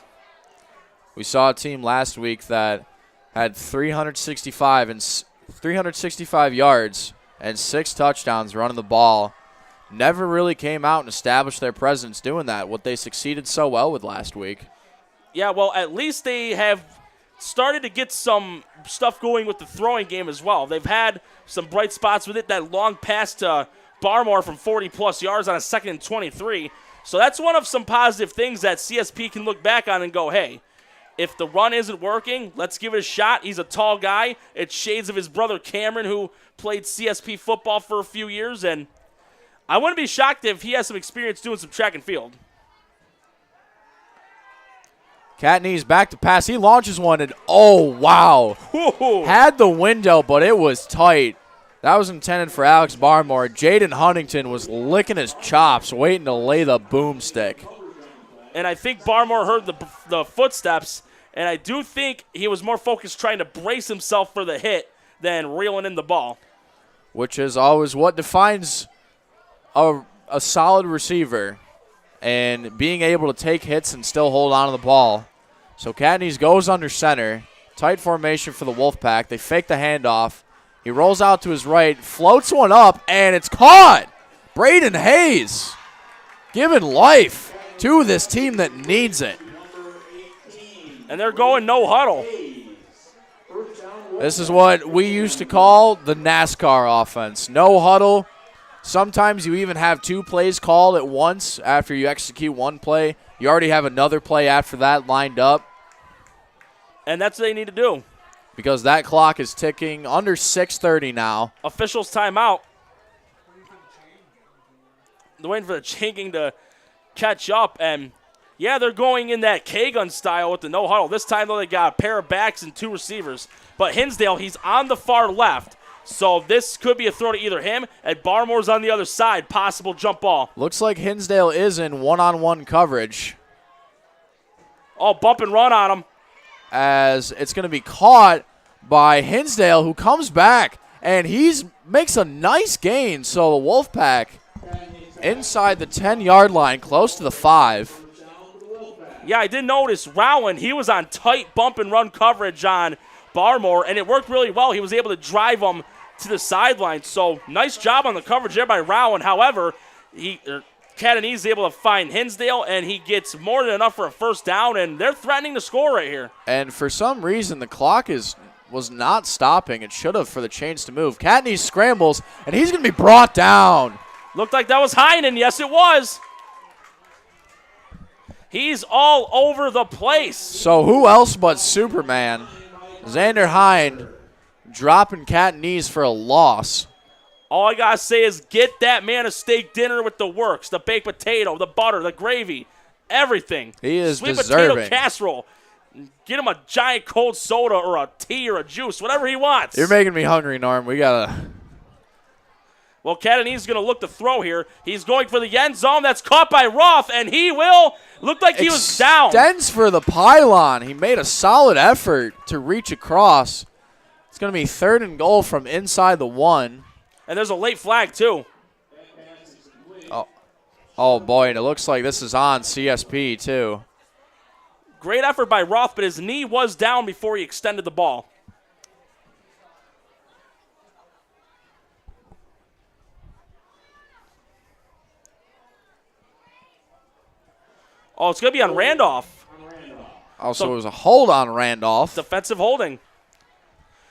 We saw a team last week that had 365 yards and 6 touchdowns running the ball. Never really came out and established their presence doing that, what they succeeded so well with last week. Yeah, well, at least they have started to get some stuff going with the throwing game as well. They've had some bright spots with it, that long pass to Barmore from 40-plus yards on a 2nd and 23. So that's one of some positive things that CSP can look back on and go, hey, if the run isn't working, let's give it a shot. He's a tall guy. It's shades of his brother Cameron, who played CSP football for a few years, and I wouldn't be shocked if he has some experience doing some track and field. Catanese back to pass. He launches one, and oh, wow. Whoa. Had the window, but it was tight. That was intended for Alex Barmore. Jaden Huntington was licking his chops, waiting to lay the boomstick. And I think Barmore heard the footsteps, and I do think he was more focused trying to brace himself for the hit than reeling in the ball. Which is always what defines a solid receiver, and being able to take hits and still hold on to the ball. So Catanese goes under center, Tight formation for the Wolfpack. They fake the handoff. He rolls out to his right, floats one up, and it's caught. Braden Hayes giving life to this team that needs it. And they're going no huddle. This is what we used to call the NASCAR offense. No huddle. Sometimes you even have 2 plays called at once after you execute one play. You already have another play after that lined up. And that's what they need to do. Because that clock is ticking under 6:30 now. Officials timeout. They're waiting for the chinking to catch up. And, yeah, they're going in that K-gun style with the no huddle. This time, though, they got a pair of backs and 2 receivers. But Hinsdale, he's on the far left. So this could be a throw to either him, and Barmore's on the other side. Possible jump ball. Looks like Hinsdale is in one-on-one coverage. Oh, bump and run on him. As it's going to be caught by Hinsdale, who comes back, and makes a nice gain. So the Wolfpack inside the 10-yard line, close to the 5. Yeah, I did notice Rowan, he was on tight bump and run coverage on Barmore, and it worked really well. He was able to drive him to the sideline. So nice job on the coverage there by Rowan. However, Catanese is able to find Hinsdale, and he gets more than enough for a first down, and they're threatening to score right here. And for some reason, the clock was not stopping. It should have for the chains to move. Catanese scrambles, and he's going to be brought down. Looked like that was Heinen. Yes, it was. He's all over the place. So who else but Superman? Xander Hine dropping Catanese for a loss. All I got to say is get that man a steak dinner with the works, the baked potato, the butter, the gravy, everything. He is Sweet deserving. potato casserole. Get him a giant cold soda or a tea or a juice, whatever he wants. You're making me hungry, Norm. We got to... Well, Catanese is going to look to throw here. He's going for the end zone. That's caught by Roth, and he will. Looked like he was down. Extends for the pylon. He made a solid effort to reach across. It's going to be 3rd and goal from inside the 1. And there's a late flag, too. Oh boy, and it looks like this is on CSP, too. Great effort by Roth, but his knee was down before he extended the ball. Oh, it's going to be on Randolph. Also, it was a hold on Randolph. Defensive holding.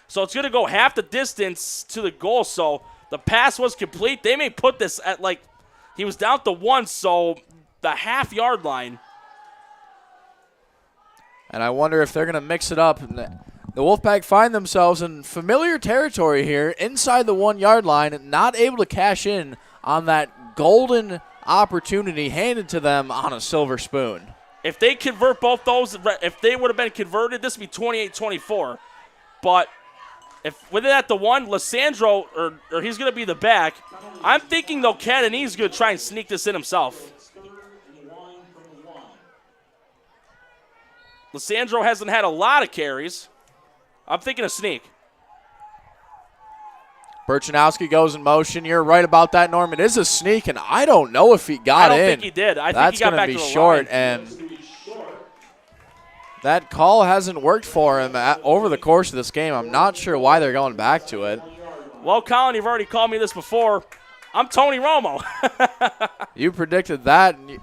So it's going to go half the distance to the goal. So the pass was complete. They may put this at he was down to 1, so the half-yard line. And I wonder if they're going to mix it up. The Wolfpack find themselves in familiar territory here inside the 1-yard line, not able to cash in on that golden opportunity handed to them on a silver spoon. If they convert both those, if they would have been converted, this would be 28-24. But if with it at the 1, Lissandro, or he's going to be the back, I'm thinking, though, Catanese is going to try and sneak this in himself. Lissandro hasn't had a lot of carries. I'm thinking a sneak. Burchanowski goes in motion. You're right about that, Norm. It is a sneak, and I don't know if he got in. I don't think he did. I think he got back to the line. That's going to be short, and that call hasn't worked for him over the course of this game. I'm not sure why they're going back to it. Well, Colin, you've already called me this before. I'm Tony Romo. You predicted that, and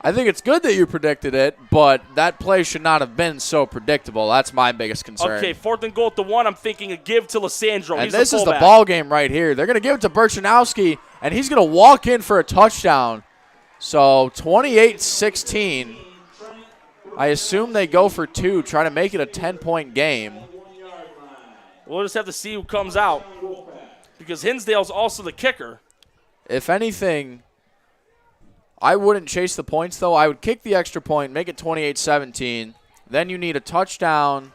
I think it's good that you predicted it, but that play should not have been so predictable. That's my biggest concern. Okay, 4th and goal at the 1. I'm thinking a give to Lissandro. And this is the ball game right here. They're going to give it to Burchanowski, and he's going to walk in for a touchdown. So 28-16. I assume they go for 2, try to make it a 10-point game. We'll just have to see who comes out because Hinsdale's also the kicker. If anything, I wouldn't chase the points, though. I would kick the extra point, make it 28-17. Then you need a touchdown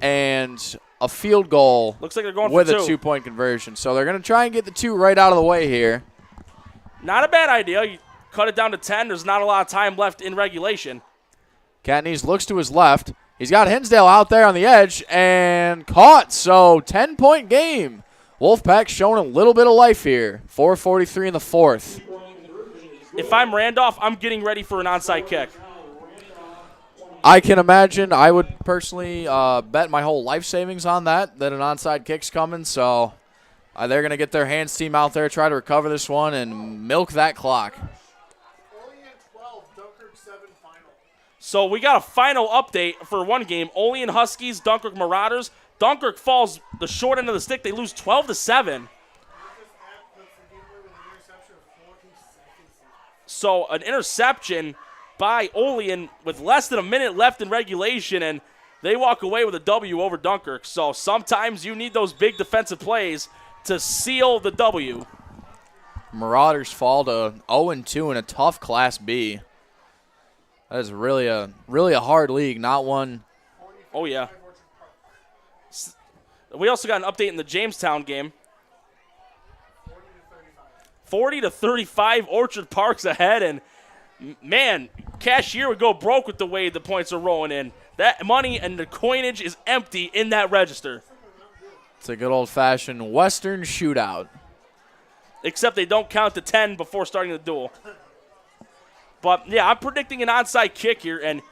and a field goal. Looks like they're going with for 2. a 2-point conversion. So they're going to try and get the 2 right out of the way here. Not a bad idea. You cut it down to 10. There's not a lot of time left in regulation. Catanese looks to his left. He's got Hinsdale out there on the edge and caught. So 10-point game. Wolfpack showing a little bit of life here. 4:43 in the 4th. If I'm Randolph, I'm getting ready for an onside kick. I can imagine. I would personally bet my whole life savings on that an onside kick's coming. So they're going to get their hands team out there, try to recover this one, and milk that clock. So we got a final update for one game. Olean Huskies, Dunkirk Marauders. Dunkirk falls the short end of the stick. They lose 12-7. So an interception by Olean with less than a minute left in regulation, and they walk away with a W over Dunkirk. So sometimes you need those big defensive plays to seal the W. Marauders fall to 0-2 in a tough Class B. That is really a hard league, not one. Oh, yeah. We also got an update in the Jamestown game. 40-35, Orchard Park's ahead, and man, cashier would go broke with the way the points are rolling in. That money and the coinage is empty in that register. It's a good old-fashioned Western shootout. Except they don't count to 10 before starting the duel. But, yeah, I'm predicting an onside kick here, and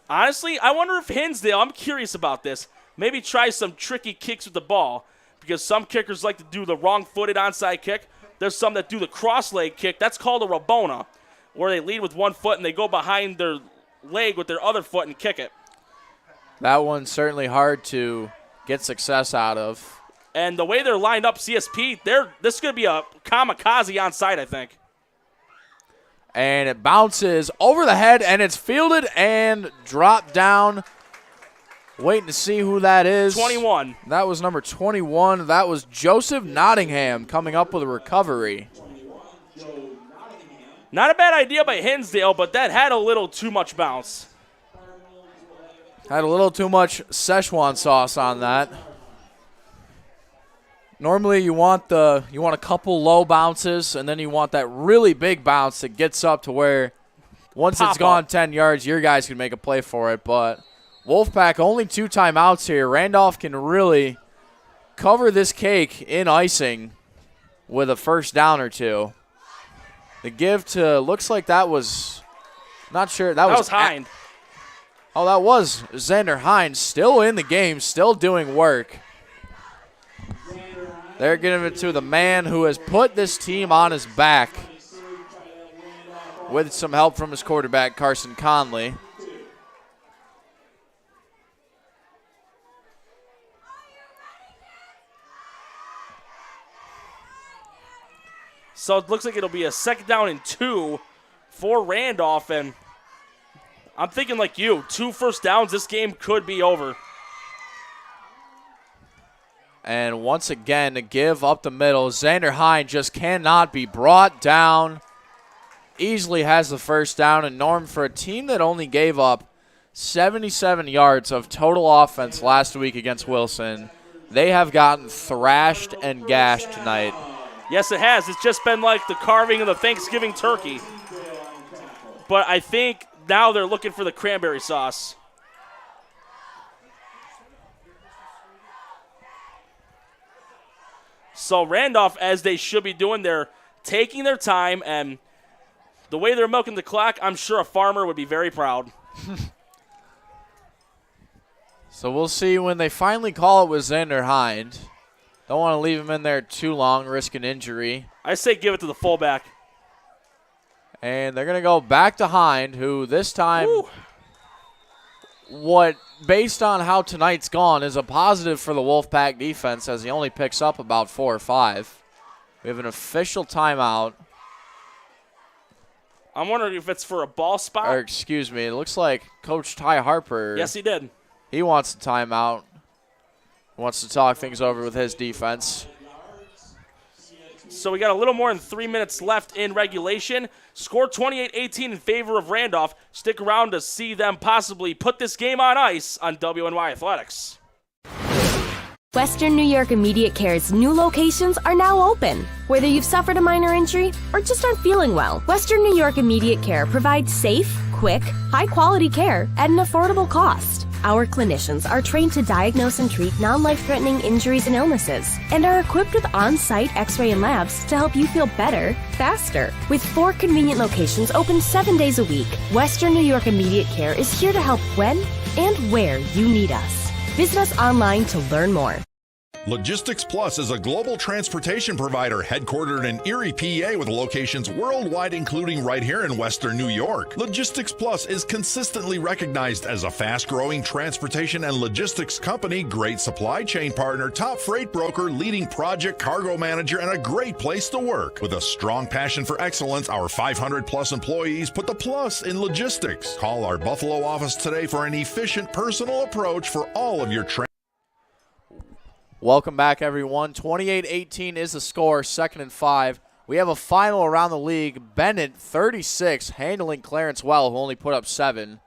honestly, I wonder if Hinsdale, I'm curious about this, maybe try some tricky kicks with the ball, because some kickers like to do the wrong-footed onside kick. There's some that do the cross-leg kick. That's called a Rabona, where they lead with one foot and they go behind their leg with their other foot and kick it. That one's certainly hard to get success out of. And the way they're lined up, CSP, this is going to be a kamikaze onside, I think. And it bounces over the head, and it's fielded and dropped down. Waiting to see who that is. 21. That was number 21. That was Joseph Nottingham coming up with a recovery. Not a bad idea by Hinsdale, but that had a little too much bounce. Had a little too much Szechuan sauce on that. Normally you want a couple low bounces, and then you want that really big bounce that gets up to where once it's gone 10 yards, your guys can make a play for it. But Wolfpack only 2 timeouts here. Randolph can really cover this cake in icing with a first down or two. The give to, looks like that was, not sure. That was Hind. Oh, that was Xander Hines, still in the game, still doing work. They're giving it to the man who has put this team on his back with some help from his quarterback, Carson Conley. So it looks like it'll be a 2nd down and 2 for Randolph, and I'm thinking like you, 2 first downs, this game could be over. And once again, a give up the middle. Xander Hine just cannot be brought down. Easily has the first down. And Norm, for a team that only gave up 77 yards of total offense last week against Wilson, they have gotten thrashed and gashed tonight. Yes, it has. It's just been like the carving of the Thanksgiving turkey. But I think now they're looking for the cranberry sauce. So Randolph, as they should be doing, they're taking their time, and the way they're milking the clock, I'm sure a farmer would be very proud. So we'll see when they finally call it with Xander Hind. Don't want to leave him in there too long, risk an injury. I say give it to the fullback. And they're going to go back to Hind, who this time, based on how tonight's gone, is a positive for the Wolfpack defense, as he only picks up about 4 or 5. We have an official timeout. I'm wondering if it's for a ball spot. Or excuse me, it looks like Coach Ty Harper. Yes, he did. He wants a timeout. He wants to talk things over with his defense. So we got a little more than 3 minutes left in regulation. Score 28-18 in favor of Randolph. Stick around to see them possibly put this game on ice on WNY Athletics. Western New York Immediate Care's new locations are now open. Whether you've suffered a minor injury or just aren't feeling well, Western New York Immediate Care provides safe, quick, high-quality care at an affordable cost. Our clinicians are trained to diagnose and treat non-life-threatening injuries and illnesses and are equipped with on-site x-ray and labs to help you feel better, faster. With 4 convenient locations open 7 days a week, Western New York Immediate Care is here to help when and where you need us. Visit us online to learn more. Logistics Plus is a global transportation provider headquartered in Erie, PA with locations worldwide, including right here in Western New York. Logistics Plus is consistently recognized as a fast-growing transportation and logistics company, great supply chain partner, top freight broker, leading project cargo manager, and a great place to work. With a strong passion for excellence, our 500-plus employees put the plus in logistics. Call our Buffalo office today for an efficient, personal approach for all of your Welcome back, everyone. 28-18 is the score, 2nd and 5. We have a final around the league. Bennett, 36, handling Clarence well, who only put up 7.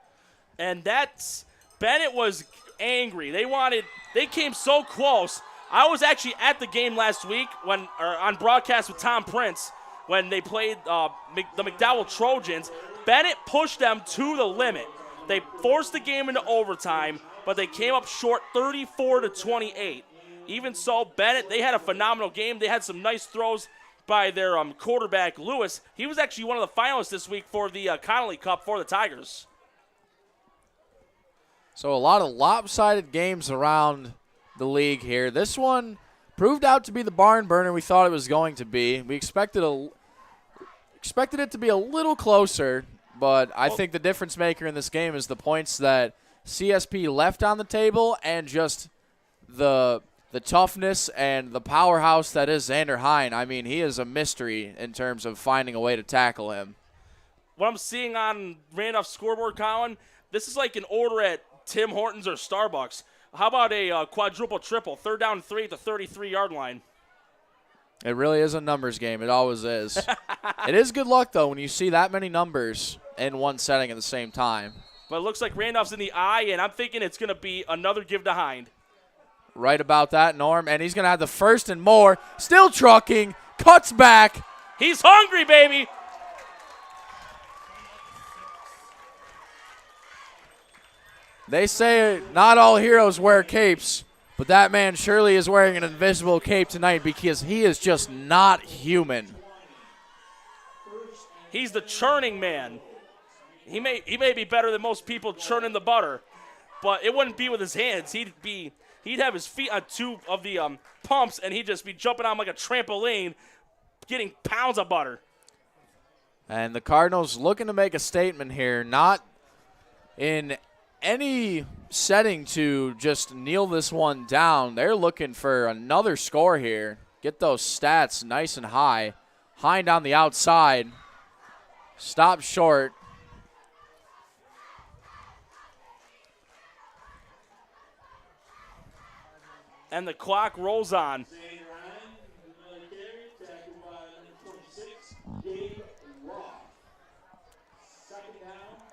And Bennett was angry. They came so close. I was actually at the game last week on broadcast with Tom Prince when they played the McDowell Trojans. Bennett pushed them to the limit. They forced the game into overtime, but they came up short 34-28. Even so, Bennett, they had a phenomenal game. They had some nice throws by their quarterback, Lewis. He was actually one of the finalists this week for the Connolly Cup for the Tigers. So a lot of lopsided games around the league here. This one proved out to be the barn burner we thought it was going to be. We expected it to be a little closer, but I think the difference maker in this game is the points that CSP left on the table and just the toughness and the powerhouse that is Xander Hine. I mean, he is a mystery in terms of finding a way to tackle him. What I'm seeing on Randolph's scoreboard, Colin, this is like an order at Tim Hortons or Starbucks. How about a quadruple triple, 3rd down and 3 at the 33-yard line? It really is a numbers game. It always is. It is good luck, though, when you see that many numbers in one setting at the same time. But it looks like Randolph's in the eye, and I'm thinking it's going to be another give to Hind. Right about that, Norm. And he's going to have the 1st and more. Still trucking. Cuts back. He's hungry, baby. They say not all heroes wear capes, but that man surely is wearing an invisible cape tonight because he is just not human. He's the churning man. He may be better than most people churning the butter, but it wouldn't be with his hands. He'd have his feet on 2 of the pumps, and he'd just be jumping on like a trampoline, getting pounds of butter. And the Cardinals looking to make a statement here, not in any setting to just kneel this one down. They're looking for another score here. Get those stats nice and high. Hind on the outside. Stop short. And the clock rolls on.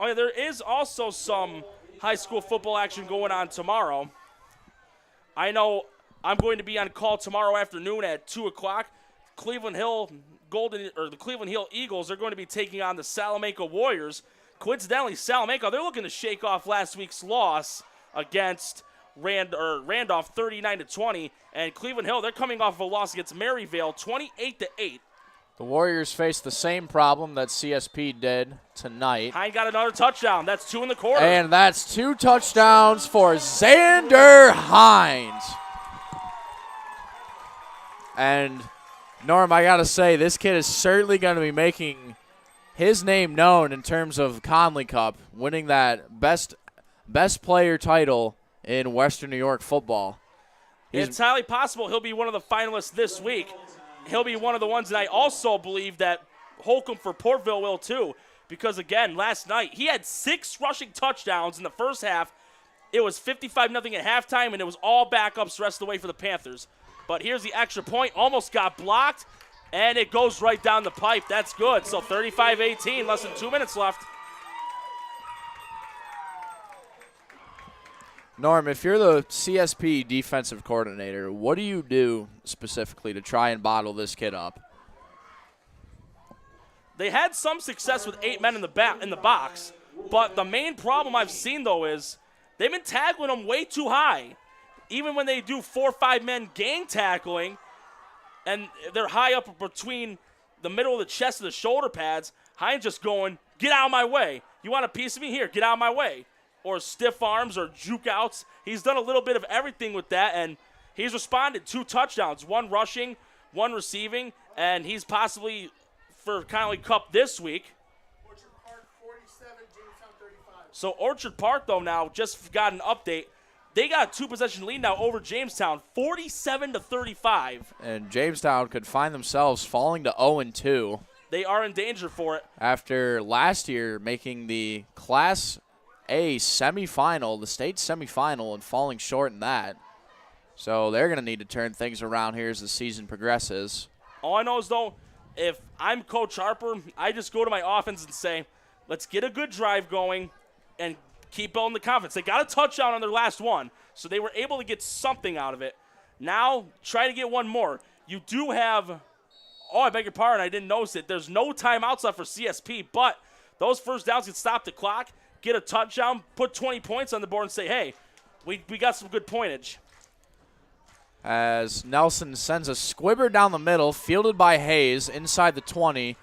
Oh, yeah, there is also some high school football action going on tomorrow. I know I'm going to be on call tomorrow afternoon at 2 o'clock. The Cleveland Hill Eagles are going to be taking on the Salamaca Warriors. Coincidentally, Salamaca, they're looking to shake off last week's loss against Randolph 39-20, and Cleveland Hill, they're coming off of a loss against Maryvale 28-8. The Warriors face the same problem that CSP did tonight. Hind got another touchdown. That's 2 in the quarter. And that's 2 touchdowns for Xander Hines. And Norm, I got to say, this kid is certainly going to be making his name known in terms of Conley Cup, winning that best player title in Western New York football. It's highly possible he'll be one of the finalists this week. He'll be one of the ones, and I also believe that Holcomb for Portville will too, because, again, last night he had 6 rushing touchdowns in the first half. It was 55-0 at halftime, and it was all backups the rest of the way for the Panthers. But here's the extra point. Almost got blocked, and it goes right down the pipe. That's good. So 35-18, less than 2 minutes left. Norm, if you're the CSP defensive coordinator, what do you do specifically to try and bottle this kid up? They had some success with 8 men in the box, but the main problem I've seen, though, is they've been tackling them way too high. Even when they do 4 or 5 men gang tackling, and they're high up between the middle of the chest and the shoulder pads, Hines just going, get out of my way. You want a piece of me? Here, get out of my way. Or stiff arms or juke outs. He's done a little bit of everything with that, and he's responded. 2 touchdowns, 1 rushing, 1 receiving, and he's possibly for Connolly Cup this week. Orchard Park 47, Jamestown 35. So Orchard Park, though, now just got an update. They got a 2-possession lead now over Jamestown, 47-35. And Jamestown could find themselves falling to 0-2. They are in danger for it. After last year making the Class A semifinal, the state semifinal, and falling short in that. So they're going to need to turn things around here as the season progresses. All I know is, though, if I'm Coach Harper, I just go to my offense and say, let's get a good drive going and keep building the confidence. They got a touchdown on their last one, so they were able to get something out of it. Now, try to get one more. You do have, I beg your pardon, I didn't notice it. There's no timeouts left for CSP, but those first downs can stop the clock, get a touchdown, put 20 points on the board, and say, hey, we got some good pointage. As Nelson sends a squibber down the middle, fielded by Hayes inside the 20.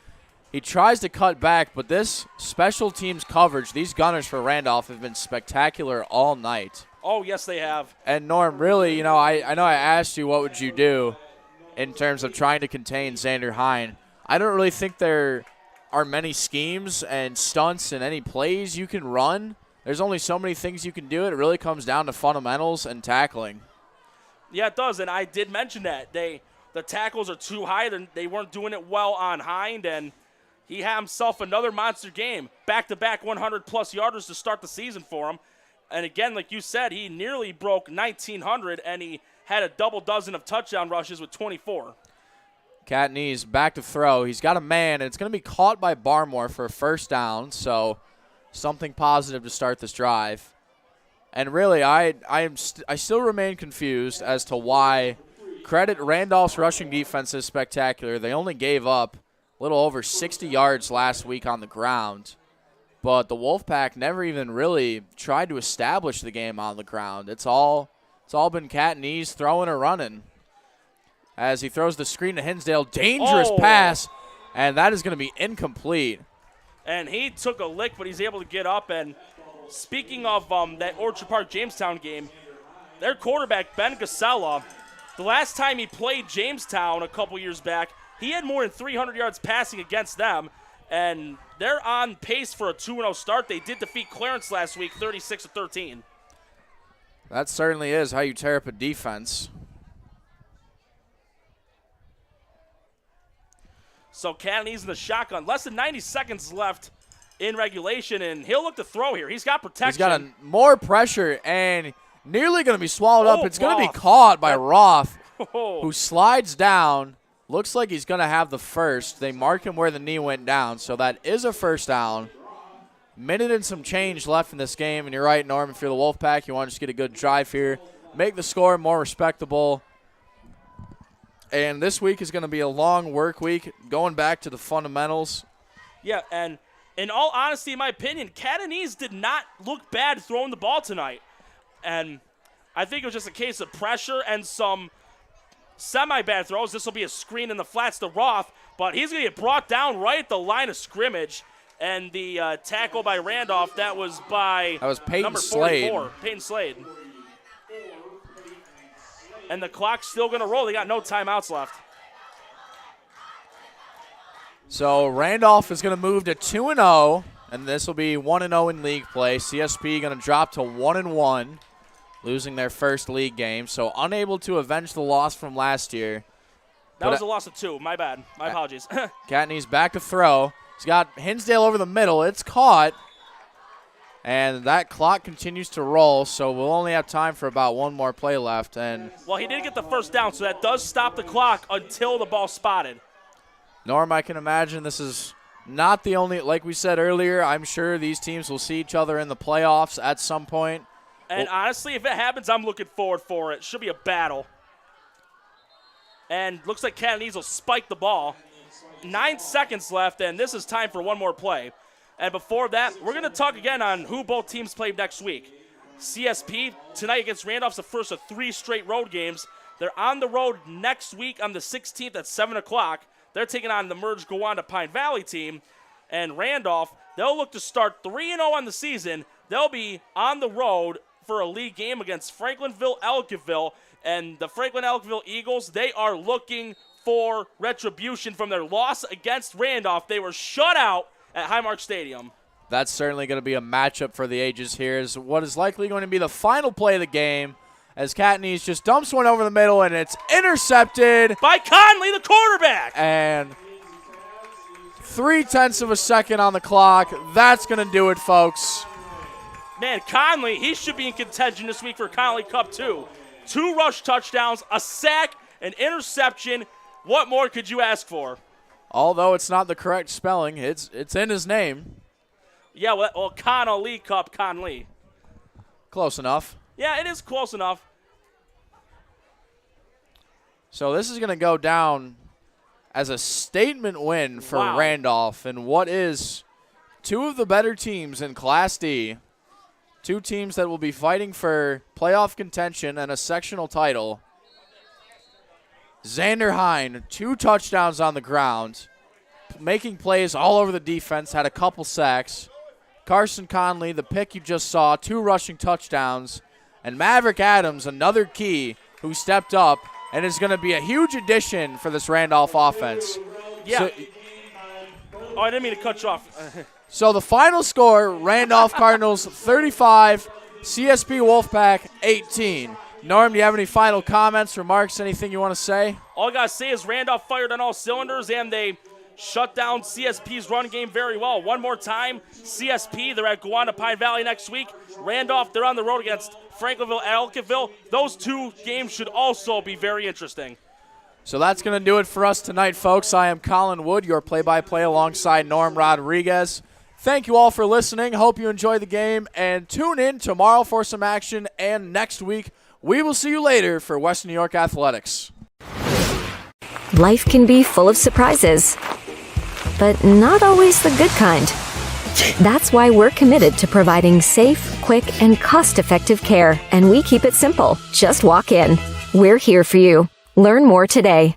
He tries to cut back, but this special teams coverage, these gunners for Randolph have been spectacular all night. Oh, yes, they have. And, Norm, really, I know I asked you what would you do in terms of trying to contain Xander Hine. I don't really think there are many schemes and stunts and any plays you can run. There's only so many things you can do. It really comes down to fundamentals and tackling. Yeah, it does, and I did mention that. The tackles are too high. They weren't doing it well on Hind, and he had himself another monster game. Back-to-back 100-plus yarders to start the season for him. And again, like you said, he nearly broke 1,900, and he had a double dozen of touchdown rushes with 24. Catney's back to throw. He's got a man, and it's going to be caught by Barmore for a first down, so something positive to start this drive. And really, I still remain confused as to why credit Randolph's rushing defense is spectacular. They only gave up a little over 60 yards last week on the ground, but the Wolfpack never even really tried to establish the game on the ground. It's all been cat and ease throwing or running. As he throws the screen to Hinsdale, dangerous pass, and that is going to be incomplete. And he took a lick, but he's able to get up. And speaking of that Orchard Park Jamestown game, their quarterback, Ben Casella, the last time he played Jamestown a couple years back, he had more than 300 yards passing against them, and they're on pace for a 2-0 start. They did defeat Clarence last week, 36-13. That certainly is how you tear up a defense. So Cannony's in the shotgun. Less than 90 seconds left in regulation, and he'll look to throw here. He's got protection. He's got more pressure and nearly going to be swallowed up. It's going to be caught by Roth, who slides down. Looks like he's going to have the first. They mark him where the knee went down, so that is a first down. Minute and some change left in this game, and you're right, Norm, if you're the Wolfpack, you want to just get a good drive here, make the score more respectable. And this week is going to be a long work week, going back to the fundamentals. Yeah, and in all honesty, in my opinion, Catanese did not look bad throwing the ball tonight. And I think it was just a case of pressure and some semi-bad throws. This will be a screen in the flats to Roth, but he's going to get brought down right at the line of scrimmage. And the tackle by Randolph, that was Peyton number 44, Slade. Peyton Slade. And the clock's still going to roll. They got no timeouts left. So Randolph is going to move to 2-0, and this will be 1-0 in league play. CSP going to drop to 1-1, losing their first league game. So unable to avenge the loss from last year. That was a loss of 2. My bad. My apologies. Catney's back to throw. He's got Hinsdale over the middle. It's caught. And that clock continues to roll, so we'll only have time for about one more play left. And well, he did get the first down, so that does stop the clock until the ball's spotted. Norm, I can imagine this is not the only, like we said earlier, I'm sure these teams will see each other in the playoffs at some point. And honestly, if it happens, I'm looking forward for it. Should be a battle. And looks like Catanese will spike the ball. 9 seconds left, and this is time for one more play. And before that, we're going to talk again on who both teams play next week. CSP tonight against Randolph's the first of 3 straight road games. They're on the road next week on the 16th at 7 o'clock. They're taking on the merged Gowanda Pine Valley team. And Randolph, they'll look to start 3-0 on the season. They'll be on the road for a league game against Franklinville-Ellicottville. And the Franklin-Ellicottville Eagles, they are looking for retribution from their loss against Randolph. They were shut out at Highmark Stadium. That's certainly going to be a matchup for the ages here. Is what is likely going to be the final play of the game as Katniss just dumps one over the middle, and it's intercepted. By Conley, the quarterback. And 0.3 of a second on the clock. That's going to do it, folks. Man, Conley, he should be in contention this week for Conley Cup, too. 2 rush touchdowns, a sack, an interception. What more could you ask for? Although it's not the correct spelling, it's in his name. Yeah, well, Conley Cup, Conley. Close enough. Yeah, it is close enough. So this is going to go down as a statement win for Randolph and what is 2 of the better teams in Class D. 2 teams that will be fighting for playoff contention and a sectional title. Xander Hine, 2 touchdowns on the ground, making plays all over the defense, had a couple sacks. Carson Conley, the pick you just saw, 2 rushing touchdowns. And Maverick Adams, another key, who stepped up and is going to be a huge addition for this Randolph offense. Yeah. I didn't mean to cut you off. So the final score, Randolph Cardinals 35, CSP Wolfpack 18. Norm, do you have any final comments, remarks, anything you want to say? All I got to say is Randolph fired on all cylinders, and they shut down CSP's run game very well. One more time, CSP, they're at Gowanda Pine Valley next week. Randolph, they're on the road against Franklinville-Ellicottville. Those 2 games should also be very interesting. So that's going to do it for us tonight, folks. I am Colin Wood, your play-by-play alongside Norm Rodriguez. Thank you all for listening. Hope you enjoy the game, and tune in tomorrow for some action, and next week we will see you later for Western New York Athletics. Life can be full of surprises, but not always the good kind. That's why we're committed to providing safe, quick, and cost-effective care, and we keep it simple. Just walk in. We're here for you. Learn more today.